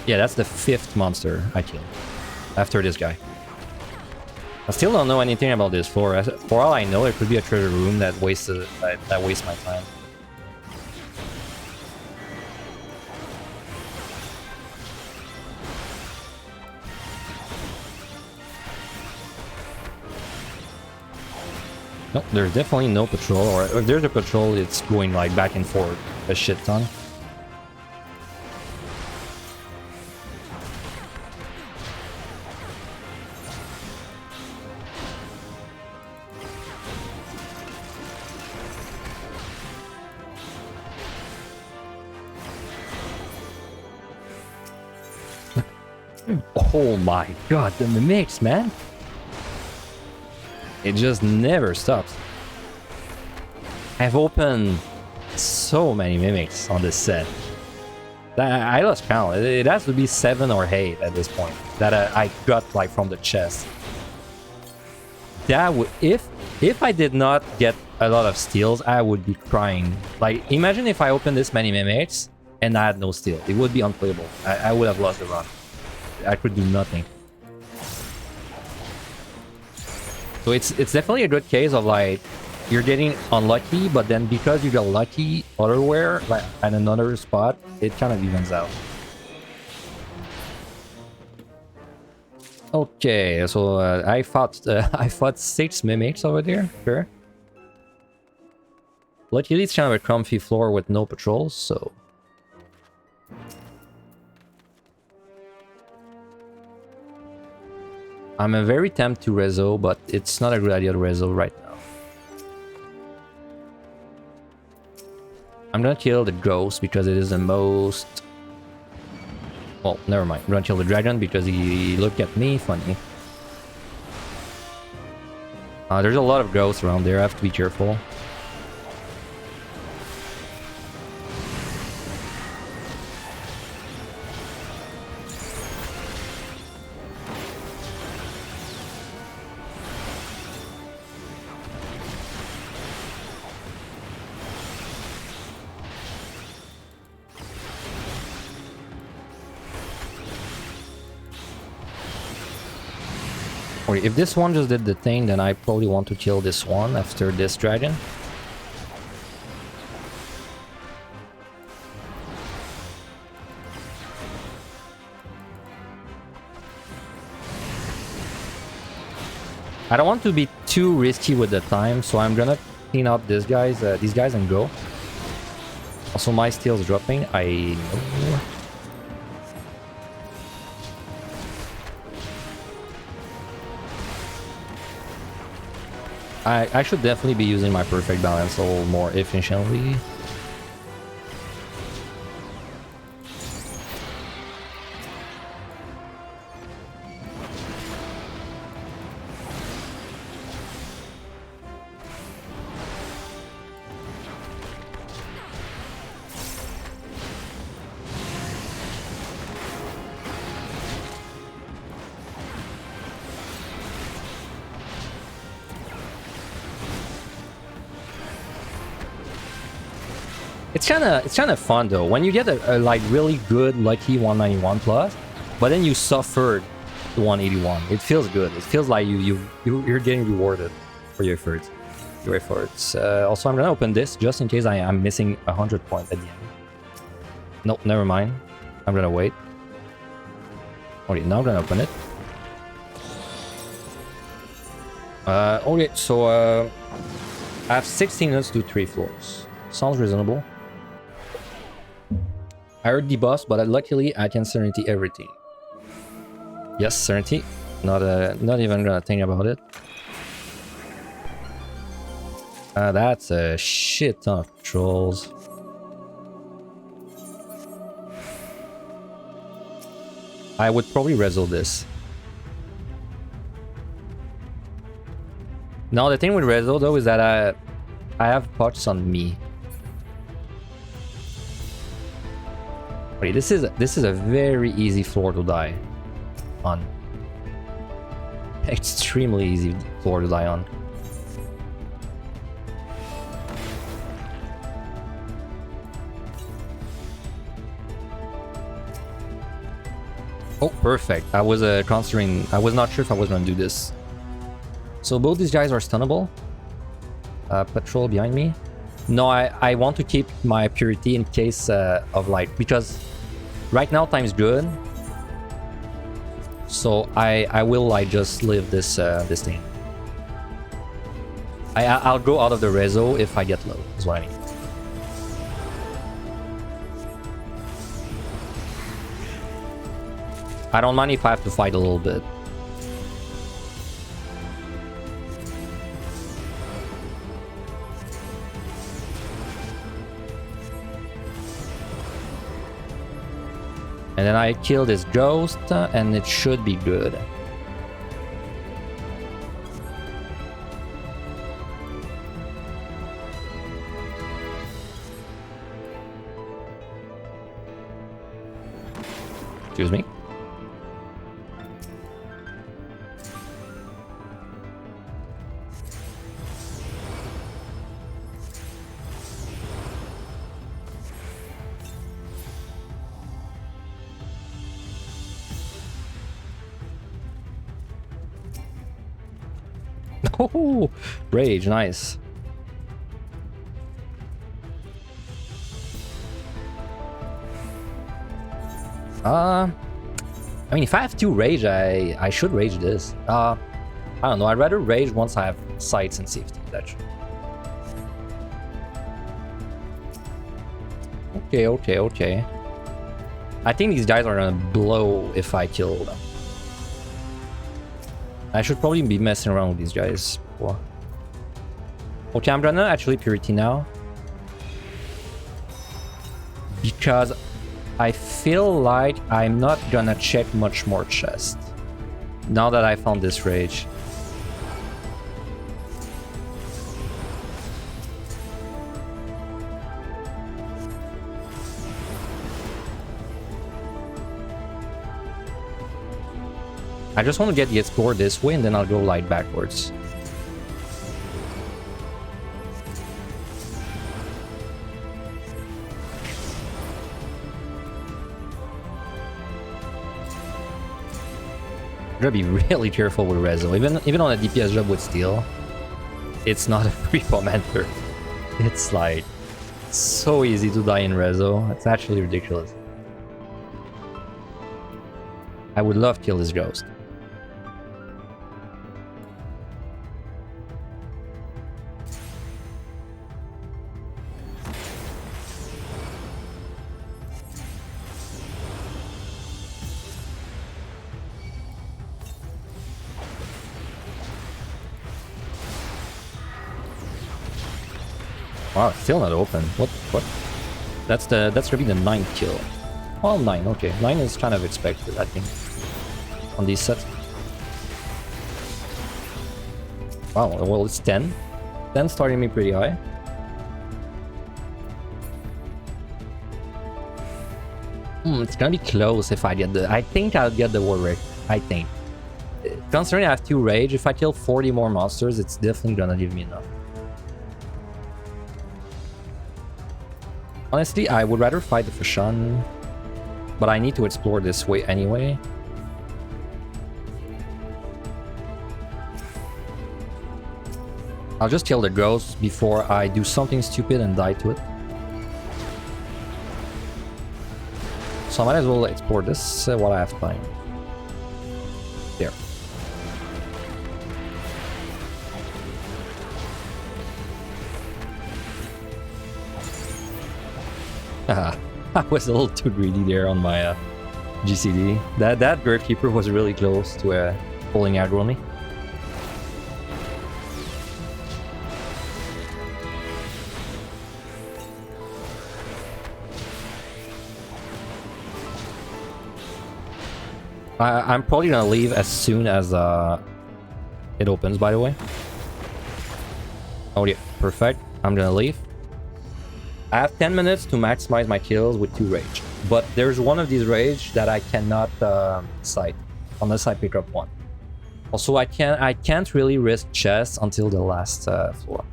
Yeah, that's the 5th monster I killed. After this guy. I still don't know anything about this floor. For all I know, it could be a treasure room that wastes my time. No, there's definitely no patrol, or if there's a patrol, it's going like back and forth a shit ton. Oh my god, the mimics, man! It just never stops. I've opened so many mimics on this set. I lost count. It has to be 7 or 8 at this point that I got like from the chest. That would, if I did not get a lot of steals, I would be crying. Like, imagine if I opened this many mimics and I had no steal. It would be unplayable. I would have lost the run. I could do nothing. So it's definitely a good case of like, you're getting unlucky, but then because you got lucky otherwhere, like at another spot, it kind of evens out. Okay, so I fought 6 mimics over there, sure. Luckily it's kind of a comfy floor with no patrols, so... I'm very tempted to rezo, but it's not a good idea to rezo right now. I'm gonna kill the ghost because it is the most... Well, never mind. I'm gonna kill the dragon because he looked at me funny. There's a lot of ghosts around there, I have to be careful. If this one just did the thing, then I probably want to kill this one after this dragon. I don't want to be too risky with the time, so I'm gonna clean up these guys and go. Also, my steel's dropping. I know. I should definitely be using my perfect balance a little more efficiently. It's kinda fun though when you get a like really good lucky 191 plus, but then you suffered the 181. It feels good. It feels like you're getting rewarded for your efforts. Also, I'm gonna open this just in case I'm missing 100 points at the end. Nope, never mind. I'm gonna wait. Okay, now I'm gonna open it. Okay, so I have 16 minutes to do 3 floors. Sounds reasonable. I heard the boss, but luckily I can certainty everything. Yes, certainty. Not even gonna think about it. That's a shit ton of trolls. I would probably resolve this. Now the thing with resolve though is that I have pots on me. Okay, this is a very easy floor to die on. Extremely easy floor to die on. Oh, perfect. I was considering. I was not sure if I was gonna do this. So both these guys are stunnable. Patrol behind me. No, I want to keep my purity in case of like, because right now time's good. So I will like just live this this thing. I'll go out of the rezo if I get low, is what I mean. I don't mind if I have to fight a little bit. And then I kill this ghost, and it should be good. Excuse me. Oh, rage, nice. I mean, if I have 2 rage, I should rage this. I don't know. I'd rather rage once I have sights and safety. Actually. Okay. I think these guys are gonna blow if I kill them. I should probably be messing around with these guys before. Okay, I'm gonna actually purity now. Because I feel like I'm not gonna check much more chest. Now that I found this rage. I just want to get the explore this way and then I'll go light backwards. Gotta be really careful with Rezo. Even on a DPS job with steel, it's not a free momentum. It's like so easy to die in Rezo. It's actually ridiculous. I would love to kill this ghost. Wow, still not open. What? That's gonna be the 9th kill. Well, 9, okay. 9 is kind of expected, I think, on these sets. Wow, well, it's 10. 10 starting me pretty high. It's gonna be close if I get the... I think I'll get the war rate. I think. Considering I have 2 rage, if I kill 40 more monsters, it's definitely gonna give me enough. Honestly, I would rather fight the Fashan, but I need to explore this way anyway. I'll just kill the ghost before I do something stupid and die to it. So I might as well explore this while I have time. There. I was a little too greedy there on my GCD. That Bird Keeper was really close to pulling aggro on me. I'm probably gonna leave as soon as it opens, by the way. Oh yeah, perfect. I'm gonna leave. I have 10 minutes to maximize my kills with 2 rage. But there's one of these rage that I cannot sight unless I pick up 1. Also, I can't really risk chest until the last floor.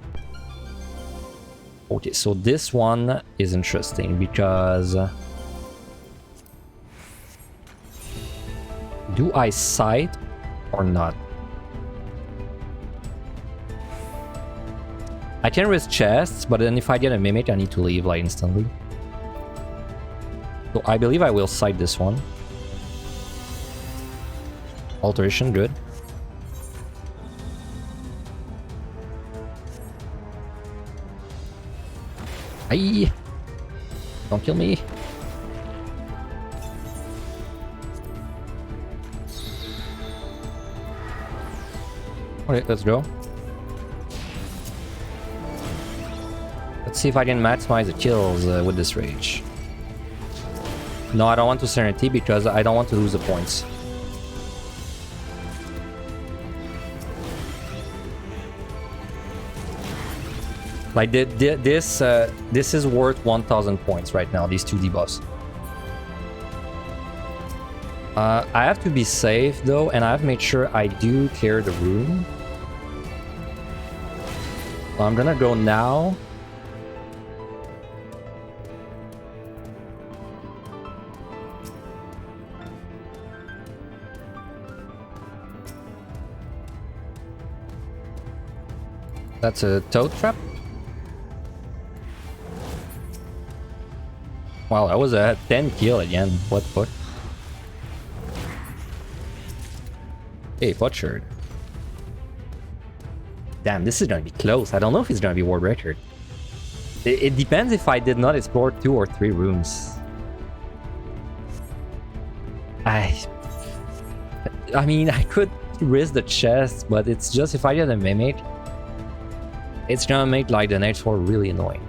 Okay, so this one is interesting because... do I sight or not? I can risk chests, but then if I get a mimic, I need to leave like instantly. So I believe I will sight this one. Alteration, good. Aye! Don't kill me. Okay, let's go. Let's see if I can maximize the kills with this rage. No, I don't want to Serenity because I don't want to lose the points. Like this is worth 1,000 points right now. These 2 debuffs. I have to be safe though, and I have to make sure I do clear the room. I'm gonna go now. That's a toad trap. Wow, that was a 10 kill again. What? Hey, butchered. Damn, this is gonna be close. I don't know if it's gonna be world record. It depends if I did not explore 2 or 3 rooms. I mean, I could risk the chest, but it's just if I get a mimic, it's gonna make like the next 4 really annoying.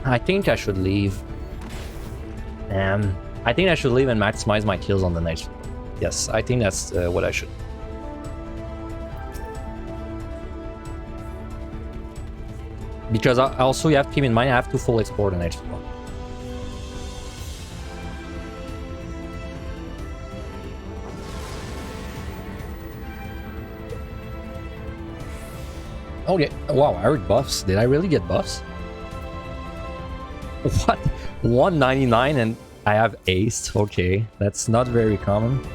I think I should leave. I think I should leave and maximize my kills on the next floor. Yes, I think that's what I should. Because also you have to keep in mind I have to full explore the next floor. Okay, wow, I heard buffs. Did I really get buffs? What? 199 and I have ace. Okay, that's not very common.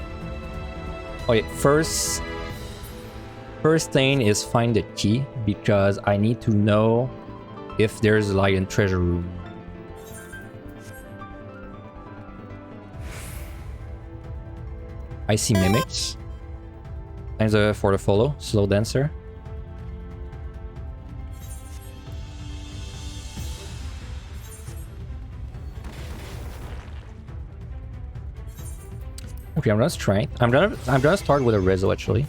Okay, first thing is find the key because I need to know if there's like a treasure room. I see mimics. Thanks for the follow, slow dancer. Okay, I'm gonna strength. I'm gonna start with a Rezo actually.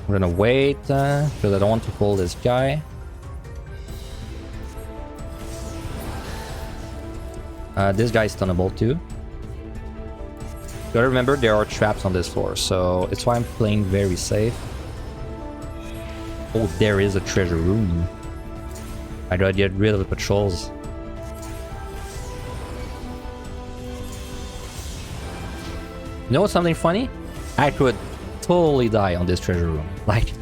I'm gonna wait because I don't want to pull this guy. This guy's stunnable too. Gotta remember there are traps on this floor, so it's why I'm playing very safe. Oh, there is a treasure room. I gotta get rid of the patrols. You know what's something funny? I could totally die on this treasure room. Like,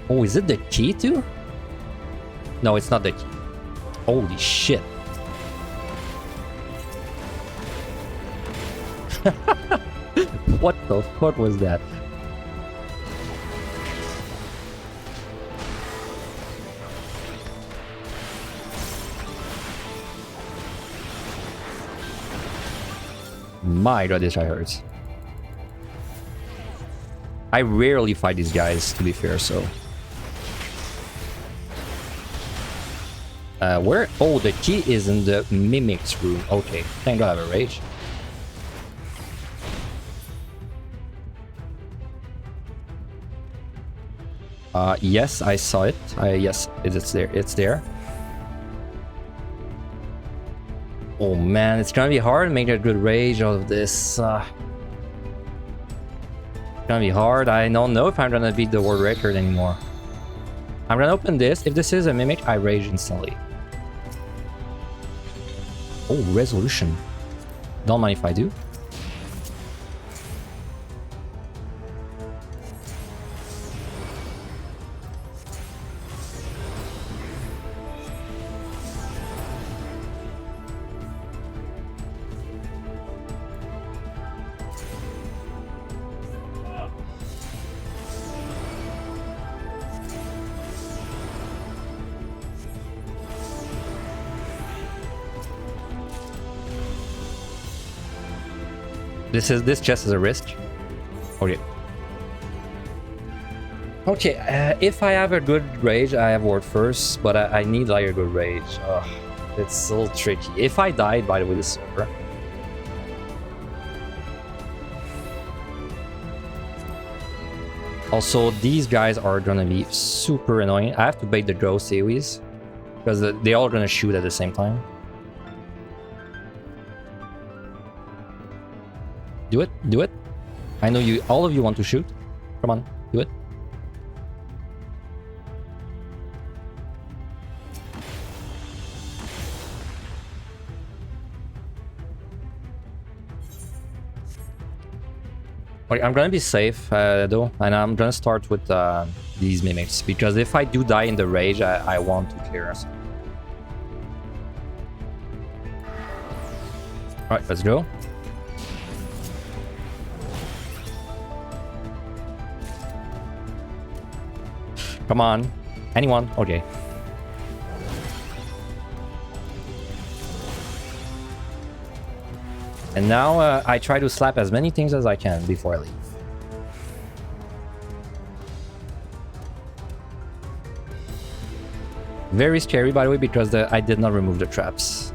oh, is it the key too? No, it's not the key. Holy shit. What the fuck was that? My god, this guy hurts. I rarely fight these guys, to be fair, so... where? Oh, the key is in the Mimic's room. Okay, thank god I have a rage. Yes, I saw it. Yes, it's there. It's there. Oh man, it's gonna be hard to make a good rage out of this. It's gonna be hard. I don't know if I'm gonna beat the world record anymore. I'm gonna open this. If this is a mimic, I rage instantly. Oh, resolution. Don't mind if I do. This chest is a risk. Okay. Okay, if I have a good rage, I have ward first, but I need like a good rage. Ugh, it's a little tricky. If I died, by the way, this is over. Also, these guys are gonna be super annoying. I have to bait the ghost AoEs because they're all gonna shoot at the same time. Do it, do it. I know you, all of you want to shoot. Come on, do it. Okay, I'm gonna be safe though, and I'm gonna start with these mimics because if I do die in the rage, I want to clear us. All right, let's go. Come on. Anyone? Okay. And now I try to slap as many things as I can before I leave. Very scary, by the way, because I did not remove the traps.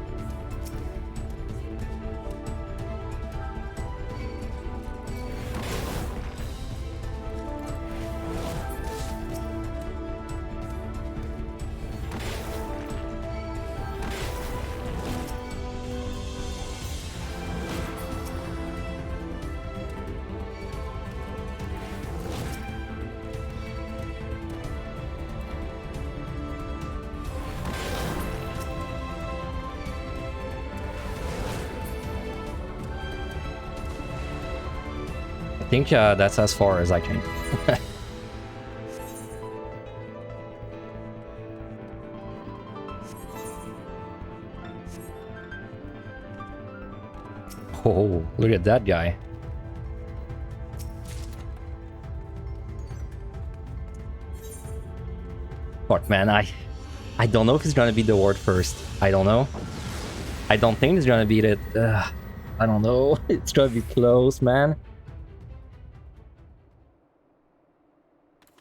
I think that's as far as I can. Oh, look at that guy. Fuck, man, I don't know if it's gonna beat the ward first. I don't know. I don't think it's gonna beat it. I don't know. It's gonna be close, man.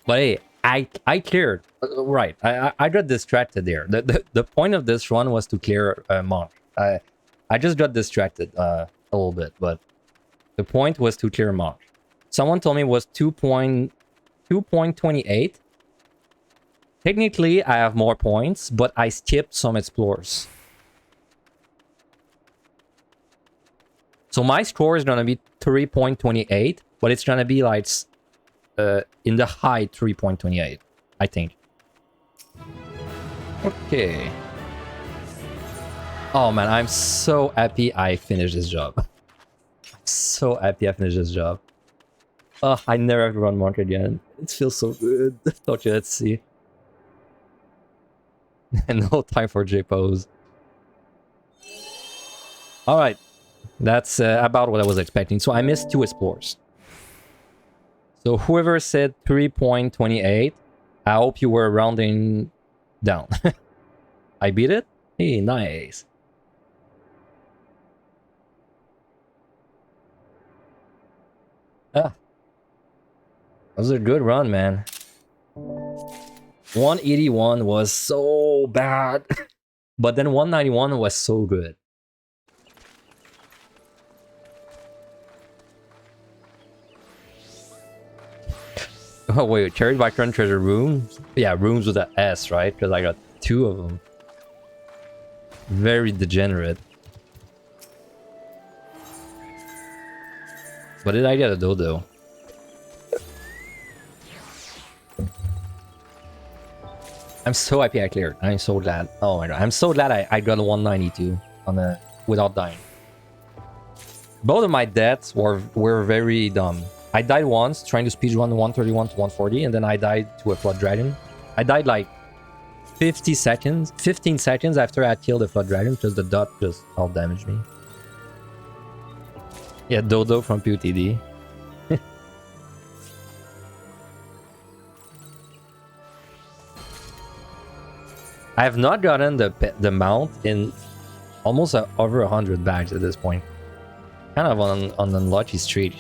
But hey, I cleared. Right, I got distracted there. The point of this run was to clear Monk. I just got distracted a little bit, but the point was to clear Monk. Someone told me it was 2.28. Technically, I have more points, but I skipped some explorers. So my score is gonna be 3.28, but it's gonna be like in the high 3.28, I think. Okay. Oh man, I'm so happy I finished this job. I'm so happy I finished this job. Oh, I never have to run Monk again. It feels so good. Okay, let's see. No time for J-pose. Alright. That's about what I was expecting. So I missed 2 explores. So whoever said 3.28, I hope you were rounding down. I beat it? Hey, nice. Ah. That was a good run, man. 181 was so bad. But then 191 was so good. Oh wait, carried by current treasure rooms? Yeah, rooms with an S, right? Because I got 2 of them. Very degenerate. But did I get a dodo? I'm so happy I cleared. I'm so glad. Oh my god, I'm so glad I got a 192 on the without dying. Both of my deaths were very dumb. I died once trying to speedrun 131 to 140, and then I died to a Flood Dragon. I died like 15 seconds after I killed the Flood Dragon because the dot just all damaged me. Yeah, Dodo from PotD. I have not gotten the mount in almost over 100 bags at this point. Kind of on an unlucky streak.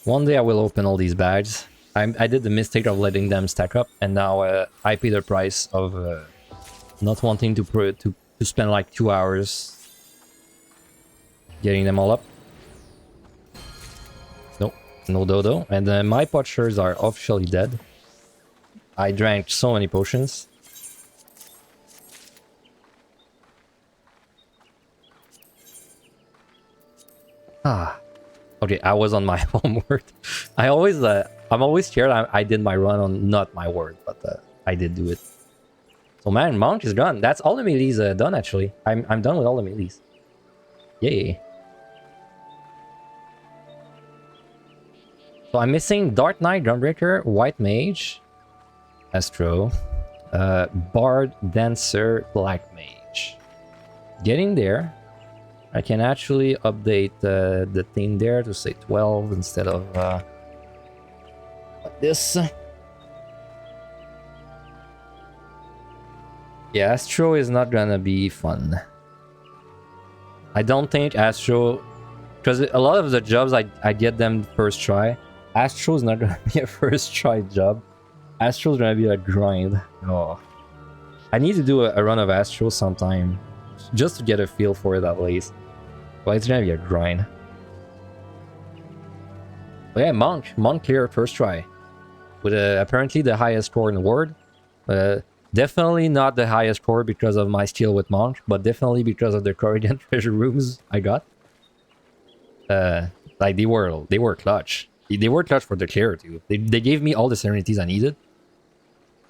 One day I will open all these bags. I did the mistake of letting them stack up, and now I pay the price of not wanting to spend like 2 hours getting them all up. Nope, no dodo. And my poachers are officially dead. I drank so many potions. Ah. Okay, I was on my homework. I'm always scared I did my run on not my word, but I did do it. So man, Monk is done. That's all the melees done actually. I'm done with all the melees. Yay. So I'm missing Dark Knight, Gunbreaker, White Mage, Astro, Bard, Dancer, Black Mage. Getting there. I can actually update the thing there to say 12 instead of this. Yeah, Astro is not gonna be fun. I don't think Astro, because a lot of the jobs I get them first try. Astro is not gonna be a first try job. Astro is gonna be a grind. Oh, I need to do a run of Astro sometime, just to get a feel for it at least. Well, it's gonna be a grind. But yeah, Monk clear first try. With apparently the highest score in the world. Definitely not the highest score because of my skill with Monk, but definitely because of the Corrigan treasure rooms I got. Like they were clutch. They were clutch for the clear too. They gave me all the serenities I needed.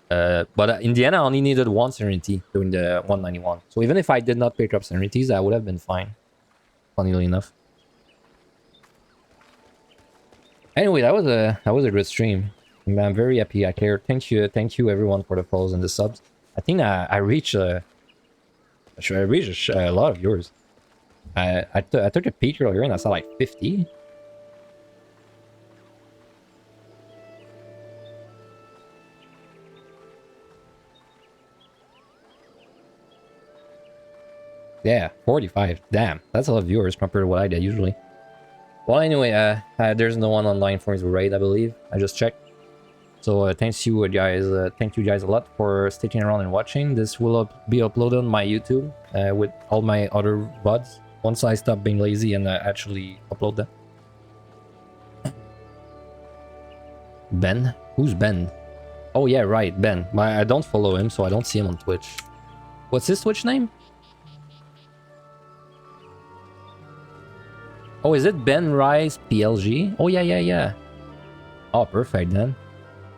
But in the end, I only needed 1 serenity during the 191. So even if I did not pick up serenities, I would have been fine. Funnily enough. Anyway, that was a good stream. I'm very happy I care. Thank you everyone for the follows and the subs. I think I reached a lot of yours. I took a peek earlier and I saw like 50. Yeah, 45. Damn, that's a lot of viewers compared to what I did usually. Well, anyway, there's no one online for me to raid, I believe. I just checked. So thank you guys a lot for sticking around and watching. This will be uploaded on my YouTube with all my other VODs once I stop being lazy and actually upload them. Ben? Who's Ben? Oh yeah, right, Ben. I don't follow him, so I don't see him on Twitch. What's his Twitch name? Oh, is it Ben Rice PLG? Oh, yeah. Oh, perfect then.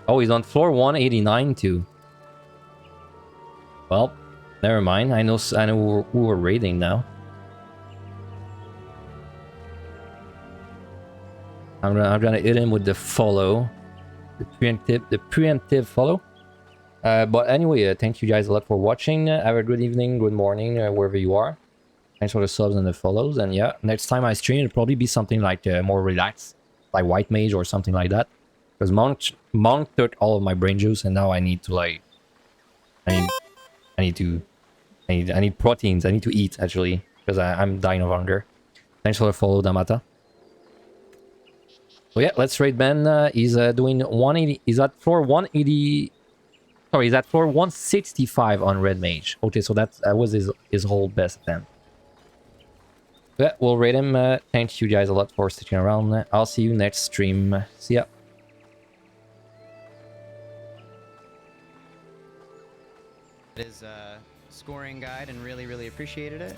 Oh, he's on floor 189 too. Well, never mind. I know who we're raiding now. I'm gonna hit him with the follow. The preemptive follow. But anyway, thank you guys a lot for watching. Have a good evening, good morning, wherever you are. Thanks for the subs and the follows. And yeah, next time I stream, it'll probably be something like more relaxed, like White Mage or something like that. Because Monk took all of my brain juice, and now I need to like, I need proteins. I need to eat actually, because I'm dying of hunger. Thanks for the follow, Damata. So yeah, let's raid Ben. He's doing 180. He's at floor 180. Sorry, he's at floor 165 on Red Mage. Okay, so that was his whole best attempt. Yeah, we'll rate him. Thank you guys a lot for sticking around. I'll see you next stream. See ya. His scoring guide and really appreciated it.